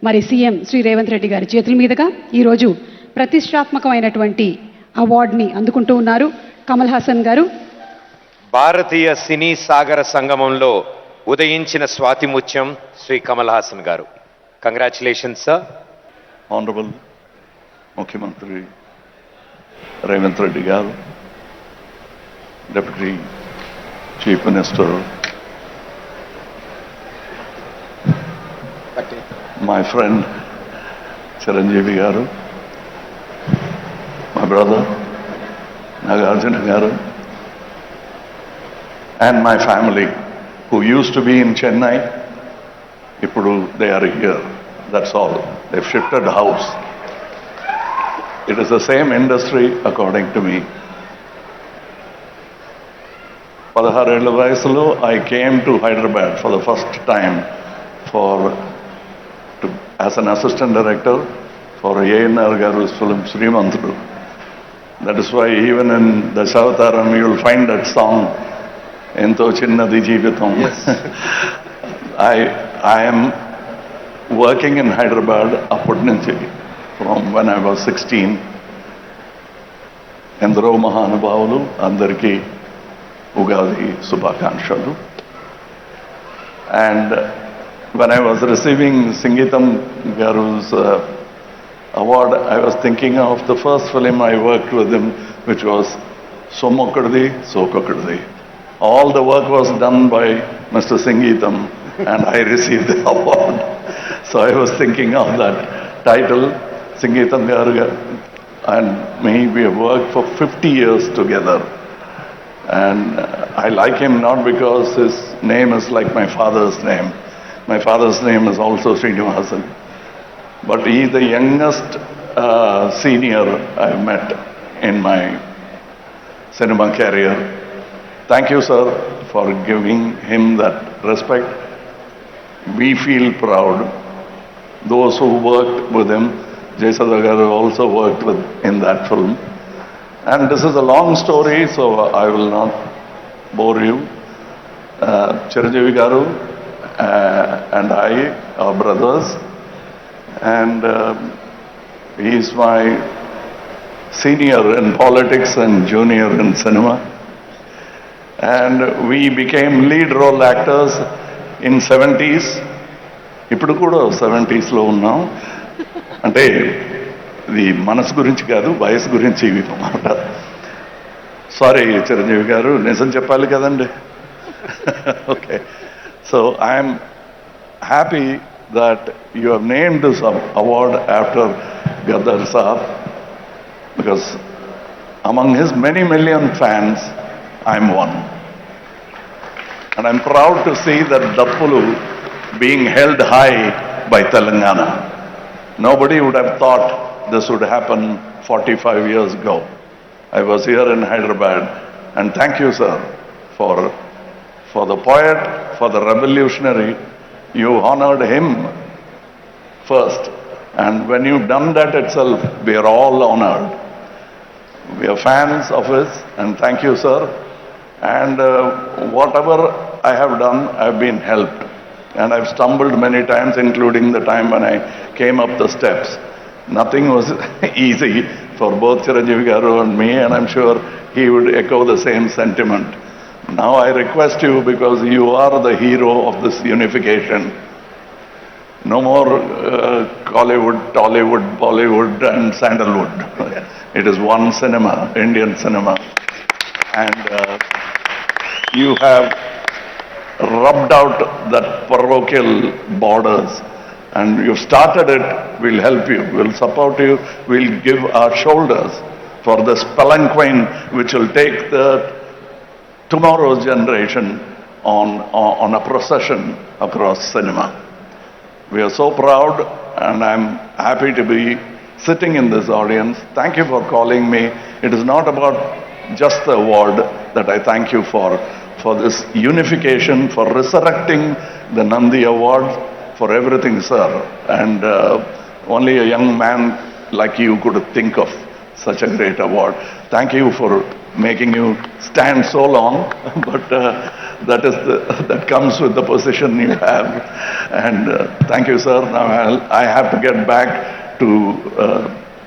మరి సీఎం శ్రీ రేవంత్ రెడ్డి గారి చేతుల మీదుగా ఈరోజు ప్రతిష్టాత్మకమైనటువంటి అవార్డుని అందుకుంటూ ఉన్నారు కమల్ హాసన్ గారు. భారతీయ సినీ సాగర సంగమంలో ఉదయించిన స్వాతిముత్యం శ్రీ కమల్ హాసన్ గారు. Congratulations sir. ఆనరబుల్ ముఖ్యమంత్రి రేవంత్ రెడ్డి గారు, deputy chief minister, my friend Chiranjeevi గారు, మై బ్రదర్ నాగార్జున గారు, and my family who used to be in Chennai, ippudu they are here. That's all. They've shifted house. It is the same industry according to me. 16 ఏళ్ల వయసులో I came to Hyderabad for the first time as an assistant director for A.N.R. Garu's film Srimantudu. That is why even in Dashavataram you will find that song, ఎంతో చిన్నది జీవితం. I am working in Hyderabad అప్పటి నుంచి, from when I was 16. ఎందరో మహానుభావులు, అందరికీ ఉగాది శుభాకాంక్షలు. And when I was receiving Sangeetam Garu's award, I was thinking of the first film I worked with him, which was Somokkaddi Sokokkaddi. all the work was done by Mr. Sangeetam and I received the award. So I was thinking of that title, Sangeetam Garu and me, we have worked for 50 years together. And I like him not because his name is like my father's name. My father's name is also Srinivasan. But he is the youngest senior I've met in my cinema career. Thank you, sir, for giving him that respect. We feel proud. Those who worked with him, Jayasudha Garu also worked with in that film. And this is a long story, so I will not bore you. Chiranjeevi Garu and I are brothers, and he is my senior in politics and junior in cinema. And we became lead role actors in 70s. ఇప్పుడు కూడా 70s లో ఉన్నాం. అంటే ఇది మనసు గురించి కాదు, వయసు గురించి ఇవి మాట. సారీ చిరంజీవి గారు, నిజం చెప్పాలి కదండి. Okay, so I'm happy that you have named this award after Gaddar Saab, because among his many million fans, I'm one. And I'm proud to see that Dappulu being held high by Telangana. Nobody would have thought this would happen 45 years ago. I was here in Hyderabad, and thank you, sir, for the poet, for the revolutionary. You honored him first, and when you've done that itself, we are all honored. We are fans of his, and thank you, sir. And whatever I have done, I've been helped. And I've stumbled many times, including the time when I came up the steps. Nothing was easy for both Chiranjeevi Garu and me, and I'm sure he would echo the same sentiment. Now I request you, because you are the hero of this unification. No more Collywood, Tollywood, Bollywood and Sandalwood. It is one cinema, Indian cinema. And you have rubbed out that parochial borders, and you've started it. We'll help you, we'll support you, we'll give our shoulders for this palanquin which will take the tomorrow's generation on a procession across cinema. We are so proud, and I'm happy to be sitting in this audience. Thank you for calling me. It is not about just the award that I thank you for this unification, for resurrecting the Nandi Award, for everything, sir. And only a young man like you could think of such a great award. Thank you for making you stand so long, but that comes with the position you have. And thank you, sir. Now I have to get back to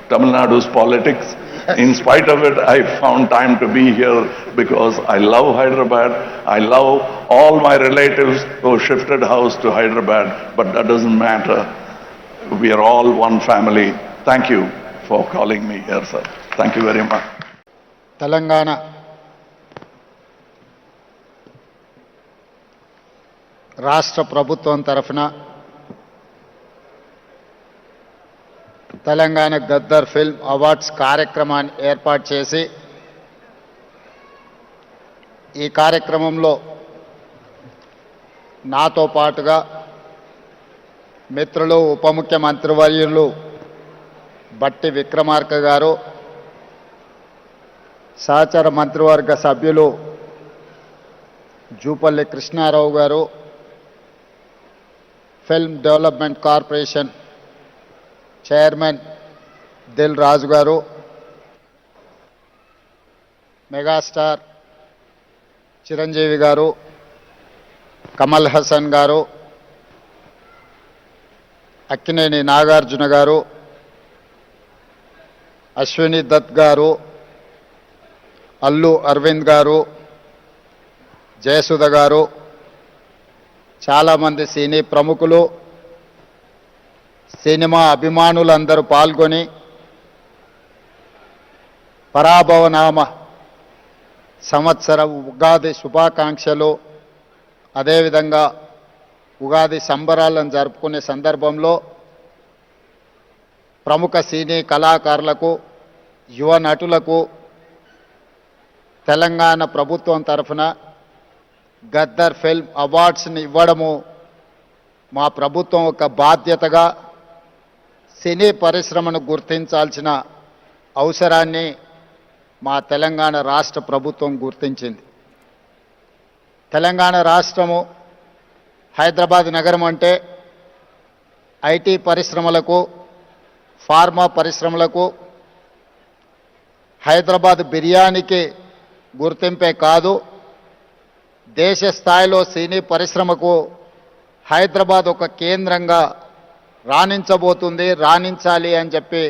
Tamil Nadu's politics. In spite of it, I found time to be here because I love Hyderabad. I love all my relatives who shifted house to Hyderabad, but that doesn't matter. We are all one family. Thank you for calling me here, sir. Thank you very much. Telangana రాష్ట్ర ప్రభుత్వం తరఫున తెలంగాణ గద్దర్ ఫిల్మ్ అవార్డ్స్ కార్యక్రమాన్ని ఏర్పాటు చేసి ఈ కార్యక్రమంలో నాతో పాటుగా మిత్రులు ఉప ముఖ్యమంత్రివర్యులు బట్టి విక్రమార్క గారు, సహచర మంత్రివర్గ సభ్యులు Jupalli Krishna Rao garu, film development corporation chairman Dil Raju garu, megastar Chiranjeevi గారు, కమల్ హసన్ గారు, అక్కినేని నాగార్జున గారు, అశ్విని దత్ గారు, అల్లు అరవింద్ గారు, జయసుధ గారు, చాలామంది సినీ ప్రముఖులు, సినిమా అభిమానులందరూ పాల్గొని పరాభవనామ సంవత్సర ఉగాది శుభాకాంక్షలు. అదేవిధంగా ఉగాది సంబరాలను జరుపుకునే సందర్భంలో ప్రముఖ సినీ కళాకారులకు, యువ నటులకు తెలంగాణ ప్రభుత్వం తరఫున గద్దర్ ఫిల్మ్ అవార్డ్స్ని ఇవ్వడము మా ప్రభుత్వం ఒక బాధ్యతగా సినీ పరిశ్రమను గుర్తించాల్సిన అవసరాన్ని మా తెలంగాణ రాష్ట్ర ప్రభుత్వం గుర్తించింది. తెలంగాణ రాష్ట్రము హైదరాబాద్ నగరం అంటే ఐటీ పరిశ్రమలకు, ఫార్మా పరిశ్రమలకు, హైదరాబాద్ బిర్యానీకి గుర్తింపే కాదు, దేశ స్థాయిలో సినీ పరిశ్రమకు హైదరాబాద్ ఒక కేంద్రంగా రాణించబోతుంది, రాణించాలి అని చెప్పి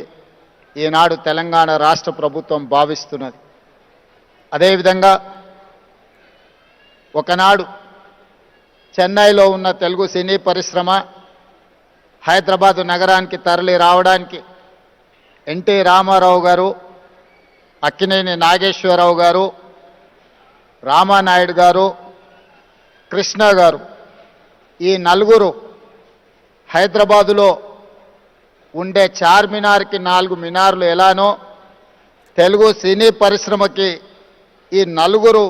ఈనాడు తెలంగాణ రాష్ట్ర ప్రభుత్వం భావిస్తున్నది. అదేవిధంగా ఒకనాడు చెన్నైలో ఉన్న తెలుగు సినీ పరిశ్రమ హైదరాబాదు నగరానికి తరలి రావడానికి ఎన్టీ రామారావు గారు, అక్కినేని నాగేశ్వరరావు గారు, రామానాయుడు గారు, కృష్ణ గారు, ఈ నలుగురు హైదరాబాదులో ఉండే చార్మినార్కి 4 మినార్లు ఎలానో తెలుగు సినీ పరిశ్రమకి ఈ నలుగురు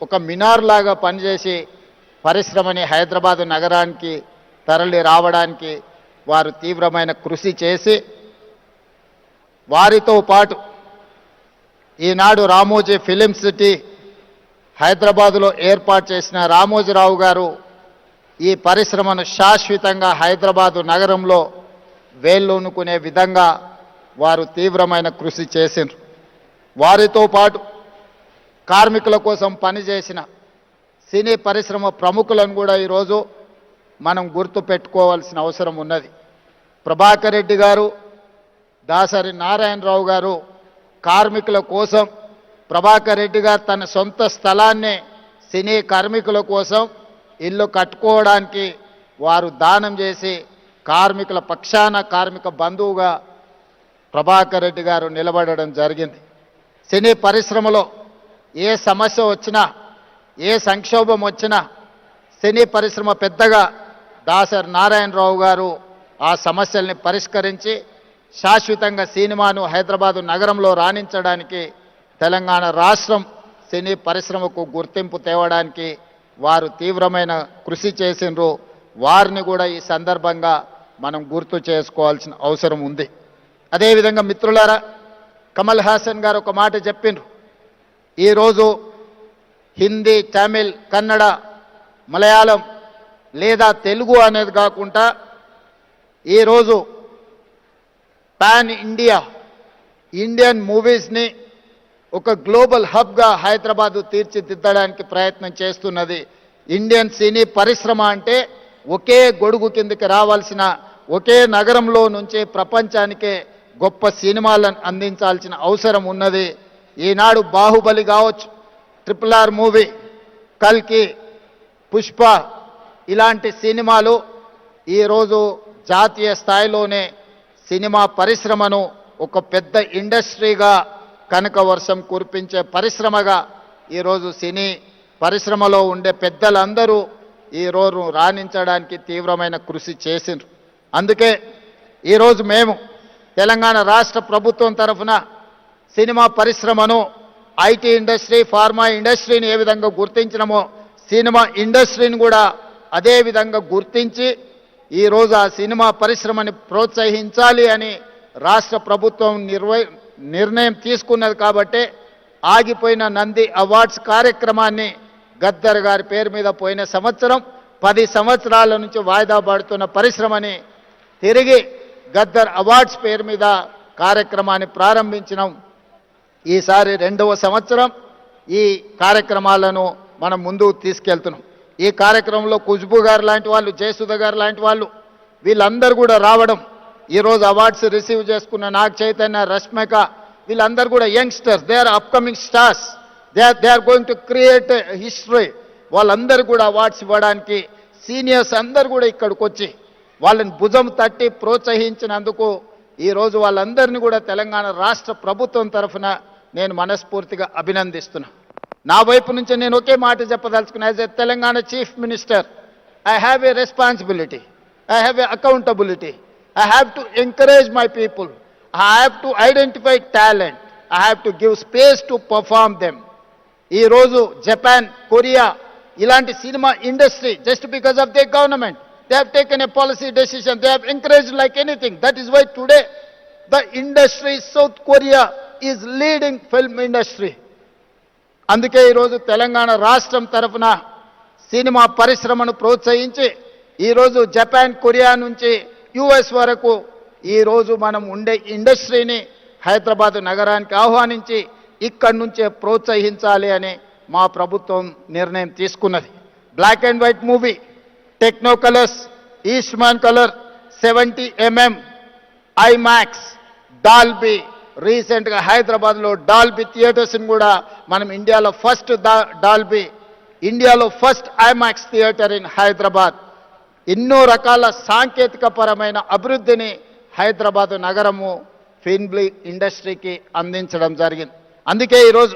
ఒక మినార్ లాగా పనిచేసి పరిశ్రమని హైదరాబాదు నగరానికి తరలి రావడానికి వారు తీవ్రమైన కృషి చేసి, వారితో పాటు ఈనాడు రామోజీ ఫిలిం సిటీ హైదరాబాదులో ఏర్పాటు చేసిన రామోజీరావు గారు ఈ పరిశ్రమను శాశ్వతంగా హైదరాబాదు నగరంలో వేళ్ళూనుకునే విధంగా వారు తీవ్రమైన కృషి చేసిండ్రు. వారితో పాటు కార్మికుల కోసం పనిచేసిన సినీ పరిశ్రమ ప్రముఖులను కూడా ఈరోజు మనం గుర్తు పెట్టుకోవాల్సిన అవసరం ఉన్నది. ప్రభాకర్ రెడ్డి గారు, దాసరి నారాయణరావు గారు కార్మికుల కోసం, ప్రభాకర్ రెడ్డి గారు తన సొంత స్థలాన్ని సినీ కార్మికుల కోసం ఇల్లు కట్టుకోవడానికి వారు దానం చేసి కార్మికుల పక్షాన కార్మిక బంధువుగా ప్రభాకర్ రెడ్డి గారు నిలబడడం జరిగింది. సినీ పరిశ్రమలో ఏ సమస్య వచ్చినా, ఏ సంక్షోభం వచ్చినా సినీ పరిశ్రమ పెద్దగా దాసరి నారాయణరావు గారు ఆ సమస్యల్ని పరిష్కరించి శాశ్వతంగా సినిమాను హైదరాబాదు నగరంలో రాణించడానికి, తెలంగాణ రాష్ట్రం సినీ పరిశ్రమకు గుర్తింపు తేవడానికి వారు తీవ్రమైన కృషి చేసిండ్రు. వారిని కూడా ఈ సందర్భంగా మనం గుర్తు చేసుకోవాల్సిన అవసరం ఉంది. అదేవిధంగా మిత్రులారా, కమల్ హాసన్ గారు ఒక మాట చెప్పిండ్రు. ఈరోజు హిందీ, తమిళ్, కన్నడ, మలయాళం లేదా తెలుగు అనేది కాకుండా ఈరోజు పాన్ ఇండియా ఇండియన్ మూవీస్ని ఒక గ్లోబల్ హబ్గా హైదరాబాదు తీర్చిదిద్దడానికి ప్రయత్నం చేస్తున్నది. ఇండియన్ సినీ పరిశ్రమ అంటే ఒకే గొడుగు కిందకి రావాల్సిన, ఒకే నగరంలో నుంచి ప్రపంచానికే గొప్ప సినిమాలను అందించాల్సిన అవసరం ఉన్నది. ఈనాడు బాహుబలి కావచ్చు, RRR మూవీ, కల్కి, పుష్ప ఇలాంటి సినిమాలు ఈరోజు జాతీయ స్థాయిలోనే సినిమా పరిశ్రమను ఒక పెద్ద ఇండస్ట్రీగా, కనక వర్షం కురిపించే పరిశ్రమగా ఈరోజు సినీ పరిశ్రమలో ఉండే పెద్దలందరూ ఈరోజు రాణించడానికి తీవ్రమైన కృషి చేసిండ్రు. అందుకే ఈరోజు మేము తెలంగాణ రాష్ట్ర ప్రభుత్వం తరఫున సినిమా పరిశ్రమను, ఐటీ ఇండస్ట్రీ, ఫార్మా ఇండస్ట్రీని ఏ విధంగా గుర్తించినమో సినిమా ఇండస్ట్రీని కూడా అదే విధంగా గుర్తించి ఈరోజు ఆ సినిమా పరిశ్రమని ప్రోత్సహించాలి అని రాష్ట్ర ప్రభుత్వం నిర్ణయం తీసుకున్నది. కాబట్టి ఆగిపోయిన నంది అవార్డ్స్ కార్యక్రమాన్ని గద్దర్ గారి పేరు మీద పోయిన సంవత్సరం 10 సంవత్సరాల నుంచి వాయిదా పడుతున్న పరిశ్రమని తిరిగి గద్దర్ అవార్డ్స్ పేరు మీద కార్యక్రమాన్ని ప్రారంభించినాం. ఈసారి 2వ సంవత్సరం ఈ కార్యక్రమాలను మనం ముందుకు తీసుకెళ్తున్నాం. ఈ కార్యక్రమంలో ఖుష్బూ గారు లాంటి వాళ్ళు, జయసుధ గారు లాంటి వాళ్ళు వీళ్ళందరూ కూడా రావడం, ఈరోజు అవార్డ్స్ రిసీవ్ చేసుకున్న నాగ చైతన్య, రష్మిక వీళ్ళందరూ కూడా youngsters, they are upcoming stars, they are going to create history. వాళ్ళందరూ కూడా అవార్డ్స్ ఇవ్వడానికి సీనియర్స్ అందరూ కూడా ఇక్కడికి వచ్చి వాళ్ళని భుజం తట్టి ప్రోత్సహించినందుకు ఈరోజు వాళ్ళందరినీ కూడా తెలంగాణ రాష్ట్ర ప్రభుత్వం తరఫున నేను మనస్ఫూర్తిగా అభినందిస్తున్నా. నా వైపు నుంచి నేను ఒకే మాట చెప్పదలుచుకున్నా. As a Telangana chief minister, I have a responsibility. I have a accountability. I have to encourage my people. I have to identify talent. I have to give space to perform them. ఈ రోజు జపాన్, కొరియా ఇలాంటి cinema industry just because of they government they have taken a policy decision, they have encouraged like anything. That is why today the industry South Korea is leading film industry. అందుకే ఈరోజు తెలంగాణ రాష్ట్రం తరఫున సినిమా పరిశ్రమను ప్రోత్సహించి ఈరోజు జపాన్, కొరియా నుంచి యుఎస్ వరకు ఈరోజు మనం ఉండే ఇండస్ట్రీని హైదరాబాద్ నగరానికి ఆహ్వానించి ఇక్కడి నుంచే ప్రోత్సహించాలి అని మా ప్రభుత్వం నిర్ణయం తీసుకున్నది. Black and white movie, techno colours, Eastman colour, 70mm, IMAX, Dolby. రీసెంట్గా హైదరాబాద్లో డాల్బీ థియేటర్స్ని కూడా మనం ఇండియాలో first IMAX theatre in Hyderabad. ఎన్నో రకాల సాంకేతిక పరమైన అభివృద్ధిని హైదరాబాద్ నగరము ఫిల్మ్ ఇండస్ట్రీకి అందించడం జరిగింది. అందుకే ఈరోజు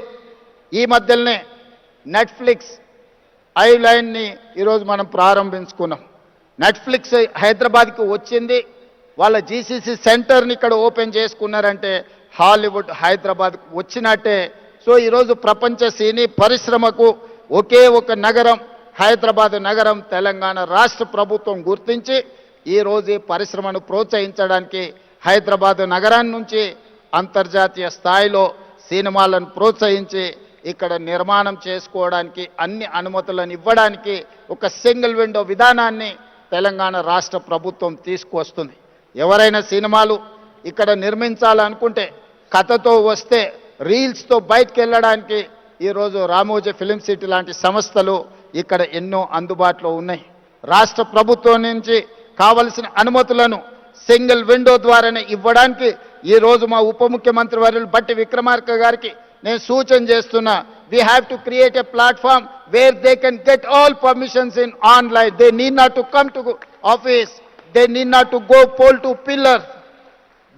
ఈ మధ్యలోనే నెట్ఫ్లిక్స్ ఐలైన్ని ఈరోజు మనం ప్రారంభించుకున్నాం. నెట్ఫ్లిక్స్ హైదరాబాద్కి వచ్చింది, వాళ్ళ జీసీసీ సెంటర్ని ఇక్కడ ఓపెన్ చేసుకున్నారంటే హాలీవుడ్ హైదరాబాద్కు వచ్చినట్టే. సో ఈరోజు ప్రపంచ సినీ పరిశ్రమకు ఒకే ఒక నగరం హైదరాబాద్ నగరం తెలంగాణ రాష్ట్ర ప్రభుత్వం గుర్తించి ఈరోజు ఈ పరిశ్రమను ప్రోత్సహించడానికి హైదరాబాద్ నగరాన్ని నుంచి అంతర్జాతీయ స్థాయిలో సినిమాలను ప్రోత్సహించి ఇక్కడ నిర్మాణం చేసుకోవడానికి అన్ని అనుమతులను ఇవ్వడానికి ఒక సింగిల్ విండో విధానాన్ని తెలంగాణ రాష్ట్ర ప్రభుత్వం తీసుకువస్తుంది. ఎవరైనా సినిమాలు ఇక్కడ నిర్మించాలనుకుంటే కథతో వస్తే రీల్స్తో బయటకు వెళ్ళడానికి ఈరోజు రామోజీ ఫిలిం సిటీ లాంటి సంస్థలు ఇక్కడ ఎన్నో అందుబాటులో ఉన్నాయి. రాష్ట్ర ప్రభుత్వం నుంచి కావలసిన అనుమతులను సింగిల్ విండో ద్వారానే ఇవ్వడానికి ఈరోజు మా ఉప ముఖ్యమంత్రి వర్యులు బట్టి విక్రమార్క గారికి నేను సూచన చేస్తున్నా. We have to create a platform where they can get all permissions in online. They need not to come to office, they need not to go pole to pillar,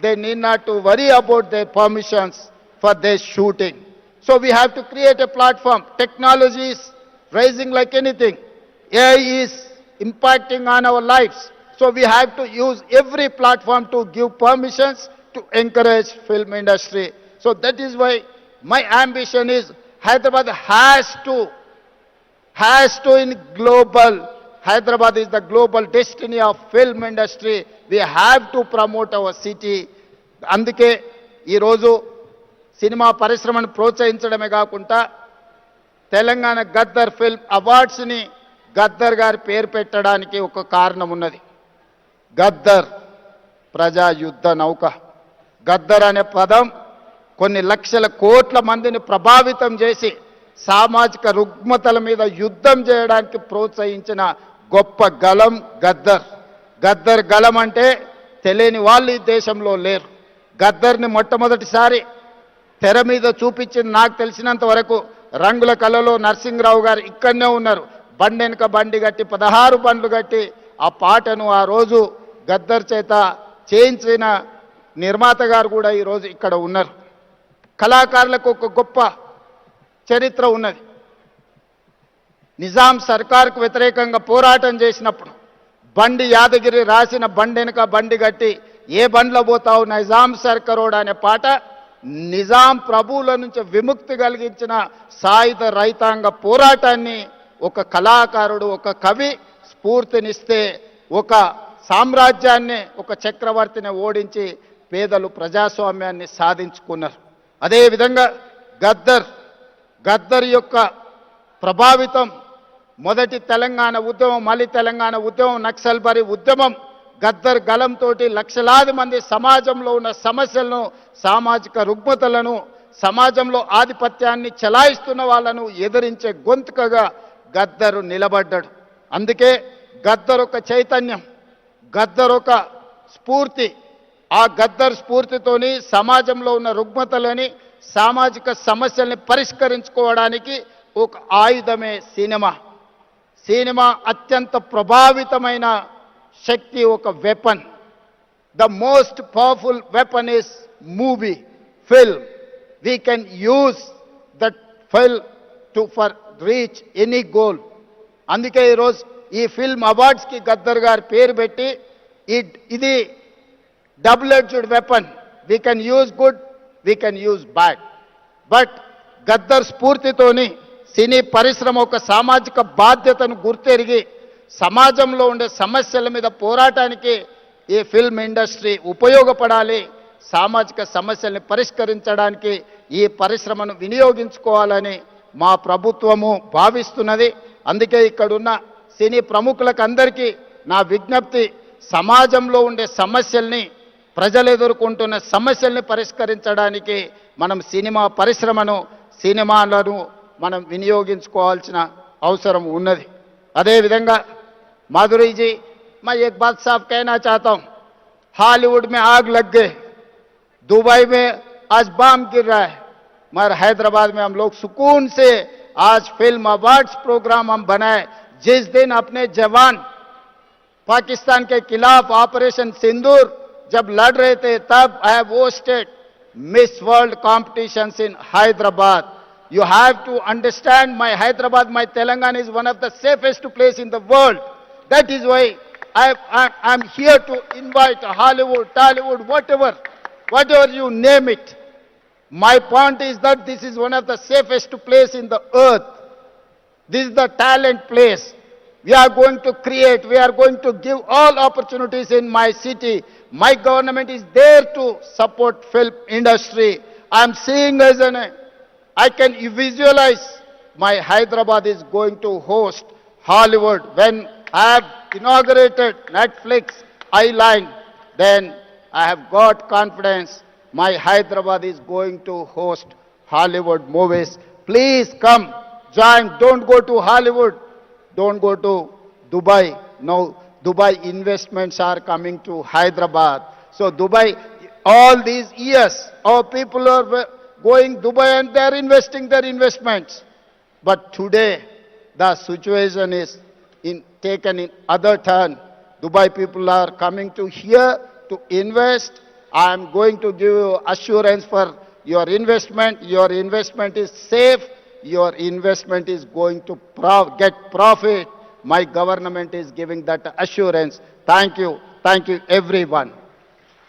they need not to worry about their permissions for their shooting. So we have to create a platform. Technology is rising like anything. AI is impacting on our lives. So we have to use every platform to give permissions to encourage film industry. So that is why my ambition is Hyderabad has to in global. Hyderabad is the global destiny of film industry. We have to promote our city. అందుకే ఈరోజు సినిమా పరిశ్రమను ప్రోత్సహించడమే కాకుండా తెలంగాణ గద్దర్ ఫిల్మ్ అవార్డ్స్ని గద్దర్ గారి పేరు పెట్టడానికి ఒక కారణం ఉన్నది. గద్దర్ ప్రజా యుద్ధ నౌక. గద్దర్ అనే పదం కొన్ని లక్షల కోట్ల మందిని ప్రభావితం చేసి సామాజిక రుగ్మతల మీద యుద్ధం చేయడానికి ప్రోత్సహించిన గొప్ప గలం గద్దర్. గద్దర్ గలం అంటే తెలియని వాళ్ళు ఈ దేశంలో లేరు. గద్దర్ని మొట్టమొదటిసారి తెర మీద చూపించింది నాకు తెలిసినంత వరకు రంగుల కళలో నరసింహరావు గారు ఇక్కడనే ఉన్నారు. బండి వెనుక బండి కట్టి 16 బండ్లు కట్టి ఆ పాటను ఆ రోజు గద్దర్ చేత చేయించిన నిర్మాత గారు కూడా ఈరోజు ఇక్కడ ఉన్నారు. కళాకారులకు ఒక గొప్ప చరిత్ర ఉన్నది. నిజాం సర్కార్కు వ్యతిరేకంగా పోరాటం చేసినప్పుడు బండి యాదగిరి రాసిన బండి వెనుక బండి కట్టి ఏ బండ్లో పోతావు నిజాం సర్కారోడ్ అనే పాట నిజాం ప్రభువుల నుంచి విముక్తి కలిగించిన సాయుధ రైతాంగ పోరాటాన్ని ఒక కళాకారుడు, ఒక కవి స్ఫూర్తినిస్తే ఒక సామ్రాజ్యాన్ని, ఒక చక్రవర్తిని ఓడించి పేదలు ప్రజాస్వామ్యాన్ని సాధించుకున్నారు. అదేవిధంగా గద్దర్ యొక్క ప్రభావితం మొదటి తెలంగాణ ఉద్యమం, మళ్ళీ తెలంగాణ ఉద్యమం, నక్సల్బరీ ఉద్యమం, గద్దర్ గలంతోటి లక్షలాది మంది సమాజంలో ఉన్న సమస్యలను, సామాజిక రుగ్మతలను, సమాజంలో ఆధిపత్యాన్ని చెలాయిస్తున్న వాళ్ళను ఎదిరించే గొంతుకగా గద్దరు నిలబడ్డాడు. అందుకే గద్దర్ ఒక చైతన్యం, గద్దర్ ఒక స్ఫూర్తి. ఆ గద్దర్ స్ఫూర్తితోని సమాజంలో ఉన్న రుగ్మతలని, సామాజిక సమస్యల్ని పరిష్కరించుకోవడానికి ఒక ఆయుధమే సినిమా. సినిమా అత్యంత ప్రభావితమైన శక్తి, ఒక weapon. The most powerful weapon is movie, film. We can use that film to for reach any goal. అందుకే ఈరోజు ఈ ఫిల్మ్ అవార్డ్స్కి గద్దర్ గారి పేరు పెట్టి ఇది double edged weapon. We can use good, we can use bad. But Gaddar స్ఫూర్తితోని సినీ పరిశ్రమ ఒక సామాజిక బాధ్యతను గుర్తెరిగి సమాజంలో ఉండే సమస్యల మీద పోరాటానికి ఈ ఫిల్మ్ ఇండస్ట్రీ ఉపయోగపడాలి. సామాజిక సమస్యల్ని పరిష్కరించడానికి ఈ పరిశ్రమను వినియోగించుకోవాలని మా ప్రభుత్వము భావిస్తున్నది. అందుకే ఇక్కడున్న సినీ ప్రముఖులకు అందరికీ నా విజ్ఞప్తి, సమాజంలో ఉండే సమస్యల్ని, ప్రజలు ఎదుర్కొంటున్న సమస్యల్ని పరిష్కరించడానికి మనం సినిమా పరిశ్రమను, సినిమాలను మనం వినియోగించుకోవాల్సిన అవసరం ఉన్నది. అదేవిధంగా माधुरी जी, मैं एक बात साफ कहना चाहता हूं, हॉलीवुड में आग लग गई, दुबई में आज बम गिर रहा है, मगर हैदराबाद में हम लोग सुकून से आज फिल्म अवार्ड्स प्रोग्राम हम बनाए. जिस दिन अपने जवान पाकिस्तान के खिलाफ ऑपरेशन सिंदूर जब लड़ रहे थे, तब I have hosted miss world competitions in Hyderabad. You have to understand, my Hyderabad, my Telangana is one of the safest place in the world. That is why I'm here to invite Hollywood, Tollywood, whatever you name it. My point is that this is one of the safest place in the earth. This is the talent place. We are going to create, we are going to give all opportunities in my city. My government is there to support film industry. I'm seeing as I can visualize my Hyderabad is going to host Hollywood. When I have inaugurated Netflix Island, then I have got confidence my Hyderabad is going to host Hollywood movies. Please come, join. Don't go to Hollywood. Don't go to Dubai. No, Dubai investments are coming to Hyderabad. So Dubai, all these years, our people are going Dubai and they are investing their investments. But today, the situation is taken in other turn. Dubai people are coming to here to invest. I am going to give you assurance for your investment. Your investment is safe. Your investment is going to get profit. My government is giving that assurance. Thank you. Thank you, everyone.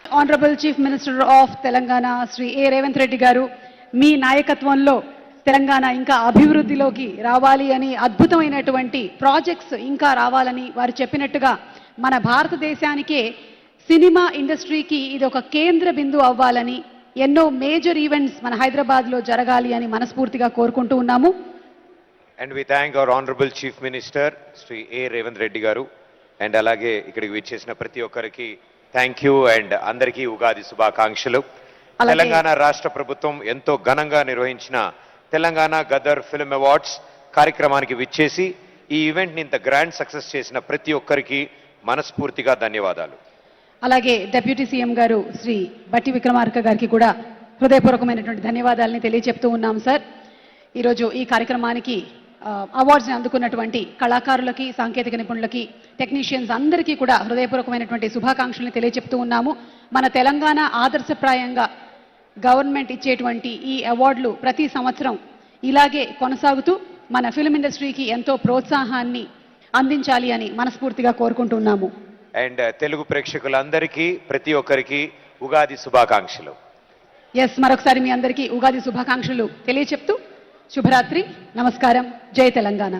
Honorable Chief Minister of Telangana, Sri A. Revanth Reddy garu, మీ నాయకత్వంలో తెలంగాణ ఇంకా అభివృద్ధిలోకి రావాలి అని, అద్భుతమైనటువంటి ప్రాజెక్ట్స్ ఇంకా రావాలని వారు చెప్పినట్టుగా మన భారతదేశానికే సినిమా ఇండస్ట్రీకి ఇది ఒక కేంద్ర బిందువు అవ్వాలని, ఎన్నో మేజర్ ఈవెంట్స్ మన హైదరాబాద్లో జరగాలి అని మనస్ఫూర్తిగా కోరుకుంటూ ఉన్నాము. And we thank our honourable chief minister Shri A Revanth Reddy garu. And అలాగే ఇక్కడికి విచ్చేసిన ప్రతి ఒక్కరికి థ్యాంక్ యూ అండ్ అందరికీ ఉగాది శుభాకాంక్షలు. తెలంగాణ రాష్ట్ర ప్రభుత్వం ఎంతో ఘనంగా నిర్వహించిన తెలంగాణ గదర్ ఫిల్మ్ అవార్డ్స్ కార్యక్రమానికి విచ్చేసి ఈ ఈవెంట్ని ఇంత గ్రాండ్ సక్సెస్ చేసిన ప్రతి ఒక్కరికి మనస్ఫూర్తిగా ధన్యవాదాలు. అలాగే డిప్యూటీ సీఎం గారు శ్రీ బట్టి విక్రమార్క గారికి కూడా హృదయపూర్వకమైనటువంటి ధన్యవాదాలని తెలియజెప్తూ ఉన్నాం. సార్, ఈరోజు ఈ కార్యక్రమానికి అవార్డ్స్ని అందుకున్నటువంటి కళాకారులకి, సాంకేతిక నిపుణులకి, టెక్నీషియన్స్ అందరికీ కూడా హృదయపూర్వకమైనటువంటి శుభాకాంక్షల్ని తెలియజెప్తూ ఉన్నాము. మన తెలంగాణ ఆదర్శప్రాయంగా గవర్నమెంట్ ఇచ్చేటువంటి ఈ అవార్డులు ప్రతి సంవత్సరం ఇలాగే కొనసాగుతూ మన ఫిల్మ్ ఇండస్ట్రీకి ఎంతో ప్రోత్సాహాన్ని అందించాలి అని మనస్ఫూర్తిగా కోరుకుంటున్నాము. అండ్ తెలుగు ప్రేక్షకులందరికీ ప్రతి ఒక్కరికి ఉగాది శుభాకాంక్షలు. ఎస్, మరొకసారి మీ అందరికీ ఉగాది శుభాకాంక్షలు తెలియచెప్తూ శుభరాత్రి, నమస్కారం, జై తెలంగాణ.